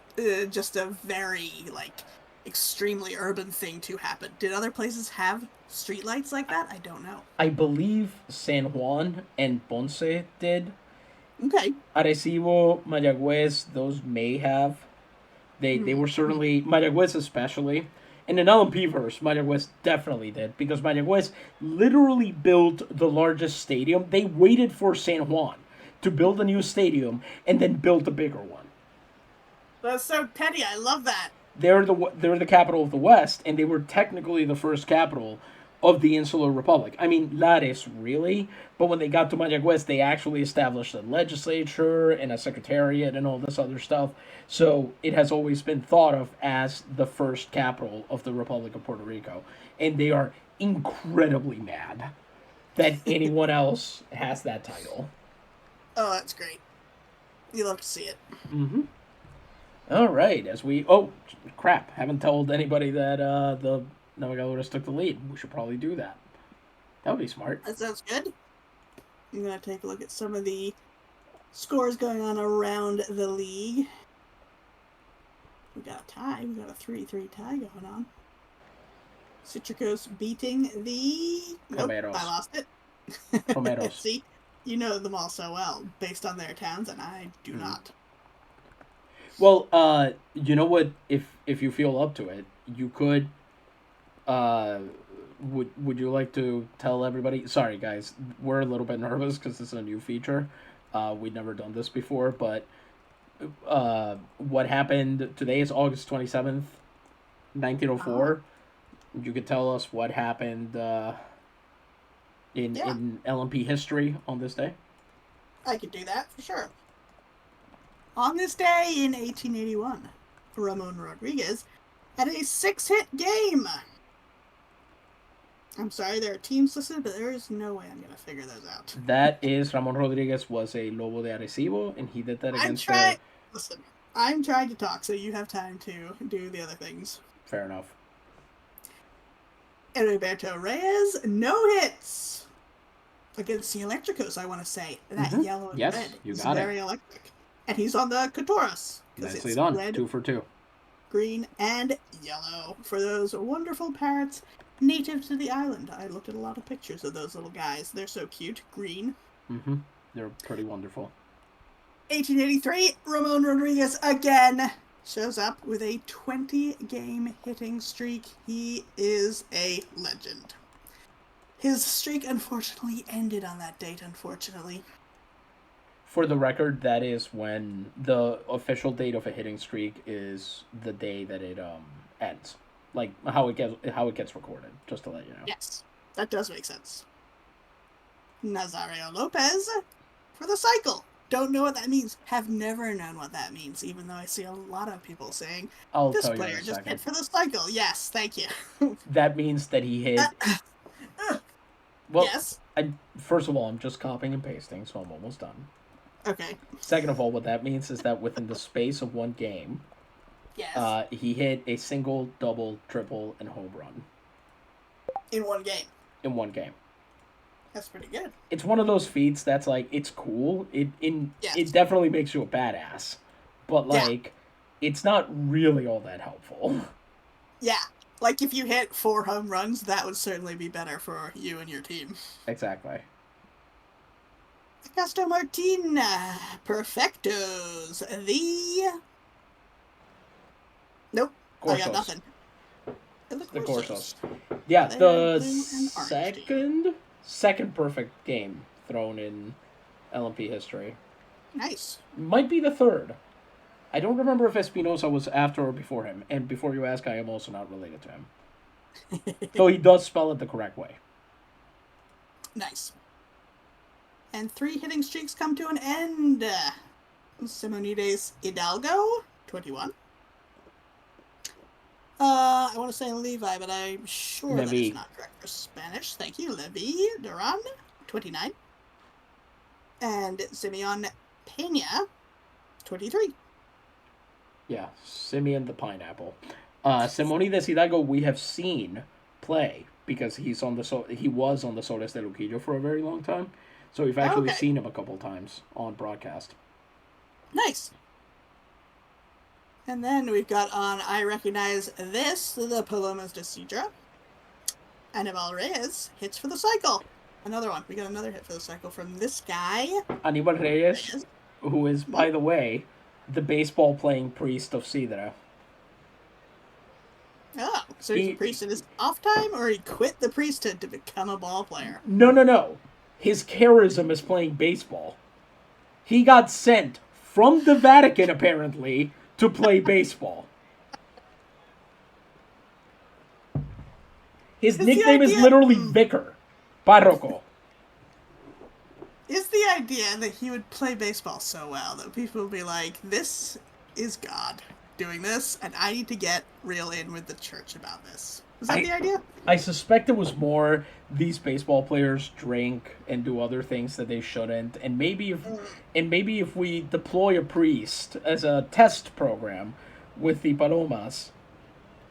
just a very, extremely urban thing to happen? Did other places have streetlights like that? I don't know. I believe San Juan and Ponce did. Okay. Arecibo, Mayagüez, those may have. They were certainly, Mayagüez especially. In an LMP verse, Mayagüez definitely did, because Mayagüez literally built the largest stadium. They waited for San Juan to build a new stadium and then built a bigger one. That's so petty. I love that. They're the capital of the West, and they were technically the first capital of the Insular Republic. I mean, Lares, really, but when they got to Mayagüez, they actually established a legislature and a secretariat and all this other stuff. So it has always been thought of as the first capital of the Republic of Puerto Rico. And they are incredibly mad that anyone else has that title. Oh, that's great. You love to see it. Mm-hmm. All right, oh, crap, haven't told anybody that the Navegadores took the lead. We should probably do that. That would be smart. That sounds good. I'm going to take a look at some of the scores going on around the league. We got a tie. We got a 3-3 tie going on. Citricos beating the... Nope, Comeros. I lost it. Comeros. See, you know them all so well, based on their towns, and I do not. Well, you know what? If you feel up to it, you could. Would you like to tell everybody? Sorry, guys, we're a little bit nervous because this is a new feature. We'd never done this before, but what happened today is August 27th, 1904. You could tell us what happened Yeah, in LMP history on this day. I could do that for sure. On this day in 1881, Ramon Rodriguez had a 6-hit game. I'm sorry, there are teams listed, but there is no way I'm going to figure those out. That is, Ramon Rodriguez was a Lobo de Arecibo, and he did that against Listen, I'm trying to talk, so you have time to do the other things. Fair enough. Heriberto Reyes, no hits against the Electricos, I want to say. That yellow and red is very electric. And he's on the Cuervos. Nicely done. Red, 2 for 2. Green, and yellow for those wonderful parrots native to the island. I looked at a lot of pictures of those little guys. They're so cute. Green. They're pretty wonderful. 1883, Ramon Rodriguez again shows up with a 20-game hitting streak. He is a legend. His streak, unfortunately, ended on that date, unfortunately. For the record, that is when the official date of a hitting streak is the day that it ends. Like how it gets recorded, just to let you know. Yes, that does make sense. Nazario Lopez for the cycle. Don't know what that means. Have never known what that means, even though I see a lot of people saying, this player just hit for the cycle. Yes, thank you. That means that he hit... Well, yes. First of all, I'm just copying and pasting, so I'm almost done. Okay. Second of all, what that means is that within the space of one game, yes, he hit a single, double, triple, and home run. In one game. In one game. That's pretty good. It's one of those feats that's like, it's cool. It definitely makes you a badass. But it's not really all that helpful. Yeah. Like if you hit 4 home runs, that would certainly be better for you and your team. Exactly. Castro Martin, Perfectos, Nope, Corsos. I got nothing. The Corsos. Yeah, the second perfect game thrown in LMP history. Nice. Might be the third. I don't remember if Espinosa was after or before him. And before you ask, I am also not related to him. Though he does spell it the correct way. Nice. And 3 hitting streaks come to an end. Simonides Hidalgo, 21. I want to say Levi, but I'm sure that is not correct for Spanish. Thank you. Levi Duran, 29. And Simeon Pena, 23. Yeah, Simeon the Pineapple. Simonides Hidalgo we have seen play because he was on the Soles de Luquillo for a very long time. So we've actually seen him a couple times on broadcast. Nice. And then we've got on I Recognize This, the Palomas de Sidra. Anibal Reyes hits for the cycle. Another one. We got another hit for the cycle from this guy. Anibal Reyes, who is, by the way, the baseball-playing priest of Sidra. Oh, so he's a priest in his off time, or he quit the priesthood to become a ball player? No. His charism is playing baseball. He got sent from the Vatican, apparently, to play baseball. His nickname is literally Vicar. Parroco. Is the idea that he would play baseball so well that people would be like, this is God doing this, and I need to get real in with the church about this? Is that the idea? I suspect it was more these baseball players drink and do other things that they shouldn't, and maybe if we deploy a priest as a test program with the Palomas,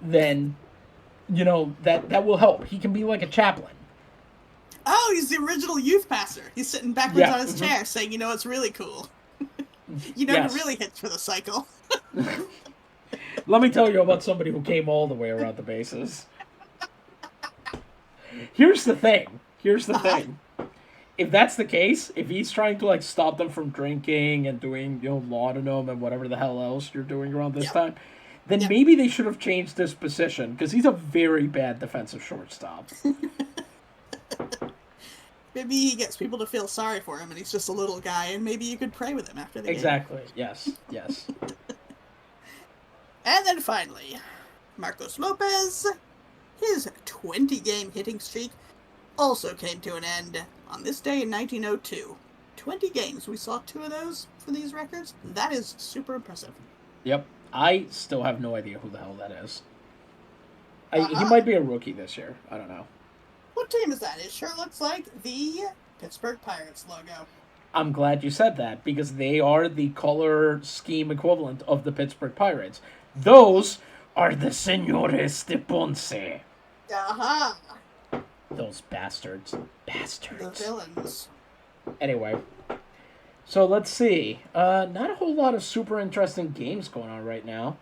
then that will help. He can be like a chaplain. Oh, he's the original youth pastor. He's sitting backwards on his chair saying, it's really cool. He really hits for the cycle. Let me tell you about somebody who came all the way around the bases. Here's the thing. If that's the case, if he's trying to stop them from drinking and doing laudanum and whatever the hell else you're doing around this time, then maybe they should have changed this position because he's a very bad defensive shortstop. Maybe he gets people to feel sorry for him and he's just a little guy, and maybe you could pray with him after the game. Exactly. Yes. Yes. And then finally, Marcos Lopez, his 20-game hitting streak also came to an end on this day in 1902. 20 games. We saw 2 of those for these records. That is super impressive. Yep. I still have no idea who the hell that is. He might be a rookie this year. I don't know. What team is that? It sure looks like the Pittsburgh Pirates logo. I'm glad you said that because they are the color scheme equivalent of the Pittsburgh Pirates. Those are the Señores de Ponce. Aha! Those bastards. Bastards. The villains. Anyway. So let's see. Not a whole lot of super interesting games going on right now.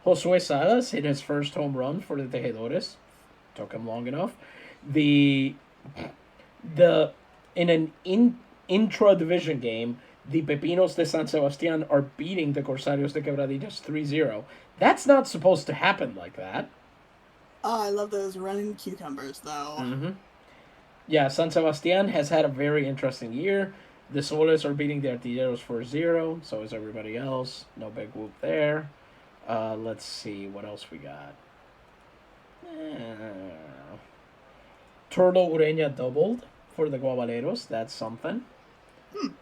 Josue Salas hit his first home run for the Tejedores. Took him long enough. In an intra-division game, the Pepinos de San Sebastián are beating the Corsarios de Quebradillas 3-0. That's not supposed to happen like that. Oh, I love those running cucumbers, though. Mm-hmm. Yeah, San Sebastián has had a very interesting year. The Soles are beating the Artilleros 4-0. So is everybody else. No big whoop there. Let's see what else we got. Turlo Ureña doubled for the Guavaleros. That's something.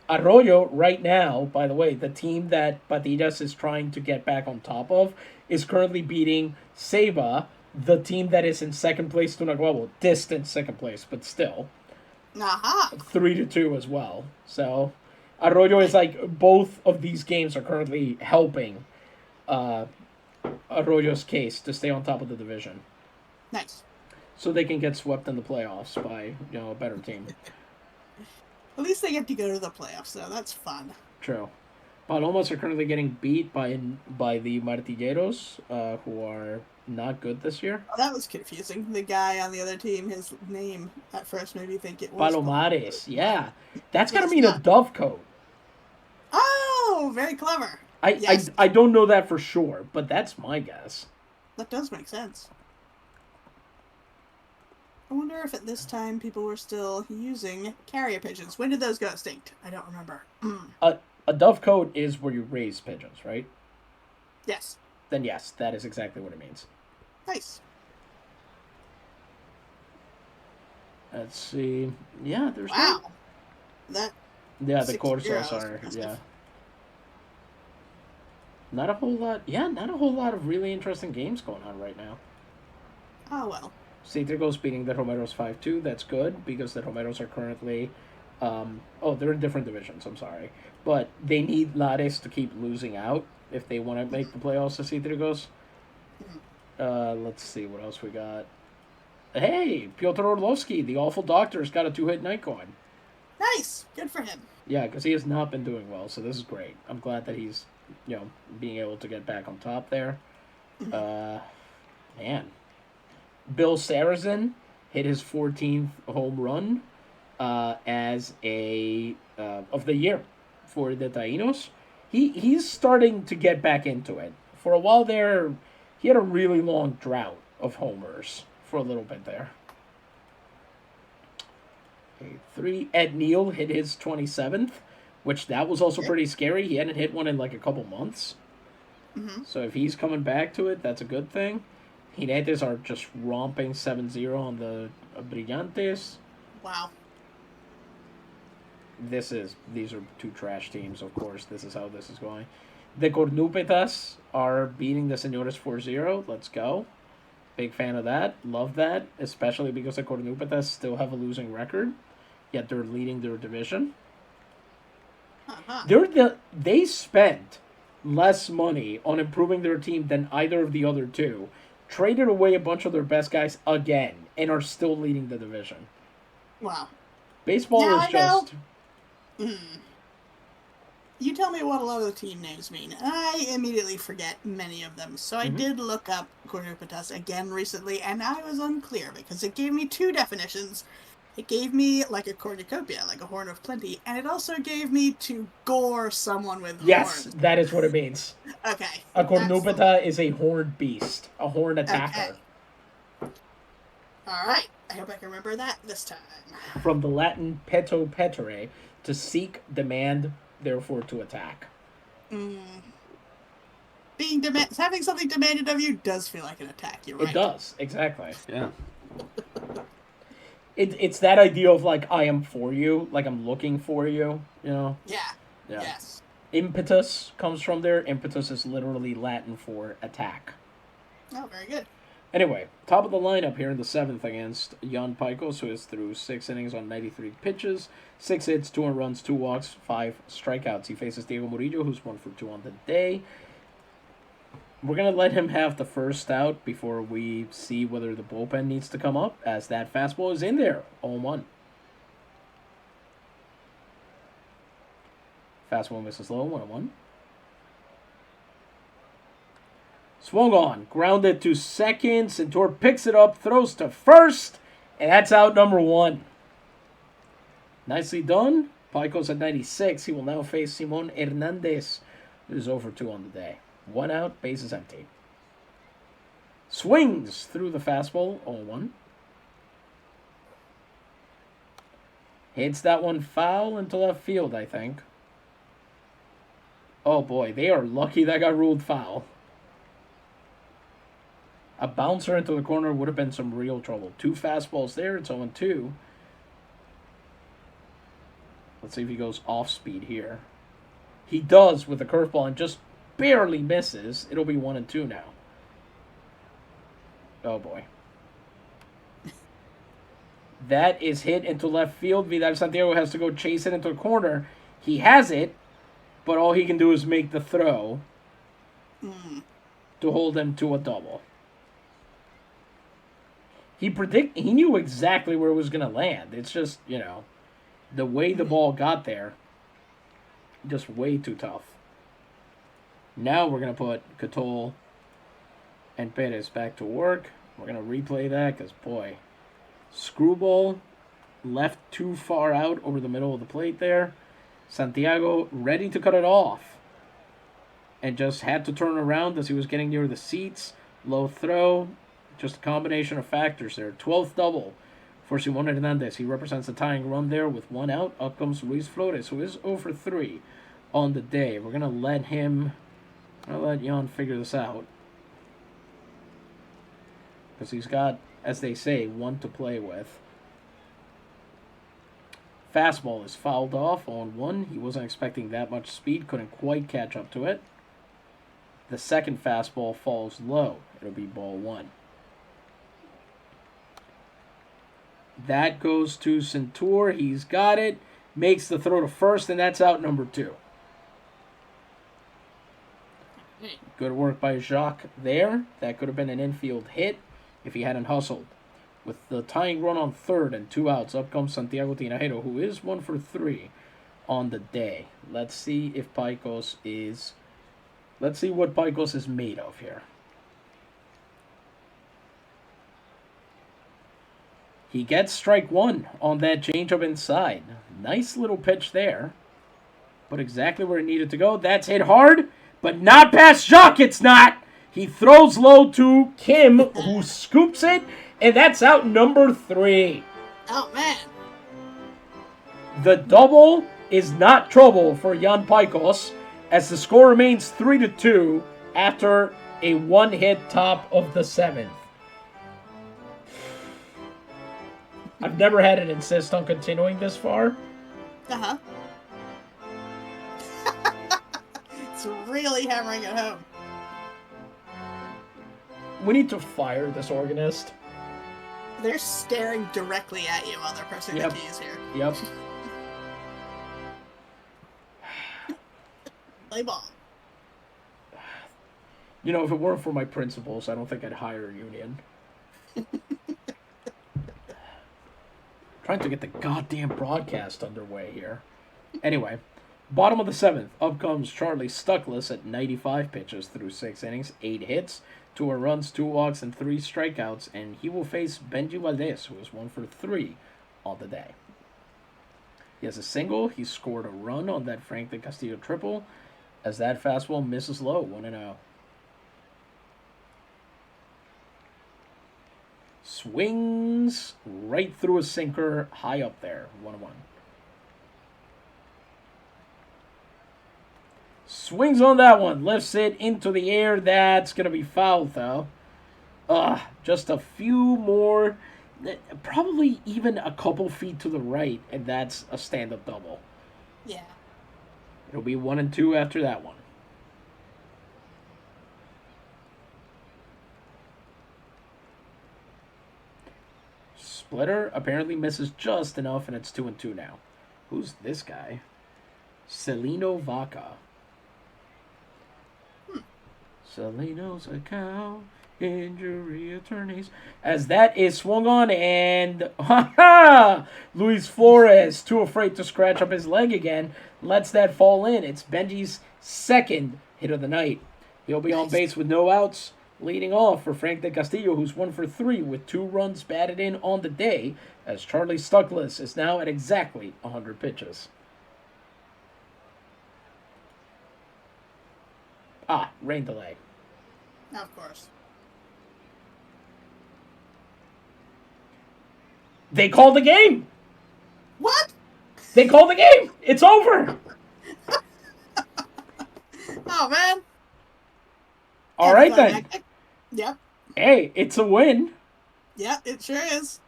Arroyo, right now, by the way, the team that Patillas is trying to get back on top of, is currently beating Ceiba, the team that is in second place, Tunaguabo. Distant second place, but still. Aha! 3-2 as well. So, Arroyo is like, both of these games are currently helping Arroyo's case to stay on top of the division. Nice. So they can get swept in the playoffs by, a better team. At least they get to go to the playoffs, so that's fun. True. Palomas are currently getting beat by the Martilleros, who are not good this year. Oh, that was confusing. The guy on the other team, his name at first made me think it was Palomares, yeah. That's got to mean a dovecoat. Oh, very clever. I don't know that for sure, but that's my guess. That does make sense. I wonder if at this time people were still using carrier pigeons. When did those go extinct? I don't remember. A dovecoat is where you raise pigeons, right? Yes. Then yes, that is exactly what it means. Nice. Let's see. Yeah, there's wow. The Cuervos are Not a whole lot. Yeah, not a whole lot of really interesting games going on right now. Oh well. Cítricos beating the Romeros 5-2. That's good because the Romeros are currently... they're in different divisions. I'm sorry. But they need Lares to keep losing out if they want to make the playoffs to Cítricos. Let's see what else we got. Hey, Piotr Orlovsky, the awful doctor's got a 2-hit night going. Nice. Good for him. Yeah, because he has not been doing well, so this is great. I'm glad that he's, being able to get back on top there. Man. Bill Sarrazin hit his 14th home run as of the year for the Taínos. He's starting to get back into it. For a while there, he had a really long drought of homers for a little bit there. 3. Ed Neal hit his 27th, which that was also pretty scary. He hadn't hit one in like a couple months. So if he's coming back to it, that's a good thing. Jinetes are just romping 7-0 on the Brillantes. Wow. These are 2 trash teams, of course. This is how this is going. The Cornupetas are beating the Señores 4-0. Let's go. Big fan of that. Love that. Especially because the Cornupetas still have a losing record. Yet they're leading their division. They spent less money on improving their team than either of the other two. Traded away a bunch of their best guys again. And are still leading the division. Wow. Baseball is just... You tell me what a lot of the team names mean. I immediately forget many of them. So I did look up Cornupetas again recently, and I was unclear because it gave me 2 definitions. It gave me like a cornucopia, like a horn of plenty, and it also gave me to gore someone with horns. Yes, that is what it means. Okay. A cornupeta is a horned beast, a horned attacker. Okay. All right. I hope I can remember that this time. From the Latin peto petere, to seek, demand, therefore to attack. Mm. Having something demanded of you does feel like an attack. You're It right. does, exactly. Yeah. It's that idea of like I am for you, like I'm looking for you, you know? Yeah. Yeah. Yes. Impetus comes from there. Impetus is literally Latin for attack. Oh, very good. Anyway, top of the lineup here in the seventh against Jan Pajkos, who is through 6 innings on 93 pitches, 6 hits, 2 runs, 2 walks, 5 strikeouts. He faces Diego Murillo, who's 1 for 2 on the day. We're going to let him have the first out before we see whether the bullpen needs to come up, as that fastball is in there. 0-1. Fastball misses low, 1-1. Swung on, grounded to second. Centaur picks it up, throws to first, and that's out number 1. Nicely done. Pajkos at 96. He will now face Simon Hernandez, who's 0-2 on the day. 1 out, bases empty. Swings through the fastball, 0-1. Hits that one foul into left field, I think. Oh boy, they are lucky that got ruled foul. A bouncer into the corner would have been some real trouble. 2 fastballs there, it's 0-2. Let's see if he goes off speed here. He does with the curveball and just barely misses. It'll be 1-2 now. Oh boy. That is hit into left field. Vidal Santiago has to go chase it into the corner. He has it, but all he can do is make the throw to hold him to a double. He knew exactly where it was going to land. It's just, the way the ball got there, just way too tough. Now we're going to put Catol and Perez back to work. We're going to replay that because, boy, screwball left too far out over the middle of the plate there. Santiago ready to cut it off and just had to turn around as he was getting near the seats. Low throw. Just a combination of factors there. 12th double for Simon Hernandez. He represents the tying run there with 1 out. Up comes Luis Flores, who is 0-3 on the day. We're going to let Jan figure this out. Because he's got, as they say, 1 to play with. Fastball is fouled off on 1. He wasn't expecting that much speed. Couldn't quite catch up to it. The second fastball falls low. It'll be ball 1. That goes to Centaur. He's got it. Makes the throw to first, and that's out number 2. Good work by Jacques there. That could have been an infield hit if he hadn't hustled. With the tying run on third and 2 outs, up comes Santiago Tinajero, who is 1-for-3 on the day. Let's see what Pajkos is made of here. He gets strike 1 on that changeup inside. Nice little pitch there. But exactly where it needed to go. That's hit hard, but not past Jacques. It's not. He throws low to Kim, who scoops it, and that's out number 3. Oh, man. The double is not trouble for Jan Pajkos, as the score remains 3-2 after a 1-hit top of the 7th. I've never had it insist on continuing this far. Uh-huh. It's really hammering it home. We need to fire this organist. They're staring directly at you while they're pressing the keys here. Yep. Play ball. If it weren't for my principles, I don't think I'd hire a union. Trying to get the goddamn broadcast underway here. Anyway, bottom of the 7th, up comes Charlie Stuckless at 95 pitches through 6 innings, 8 hits, 2 runs, 2 walks, and 3 strikeouts, and he will face Benji Valdez, who is 1-for-3 on the day. He has a single. He scored a run on that Franklin Castillo triple, as that fastball misses low, 1-0. Swings right through a sinker high up there. 1-1. Swings on that one. Lifts it into the air. That's going to be fouled, though. Just a few more. Probably even a couple feet to the right, and that's a stand-up double. Yeah. It'll be 1-2 after that one. Splitter apparently misses just enough, and it's 2-2 now. Who's this guy? Celino Vaca. Celino's account, injury attorneys. As that is swung on, and Luis Flores, too afraid to scratch up his leg again, lets that fall in. It's Benji's second hit of the night. He'll be on base with no outs, leading off for Frank de Castillo, who's 1 for 3 with 2 runs batted in on the day, as Charlie Stuckless is now at exactly 100 pitches. Rain delay. Of course. They called the game! What? They called the game! It's over! Oh, man. All right, then. Yep. Hey, it's a win. Yep, it sure is.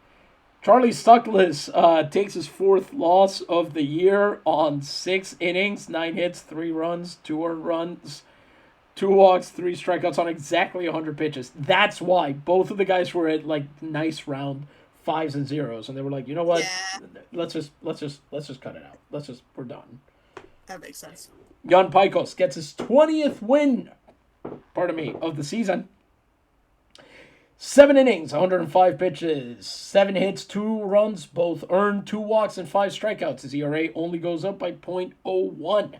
Charlie Stuckless takes his 4th loss of the year on 6 innings, 9 hits, 3 runs, 2 earned runs, 2 walks, 3 strikeouts on exactly 100 pitches. That's why both of the guys were at like nice round 5s and 0s, and they were like, you know what? Yeah. Let's just cut it out. We're done. That makes sense. Jan Pajkos gets his 20th win, of the season. 7 innings, 105 pitches, 7 hits, 2 runs, both earned, 2 walks, and 5 strikeouts. His ERA only goes up by .01.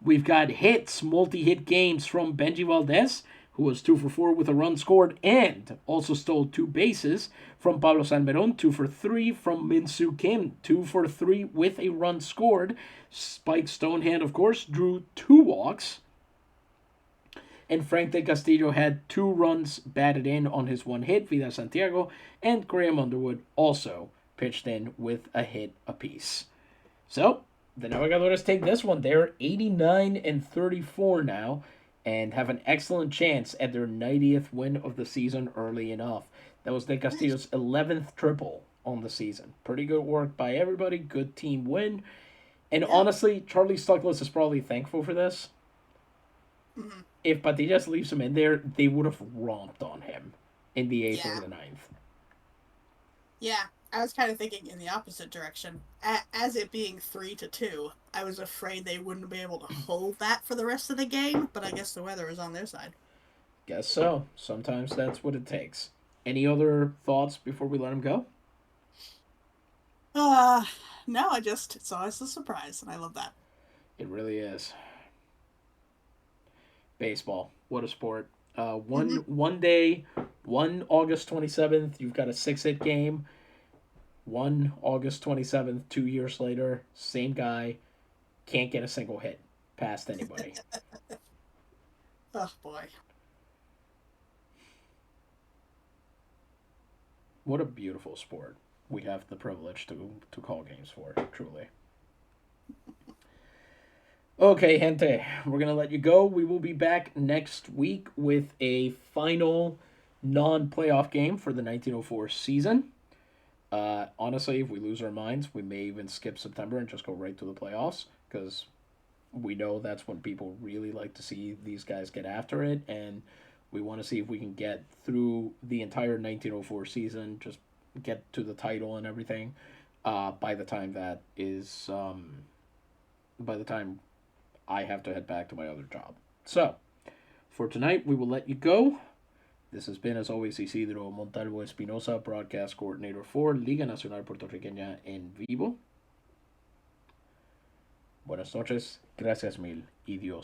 We've got hits, multi-hit games from Benji Valdez, who was 2 for 4 with a run scored and also stole 2 bases. From Pablo Sanmeron, 2 for 3. From Min-Soo Kim, 2 for 3 with a run scored. Spike Stonehand, of course, drew 2 walks. And Frank de Castillo had 2 runs batted in on his 1 hit. Vida Santiago and Graham Underwood also pitched in with a hit apiece. So, the Navegadores take this one. They're 89-34 now and have an excellent chance at their 90th win of the season early enough. That was de Castillo's 11th triple on the season. Pretty good work by everybody. Good team win. And honestly, Charlie Stuckless is probably thankful for this. Mm-hmm. If Patillas leaves him in there, they would have romped on him in the 8th or the 9th. Yeah, I was kind of thinking in the opposite direction. As it being 3-2, I was afraid they wouldn't be able to hold that for the rest of the game, but I guess the weather was on their side. Guess so. Sometimes that's what it takes. Any other thoughts before we let him go? No, it's always a surprise, and I love that. It really is. Baseball. What a sport. One day, one August 27th, you've got a 6-hit game. 1 August 27th, 2 years later, same guy, can't get a single hit past anybody. Oh, boy. What a beautiful sport we have the privilege to call games for, truly. Okay, gente, we're going to let you go. We will be back next week with a final non-playoff game for the 1904 season. Honestly, if we lose our minds, we may even skip September and just go right to the playoffs, because we know that's when people really like to see these guys get after it, and we want to see if we can get through the entire 1904 season, just get to the title and everything, by the time I have to head back to my other job. So, for tonight, we will let you go. This has been, as always, Isidro Montalvo Espinosa, broadcast coordinator for Liga Nacional Puertorriqueña en Vivo. Buenas noches, gracias mil y Dios